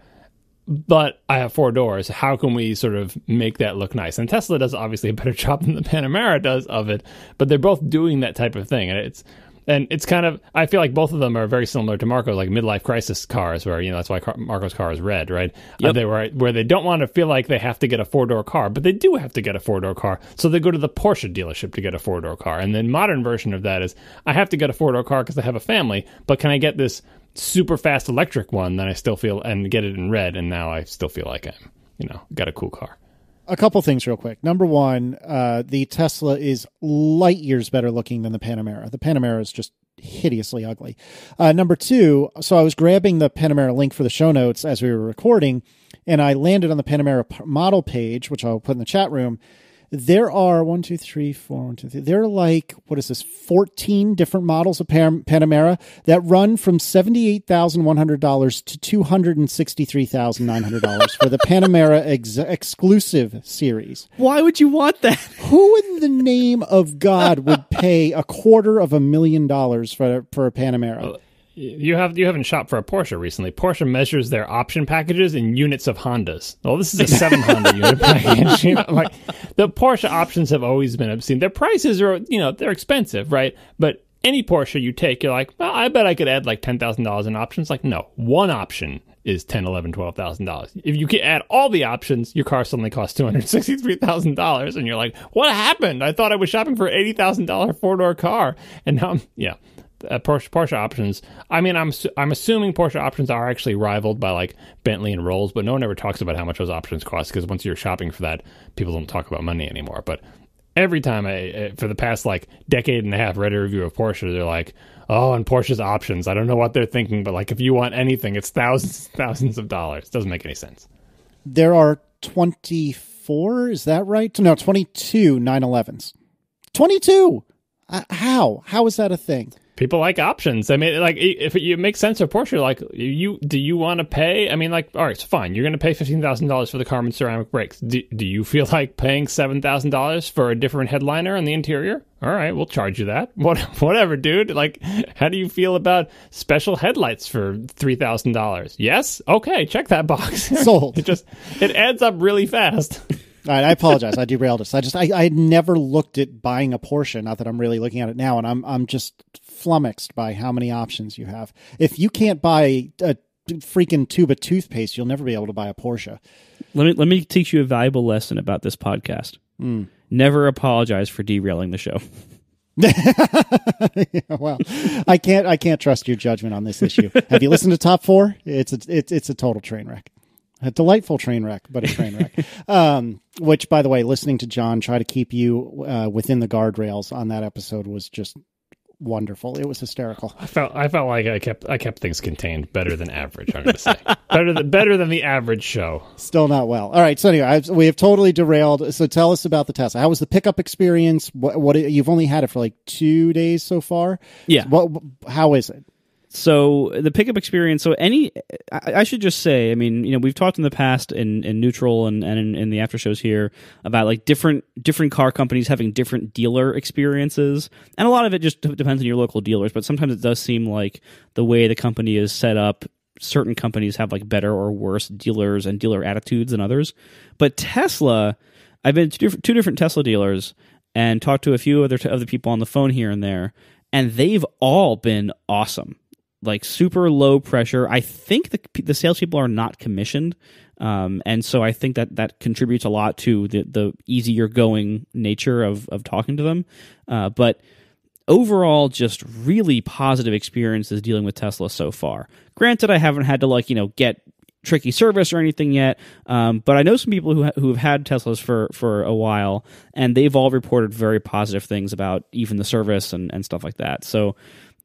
C: but I have 4 doors. How can we sort of make that look nice? And Tesla does obviously a better job than the Panamera does of it, but they're both doing that type of thing. And it's kind of, I feel like both of them are very similar to Marco's, like midlife crisis cars, where, that's why Marco's car is red, right?
A: Yep.
C: Where they don't want to feel like they have to get a 4-door car, but they do have to get a 4-door car. So they go to the Porsche dealership to get a 4-door car. And the modern version of that is, I have to get a 4-door car because I have a family, but can I get this super fast electric one that I still feel, and get it in red, and now I still feel like I'm, got a cool car.
B: A couple things real quick. Number one, the Tesla is light years better looking than the Panamera. The Panamera is just hideously ugly. Number two, so I was grabbing the Panamera link for the show notes as we were recording, and I landed on the Panamera model page, which I'll put in the chat room. There are 1, 2, 3, 4, 1, 2, 3. There are like, 14 different models of Panamera that run from $78,100 to $263,900 for the Panamera exclusive series.
A: Why would you want that?
B: Who in the name of God would pay $250,000 for a Panamera?
C: You haven't shopped for a Porsche recently. Porsche measures their option packages in units of Hondas. Well, this is a 7 Honda unit package. The Porsche options have always been obscene. Their prices are, they're expensive, right? But any Porsche you take, you're like, well, I bet I could add like $10,000 in options. Like, no, one option is $10,000, $11,000, $12,000. If you can add all the options, your car suddenly costs $263,000, and you're like, what happened? I thought I was shopping for $80,000 four-door car, and now Porsche options. I mean, I'm assuming Porsche options are actually rivaled by like Bentley and Rolls, but no one ever talks about how much those options cost, because once you're shopping for that, people don't talk about money anymore. But every time for the past like decade and a half, read a review of Porsche, they're like, oh, and Porsche's options. I don't know what they're thinking, but like if you want anything, it's thousands of dollars. Doesn't make any sense.
B: There are 24, is that right? No, 22 911s. 22! How is that a thing?
C: People like options. I mean, like, if it makes sense for Porsche, like, do you want to pay? I mean, like, all right, so fine. You're going to pay $15,000 for the carbon ceramic brakes. Do you feel like paying $7,000 for a different headliner on the interior? All right, we'll charge you that. Whatever, dude. Like, how do you feel about special headlights for $3,000? Yes? Okay, check that box.
B: Sold.
C: It adds up really fast.
B: All right, I apologize. I derailed us. I never looked at buying a Porsche. Not that I'm really looking at it now, and I'm just flummoxed by how many options you have. If you can't buy a freaking tube of toothpaste, you'll never be able to buy a Porsche.
A: Let me teach you a valuable lesson about this podcast. Never apologize for derailing the show.
B: Yeah, well, I can't trust your judgment on this issue. Have you listened to Top 4? It's a total train wreck. A delightful train wreck, but a train wreck. Which, by the way, listening to John try to keep you within the guardrails on that episode was just wonderful. It was hysterical.
C: I felt like I kept things contained better than average. I'm going to say better than the average show.
B: Still not well. All right. So anyway, we have totally derailed. So tell us about the Tesla. How was the pickup experience? What you've only had it for like 2 days so far?
A: Yeah.
B: How is it?
A: So the pickup experience. So I should just say, I mean, you know, we've talked in the past in Neutral and in the after shows here about like different car companies having different dealer experiences, and a lot of it just depends on your local dealers. But sometimes it does seem like the way the company is set up, certain companies have like better or worse dealers and dealer attitudes than others. But Tesla, I've been to two different Tesla dealers and talked to a few other people on the phone here and there, and they've all been awesome. Like super low pressure. I think the salespeople are not commissioned, and so I think that contributes a lot to the easier going nature of talking to them. But overall, just really positive experiences dealing with Tesla so far. Granted, I haven't had to get tricky service or anything yet, but I know some people who have had Teslas for a while, and they've all reported very positive things about even the service and stuff like that.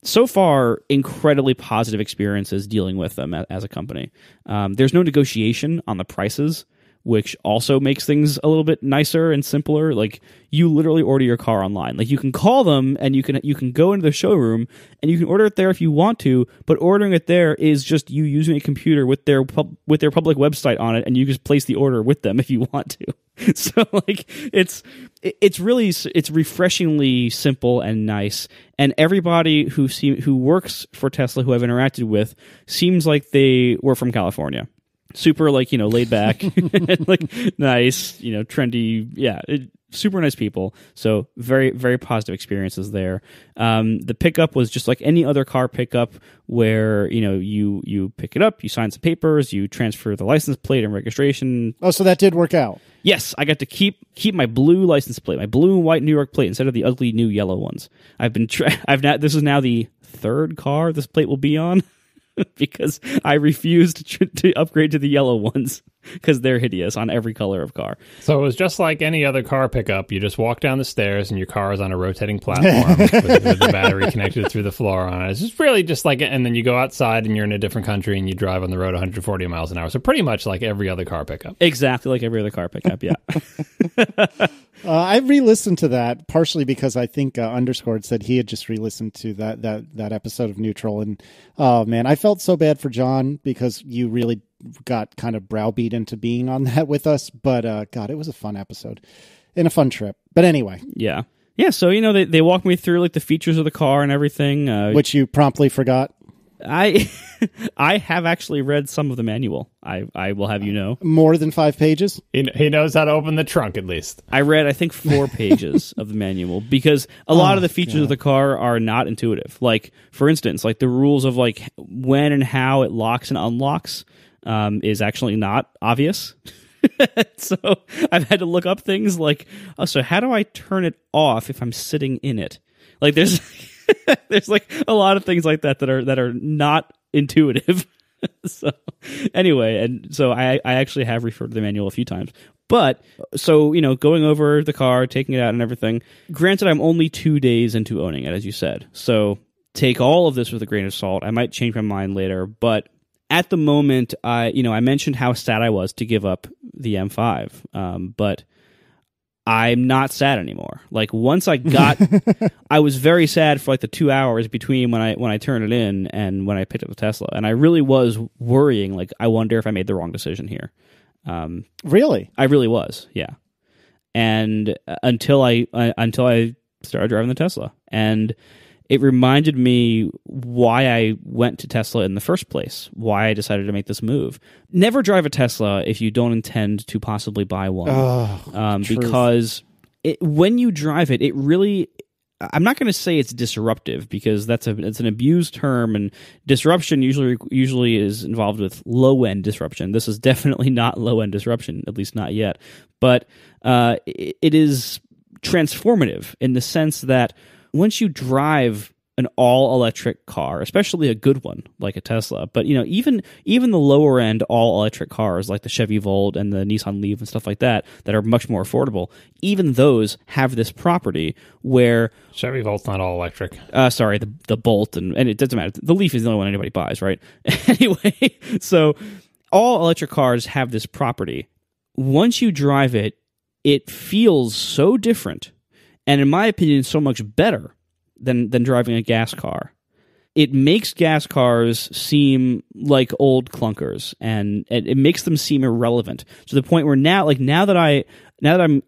A: So far, incredibly positive experiences dealing with them as a company. There's no negotiation on the prices, which also makes things a little bit nicer and simpler. Like, you literally order your car online. Like, you can call them and you can go into the showroom and you can order it there if you want to, but ordering it there is just you using a computer with their public website on it, and you just place the order with them if you want to. So like it's refreshingly simple and nice, and everybody who works for Tesla who I've interacted with seems like they were from California. Super laid back, like nice, trendy, super nice people. So very, very positive experiences there. The pickup was just like any other car pickup, where you pick it up, you sign some papers, you transfer the license plate and registration.
B: Oh, so that did work out.
A: Yes, I got to keep my blue license plate, my blue and white New York plate, instead of the ugly new yellow ones. This is now the third car this plate will be on. Because I refused to upgrade to the yellow ones because they're hideous on every color of car.
C: So it was just like any other car pickup. You just walk down the stairs and your car is on a rotating platform with the battery connected through the floor on it. It's just really just like, and then you go outside and you're in a different country and you drive on the road 140 miles an hour. So pretty much like every other car pickup.
A: Exactly like every other car pickup, yeah.
B: I re-listened to that partially because I think Underscored said he had just re-listened to that episode of Neutral, and oh man, I felt so bad for John because you really got kind of browbeat into being on that with us. But God, it was a fun episode and a fun trip. But anyway,
A: yeah. So they walked me through like the features of the car and everything,
B: which you promptly forgot.
A: I I have actually read some of the manual. I will have you know.
B: More than 5 pages?
C: He knows how to open the trunk, at least.
A: I read, I think, 4 pages of the manual because a lot of the features of the car are not intuitive. Like, for instance, like the rules of like when and how it locks and unlocks is actually not obvious. So I've had to look up things like, oh, so how do I turn it off if I'm sitting in it? Like, there's there's like a lot of things like that that are not intuitive. So anyway, and so I actually have referred to the manual a few times. But so, going over the car, taking it out and everything, granted, I'm only 2 days into owning it, as you said. So take all of this with a grain of salt. I might change my mind later, but at the moment, I mentioned how sad I was to give up the M5, but I'm not sad anymore. Like, once I got, I was very sad for like the 2 hours between when I turned it in and when I picked up the Tesla, and I really was worrying. Like, I wonder if I made the wrong decision here.
B: Really?
A: I really was, yeah. And until I started driving the Tesla, and it reminded me why I went to Tesla in the first place, why I decided to make this move. Never drive a Tesla if you don't intend to possibly buy one. Because when you drive it, it really... I'm not going to say it's disruptive because it's an abused term, and disruption usually is involved with low-end disruption. This is definitely not low-end disruption, at least not yet. But it is transformative in the sense that once you drive an all-electric car, especially a good one like a Tesla, but even the lower-end all-electric cars like the Chevy Volt and the Nissan Leaf and stuff like that are much more affordable, even those have this property where...
C: Chevy Volt's not all-electric.
A: Sorry, the Bolt, and it doesn't matter. The Leaf is the only one anybody buys, right? Anyway, so all-electric cars have this property. Once you drive it, it feels so different, and in my opinion, so much better than driving a gas car. It makes gas cars seem like old clunkers, and it makes them seem irrelevant to the point where now that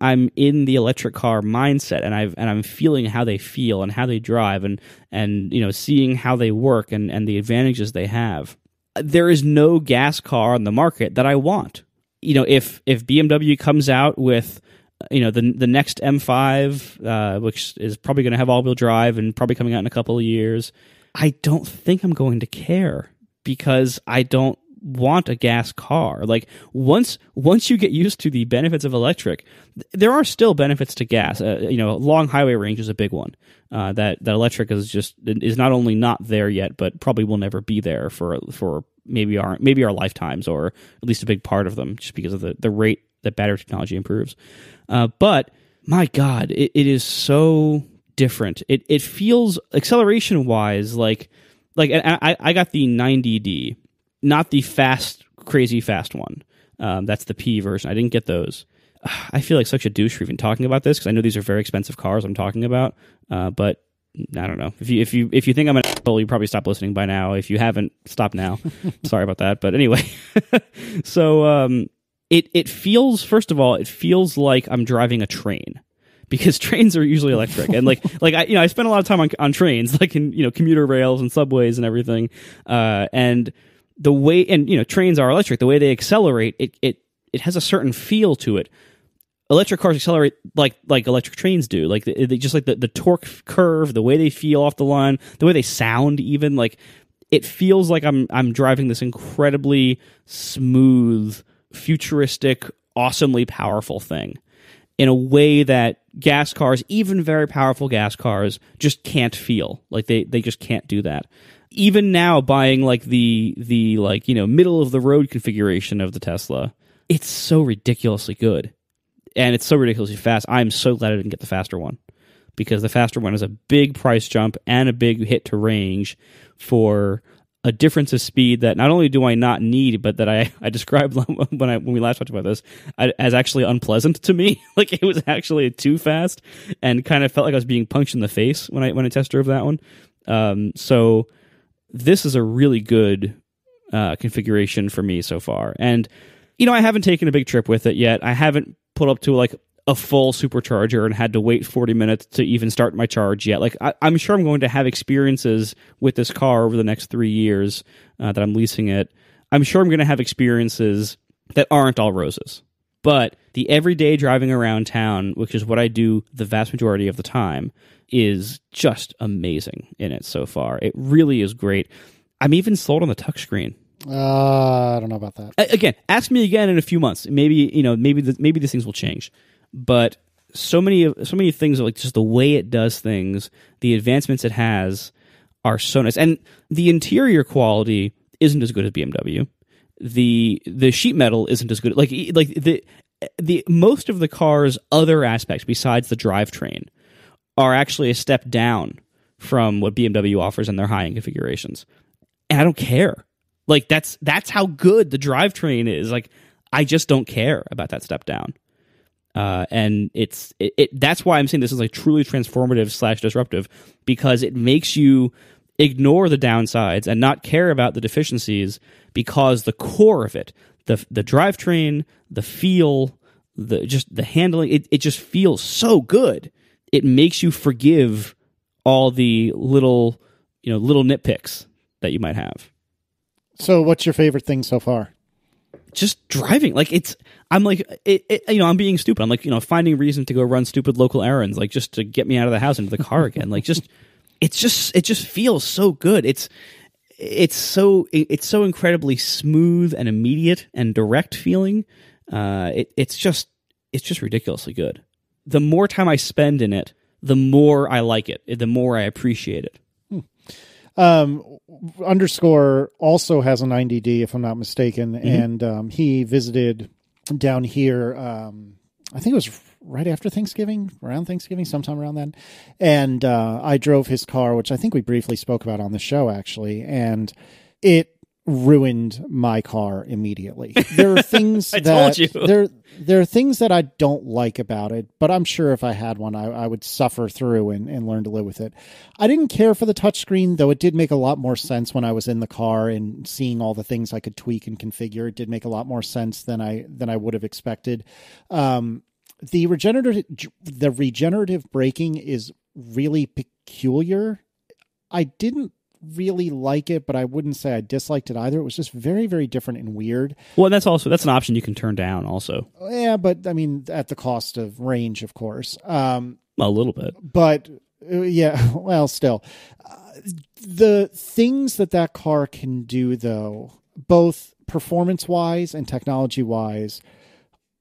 A: I'm in the electric car mindset, and I'm feeling how they feel and how they drive, and seeing how they work and the advantages they have. There is no gas car on the market that I want. If BMW comes out with the next M5, which is probably going to have all-wheel drive and probably coming out in a couple of years, I don't think I'm going to care because I don't want a gas car. Like, once you get used to the benefits of electric, there are still benefits to gas. Long highway range is a big one. That electric is not only not there yet, but probably will never be there for maybe our lifetimes, or at least a big part of them, just because of the rate that battery technology improves. But my God, it is so different. It feels acceleration wise like I got the 90D, not the crazy fast one. That's the P version. I didn't get those. I feel like such a douche for even talking about this because I know these are very expensive cars I'm talking about. But I don't know. If you think I'm an asshole, you probably stop listening by now. If you haven't, stop now. Sorry about that. But anyway, so it feels, first of all, it feels like I'm driving a train, because trains are usually electric, and I spend a lot of time on trains, like in commuter rails and subways and everything, and the way, and trains are electric. The way they accelerate, it has a certain feel to it. Electric cars accelerate like electric trains do, like they just like the torque curve, the way they feel off the line, the way they sound, even like it feels like I'm driving this incredibly smooth, futuristic, awesomely powerful thing in a way that gas cars, even very powerful gas cars, just can't feel. Like they just can't do that. Even now, buying like the middle of the road configuration of the Tesla, it's so ridiculously good. And it's so ridiculously fast. I'm so glad I didn't get the faster one, because the faster one is a big price jump and a big hit to range for a difference of speed that not only do I not need, but that I described when we last talked about this as actually unpleasant to me. Like, it was actually too fast and kind of felt like I was being punched in the face when I test drove that one. So this is a really good configuration for me so far. And I haven't taken a big trip with it yet. I haven't put up to like a full supercharger and had to wait 40 minutes to even start my charge yet. Like, I'm sure I'm going to have experiences with this car over the next 3 years that I'm leasing it. I'm sure I'm going to have experiences that aren't all roses. But the everyday driving around town, which is what I do the vast majority of the time, is just amazing in it so far. It really is great. I'm even sold on the touchscreen.
B: I don't know about that.
A: Again, ask me again in a few months. Maybe these things will change. But so many things, like just the way it does things, the advancements it has are so nice. And the interior quality isn't as good as BMW. The sheet metal isn't as good. Like the most of the car's other aspects besides the drivetrain are actually a step down from what BMW offers in their high-end configurations. And I don't care. Like that's how good the drivetrain is. Like I just don't care about that step down. And that's why I'm saying this is like truly transformative / disruptive, because it makes you ignore the downsides and not care about the deficiencies, because the core of it, the drivetrain, the feel, the handling, it just feels so good. It makes you forgive all the little nitpicks that you might have.
B: So what's your favorite thing so far?
A: Just driving. Like I'm being stupid. I'm like, finding a reason to go run stupid local errands, like just to get me out of the house into the car again. Like it just feels so good. It's so incredibly smooth and immediate and direct feeling. It's just ridiculously good. The more time I spend in it, the more I like it, the more I appreciate it.
B: Underscore also has a 90D, if I'm not mistaken, and he visited down here. I think it was right after Thanksgiving, around Thanksgiving, sometime around then. And I drove his car, which I think we briefly spoke about on the show, actually, and it ruined my car immediately. There are things there are things that I don't like about it, but I'm sure if I had one, I would suffer through and learn to live with it. I didn't care for the touchscreen, though it did make a lot more sense when I was in the car and seeing all the things I could tweak and configure. It did make a lot more sense than I would have expected. The regenerative braking is really peculiar. I didn't really like it, but I wouldn't say I disliked it either. It was just very, very different and weird.
A: Well, that's an option you can turn down also.
B: Yeah, but I mean, at the cost of range, of course.
A: A little bit.
B: But yeah, well, still. The things that car can do, though, both performance-wise and technology-wise,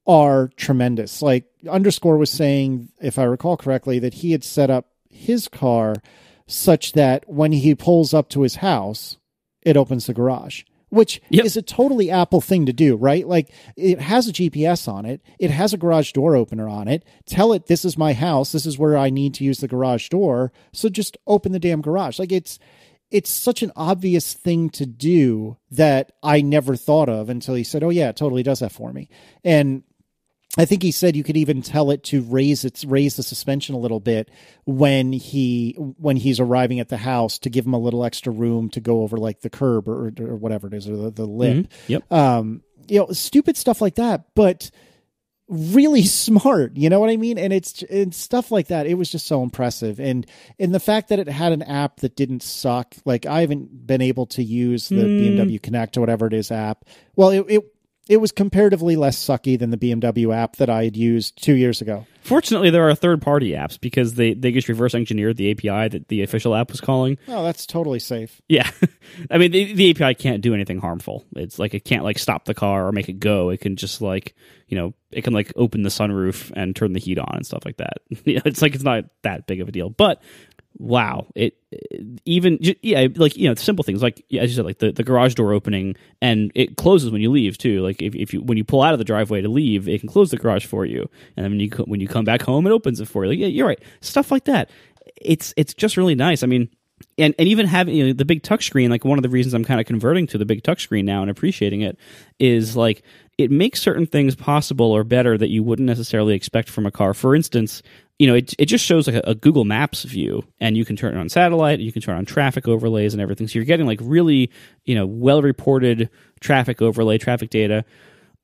B: are tremendous. Like Underscore was saying, if I recall correctly, that he had set up his car such that when he pulls up to his house, it opens the garage, which is a totally Apple thing to do, right? Like it has a GPS on it. It has a garage door opener on it. Tell it, this is my house. This is where I need to use the garage door. So just open the damn garage. Like it's such an obvious thing to do that I never thought of until he said, oh yeah, it totally does that for me. And I think he said you could even tell it to raise the suspension a little bit when he's arriving at the house, to give him a little extra room to go over like the curb or whatever it is, or the lip.
A: Mm-hmm. Yep.
B: Stupid stuff like that, but really smart. You know what I mean? And it's stuff like that. It was just so impressive. And the fact that it had an app that didn't suck. Like I haven't been able to use the BMW Connect or whatever it is app. Well, it was comparatively less sucky than the BMW app that I had used 2 years ago.
A: Fortunately, there are third-party apps because they just reverse-engineered the API that the official app was calling.
B: Oh, that's totally safe.
A: Yeah. I mean, the API can't do anything harmful. It's like it can't like stop the car or make it go. It can just like, it can like open the sunroof and turn the heat on and stuff like that. It's like it's not that big of a deal. But wow, simple things like, as you said, like the garage door opening, and it closes when you leave too. Like when you pull out of the driveway to leave, it can close the garage for you, and then when you come back home, it opens it for you. Like, yeah, you're right, stuff like that. It's just really nice. I mean, and even having the big touchscreen, like one of the reasons I'm kind of converting to the big touchscreen now and appreciating it is like it makes certain things possible or better that you wouldn't necessarily expect from a car. For instance, it just shows like a Google Maps view, and you can turn it on satellite, you can turn on traffic overlays and everything. So you're getting like really, well-reported traffic overlay, traffic data.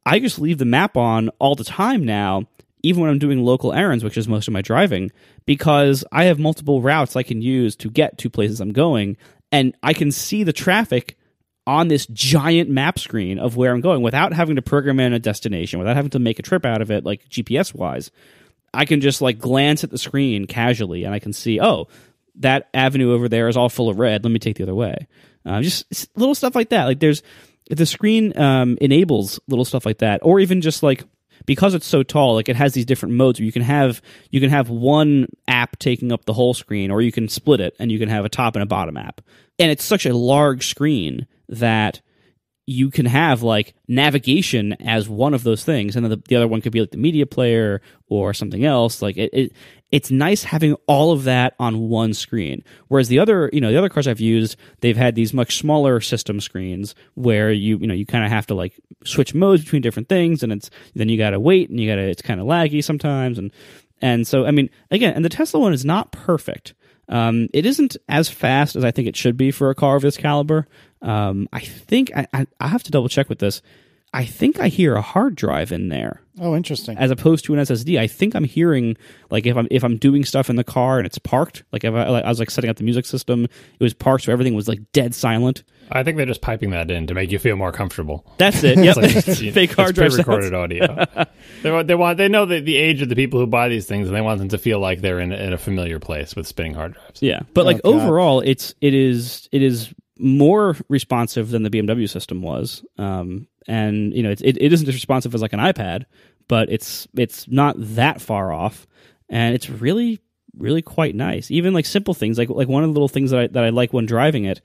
A: I just leave the map on all the time now, even when I'm doing local errands, which is most of my driving, because I have multiple routes I can use to get to places I'm going, and I can see the traffic on this giant map screen of where I'm going without having to program in a destination, without having to make a trip out of it, like GPS-wise. I can just like glance at the screen casually, and I can see, oh, that avenue over there is all full of red. Let me take the other way. Just little stuff like that. Like the screen enables little stuff like that, or even just like, because it's so tall, like it has these different modes where you can have one app taking up the whole screen, or you can split it and you can have a top and a bottom app. And it's such a large screen that you can have like navigation as one of those things, and then the other one could be like the media player or something else. Like it's nice having all of that on one screen. Whereas the other cars I've used, they've had these much smaller system screens where you kind of have to like switch modes between different things, and then you got to wait, and it's kind of laggy sometimes, and so I mean, again, and the Tesla one is not perfect. It isn't as fast as I think it should be for a car of this caliber. I think I have to double check with this. I think I hear a hard drive in there.
B: Oh, interesting.
A: As opposed to an SSD. I think I'm hearing, like, if I'm doing stuff in the car and it's parked, like if I was like setting up the music system, it was parked, so everything was like dead silent.
C: I think they're just piping that in to make you feel more comfortable.
A: That's it. Yep.
C: It's
A: fake hard drive
C: pre-recorded audio. They know the age of the people who buy these things, and they want them to feel like they're in a familiar place with spinning hard drives.
A: Yeah, but like overall, it is more responsive than the BMW system was, and it isn't as responsive as like an iPad, but it's not that far off, and it's really quite nice. Even like simple things, like one of the little things that I like when driving it.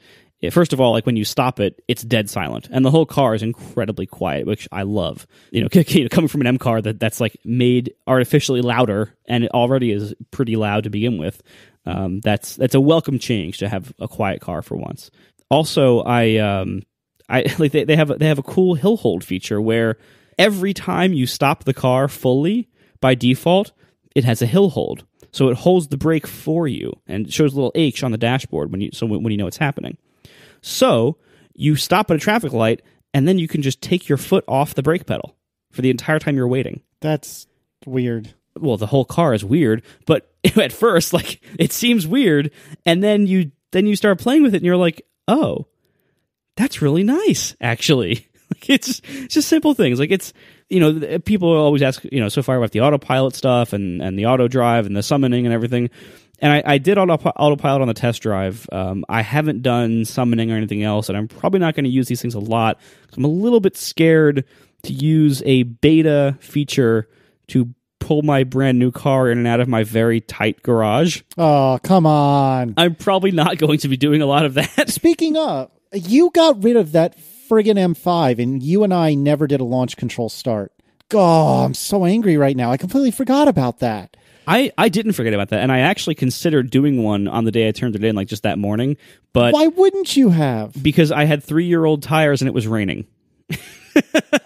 A: First of all, like when you stop it, it's dead silent, and the whole car is incredibly quiet, which I love. Coming from an M car that's like made artificially louder, and it already is pretty loud to begin with. That's a welcome change to have a quiet car for once. Also, I like they have a cool hill hold feature where every time you stop the car fully, by default, it has a hill hold, so it holds the brake for you and it shows a little H on the dashboard when you know it's happening. So you stop at a traffic light, and then you can just take your foot off the brake pedal for the entire time you're waiting.
B: That's weird.
A: Well, the whole car is weird, but at first, like, it seems weird, and then you start playing with it, and you're like, oh, that's really nice, actually. Like, it's just simple things. Like, it's, people always ask, so far about the autopilot stuff and the auto drive and the summoning and everything. And I did autopilot on the test drive. I haven't done summoning or anything else, and I'm probably not going to use these things a lot. I'm a little bit scared to use a beta feature to pull my brand new car in and out of my very tight garage.
B: Oh, come on. I'm
A: probably not going to be doing a lot of that.
B: Speaking of, you got rid of that friggin' M5, and you and I never did a launch control start. Oh, I'm so angry right now. I completely forgot about that.
A: I didn't forget about that, and I actually considered doing one on the day I turned it in, like just that morning. But
B: why wouldn't you have?
A: Because I had 3-year-old tires and it was raining.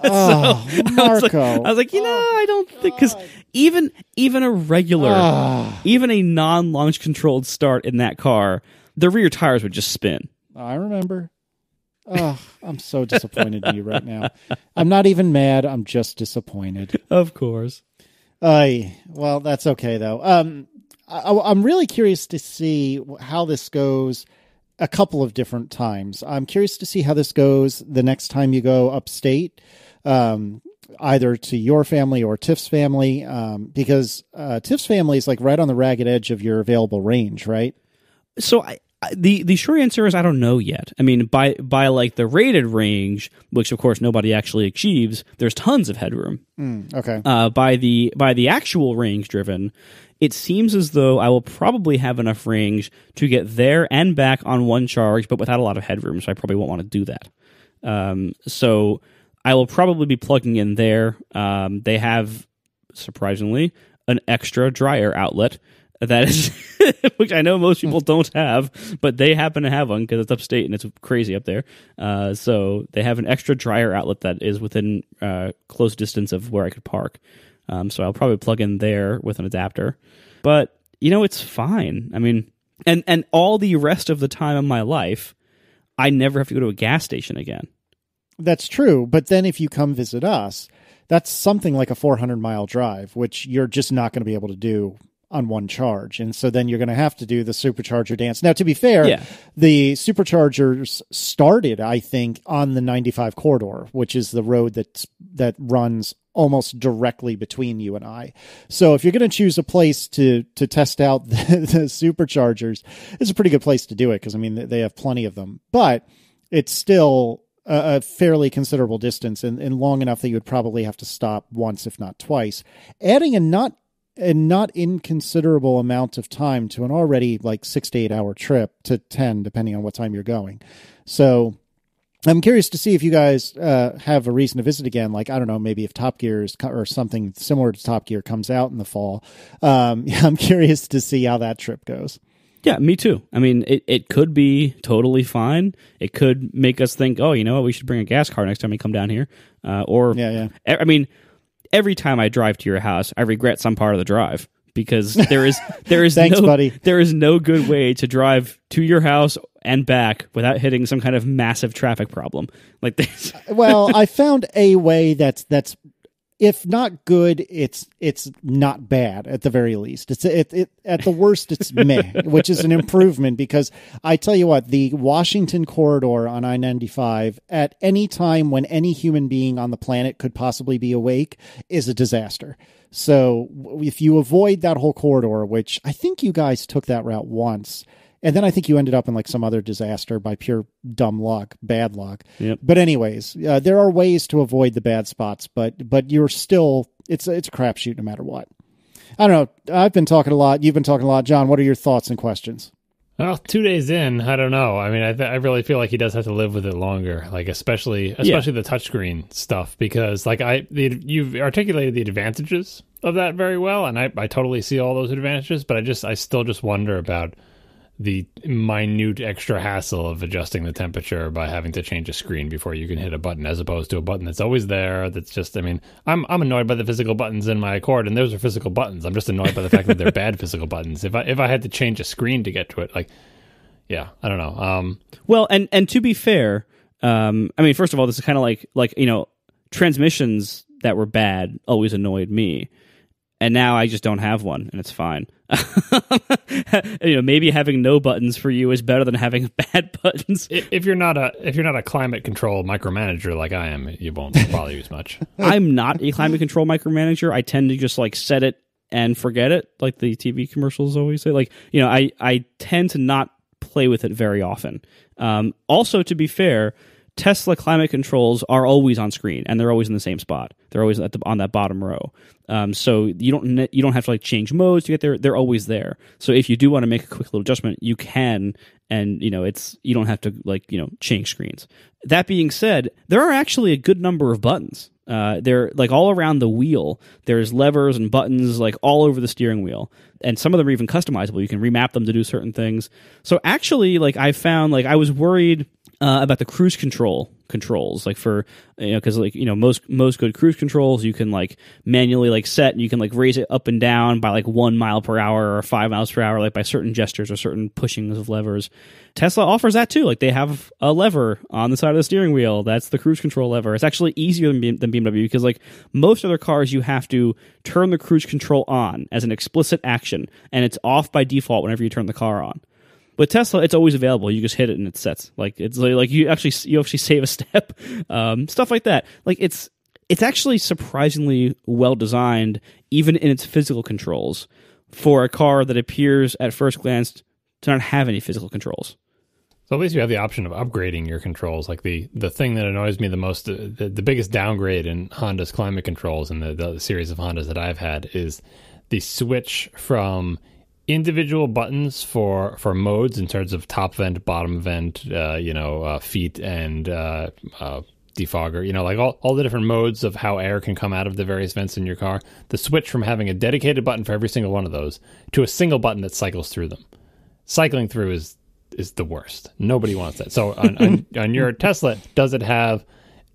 B: Oh, Marco!
A: I was like, I don't think, because even a regular, even a non-launch controlled start in that car, the rear tires would just spin.
B: I remember. Oh, I'm so disappointed in you right now. I'm not even mad. I'm just disappointed.
A: Of course.
B: Well, that's okay, though. I'm really curious to see how this goes a couple of different times. I'm curious to see how this goes the next time you go upstate, either to your family or Tiff's family, because Tiff's family is like right on the ragged edge of your available range, right?
A: So the short answer is I don't know yet. I mean, by like the rated range, which of course nobody actually achieves, there's tons of headroom.
B: Okay.
A: By the actual range driven, it seems as though I will probably have enough range to get there and back on one charge, but without a lot of headroom. So I probably won't want to do that. So I will probably be plugging in there. They have, surprisingly, an extra dry air outlet. That is, which I know most people don't have, but they happen to have one because it's upstate and it's crazy up there. So they have an extra dryer outlet that is within close distance of where I could park. So I'll probably plug in there with an adapter. But, it's fine. I mean, and all the rest of the time of my life, I never have to go to a gas station again.
B: That's true. But then if you come visit us, that's something like a 400-mile drive, which you're just not going to be able to do on one charge. And so then you're going to have to do the supercharger dance. Now, to be fair, the superchargers started, I think, on the 95 corridor, which is the road that runs almost directly between you and I. So if you're going to choose a place to test out the superchargers, it's a pretty good place to do it because, I mean, they have plenty of them. But it's still a fairly considerable distance and long enough that you would probably have to stop once, if not twice. Adding a not inconsiderable amount of time to an already like 6 to 8 hour trip to 10, depending on what time you're going. So I'm curious to see if you guys have a reason to visit again. Like, I don't know, maybe if Top Gear or something similar to Top Gear comes out in the fall. I'm curious to see how that trip goes.
A: Yeah, me too. I mean, it could be totally fine. It could make us think, oh, you know what, we should bring a gas car next time we come down here. I mean, every time I drive to your house, I regret some part of the drive because there is
B: Thanks, buddy.
A: There is no good way to drive to your house and back without hitting some kind of massive traffic problem like this.
B: Well, I found a way that's if not good, it's not bad at the very least. It's at the worst, it's meh, which is an improvement because I tell you what, the Washington corridor on I-95 at any time when any human being on the planet could possibly be awake is a disaster. So if you avoid that whole corridor, which I think you guys took that route once, and then I think you ended up in like some other disaster by pure dumb luck, bad luck.
A: Yep.
B: But anyways, there are ways to avoid the bad spots, but you're still, it's a crapshoot no matter what. I don't know. I've been talking a lot. You've been talking a lot. John, what are your thoughts and questions?
C: Well, 2 days in, I don't know. I mean, I really feel like he does have to live with it longer, like especially the touchscreen stuff, because like you've articulated the advantages of that very well, and I totally see all those advantages, but I still just wonder about the minute extra hassle of adjusting the temperature by having to change a screen before you can hit a button, as opposed to a button that's always there. That's just, I mean, I'm annoyed by the physical buttons in my Accord, and those are physical buttons. I'm just annoyed by the fact that they're bad physical buttons. If I had to change a screen to get to it, like, yeah, I don't know.
A: Well, and to be fair, I mean, first of all, this is kind of like you know, transmissions that were bad always annoyed me. And now I just don't have one, and it's fine. You know, maybe having no buttons for you is better than having bad buttons.
C: If you're not a climate control micromanager like I am, you won't bother you as much.
A: I'm not a climate control micromanager. I tend to just like set it and forget it, like the TV commercials always say. Like, you know, I tend to not play with it very often. Also, to be fair, Tesla climate controls are always on screen, and they're always in the same spot. They're always on that bottom row. So you don't have to like change modes to get there. They're always there. So if you do want to make a quick little adjustment, you can, and you know you don't have to like, you know, change screens. That being said, there are actually a good number of buttons. They're like all around the wheel. There's levers and buttons like all over the steering wheel, and some of them are even customizable. You can remap them to do certain things. So actually, like I found, like I was worried about the cruise controls, like for, you know, because like, you know, most good cruise controls you can like manually like set, and you can like raise it up and down by like 1 mile per hour or 5 miles per hour, like by certain gestures or certain pushings of levers. Tesla offers that too. Like they have a lever on the side of the steering wheel. That's the cruise control lever. It's actually easier than BMW because like most other cars, you have to turn the cruise control on as an explicit action, and it's off by default whenever you turn the car on. With Tesla, it's always available. You just hit it and it sets. Like it's like you actually save a step, stuff like that. Like it's actually surprisingly well designed, even in its physical controls, for a car that appears at first glance to not have any physical controls.
C: So at least you have the option of upgrading your controls. Like the thing that annoys me the most, the biggest downgrade in Honda's climate controls and the series of Hondas that I've had is the switch from individual buttons for modes in terms of top vent, bottom vent, feet and defogger, you know, like all the different modes of how air can come out of the various vents in your car. The switch from having a dedicated button for every single one of those to a single button that cycles through them. Cycling through is the worst. Nobody wants that. So on your Tesla, does it have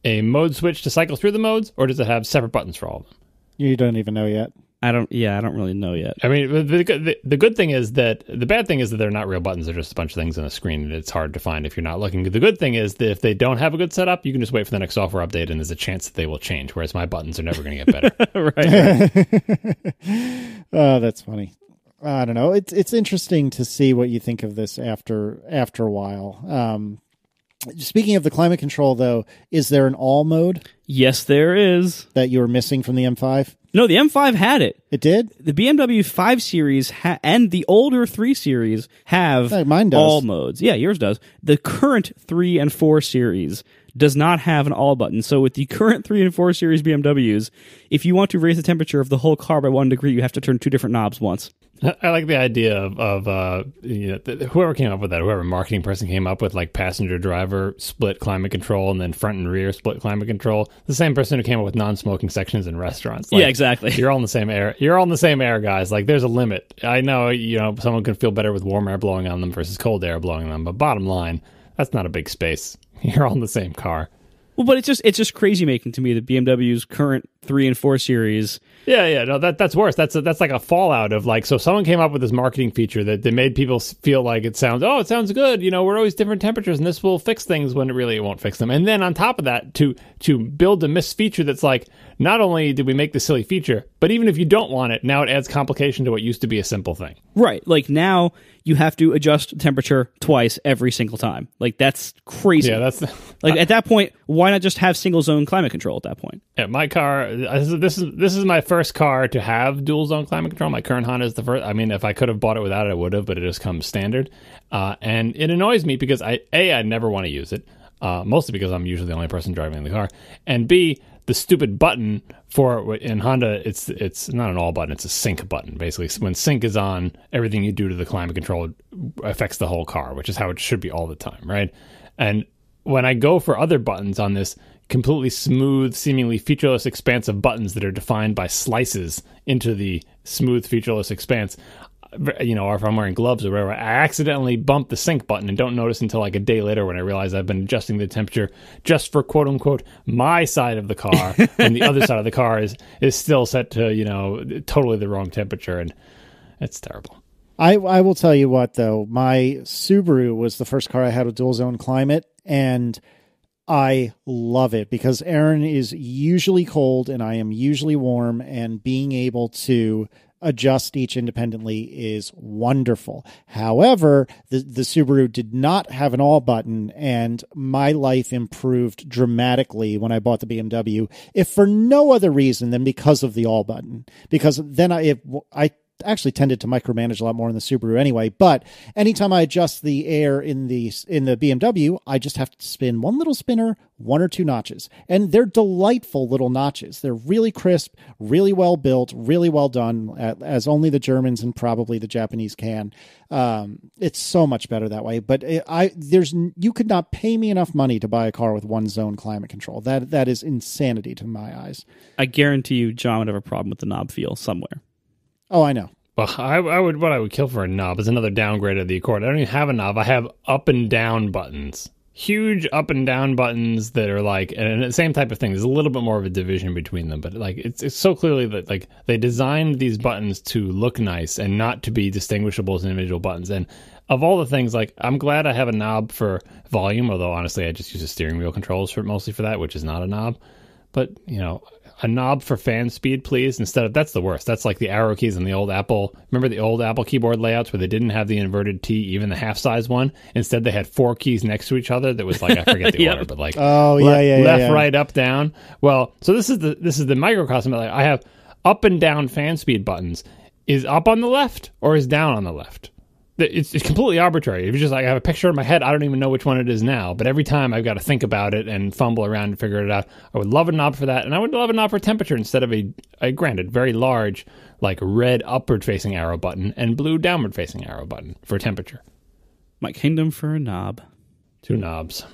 C: a mode switch to cycle through the modes, or does it have separate buttons for all of them?
B: You don't even know yet.
A: I don't really know yet.
C: I mean, the good thing is that the bad thing is that they're not real buttons. They're just a bunch of things on a screen, and it's hard to find if you're not looking. The good thing is that if they don't have a good setup, you can just wait for the next software update, and there's a chance that they will change. Whereas my buttons are never going to get better.
A: Right.
B: Oh, that's funny. I don't know. It's interesting to see what you think of this after a while. Speaking of the climate control, though, is there an all mode?
A: Yes, there is.
B: That you were missing from the M5?
A: No, the M5 had it.
B: It did?
A: The BMW 5 Series and the older 3 Series have
B: mine does.
A: all modes. Yeah, yours does. The current 3 and 4 Series does not have an all button. So with the current 3 and 4 Series BMWs, if you want to raise the temperature of the whole car by 1 degree, you have to turn 2 different knobs once.
C: I like the idea of whoever came up with that, whoever marketing person came up with like passenger driver split climate control and then front and rear split climate control. The same person who came up with non-smoking sections in restaurants. Like,
A: yeah, exactly.
C: You're all in the same air. You're all in the same air, guys. Like there's a limit. I know, someone can feel better with warm air blowing on them versus cold air blowing on them. But bottom line, that's not a big space. You're all in the same car.
A: Well, but it's just crazy making to me that BMW's current 3 and 4 Series.
C: Yeah, no, that's worse. That's like a fallout of like, so someone came up with this marketing feature that made people feel like it sounds good. We're always different temperatures and this will fix things when it won't fix them. And then on top of that, to build a missed feature that's like, not only did we make the silly feature, but even if you don't want it, now it adds complication to what used to be a simple thing.
A: Right. Like now you have to adjust temperature twice every single time. Like that's crazy.
C: Yeah, that's
A: like at that point, why not just have single zone climate control at that point?
C: Yeah, my car. This is my first car to have dual zone climate control. My current Honda is the first. I mean, if I could have bought it without it, I would have, but it just comes standard. And it annoys me because I never want to use it. Mostly because I'm usually the only person driving the car, and B, the stupid button for in Honda, it's not an all button, it's a sync button. Basically, when sync is on, everything you do to the climate control affects the whole car, which is how it should be all the time, right? And when I go for other buttons on this completely smooth, seemingly featureless expanse of buttons that are defined by slices into the smooth, featureless expanse, or if I'm wearing gloves or whatever, I accidentally bump the sync button and don't notice until like a day later when I realize I've been adjusting the temperature just for quote unquote my side of the car, and the other side of the car is still set to totally the wrong temperature, and it's terrible.
B: I will tell you what though, my Subaru was the first car I had with dual zone climate, and I love it because Aaron is usually cold and I am usually warm, and being able to adjust each independently is wonderful. However, the Subaru did not have an all button, and my life improved dramatically when I bought the BMW, if for no other reason than because of the all button. Because then I actually tended to micromanage a lot more in the Subaru anyway, but anytime I adjust the air in the BMW, I just have to spin one little spinner, 1 or 2 notches, and they're delightful little notches. They're really crisp, really well built, really well done, as only the Germans and probably the Japanese can. It's so much better that way, but you could not pay me enough money to buy a car with one zone climate control. That is insanity to my eyes.
A: I guarantee you John would have a problem with the knob feel somewhere.
B: Oh, I know.
C: Well, what I would kill for a knob is another downgrade of the Accord. I don't even have a knob. I have up and down buttons. Huge up and down buttons that are like, and the same type of thing. There's a little bit more of a division between them, but like it's so clearly that like they designed these buttons to look nice and not to be distinguishable as individual buttons. And of all the things, like I'm glad I have a knob for volume, although honestly I just use a steering wheel controls mostly for that, which is not a knob. But a knob for fan speed, please. Instead of, that's the worst. That's like the arrow keys on the old Apple. Remember the old Apple keyboard layouts where they didn't have the inverted T, even the half size one? Instead, they had 4 keys next to each other. That was like, I forget the order, but like left, right, up, down. Well, so this is the microcosm. Like I have up and down fan speed buttons. Is up on the left or is down on the left? It's completely arbitrary. If you just like I have a picture in my head, I don't even know which one it is now. But every time I've got to think about it and fumble around and figure it out. I would love a knob for that, and I would love a knob for temperature instead of a granted very large like red upward facing arrow button and blue downward facing arrow button for temperature.
A: My kingdom for a knob.
C: 2 knobs.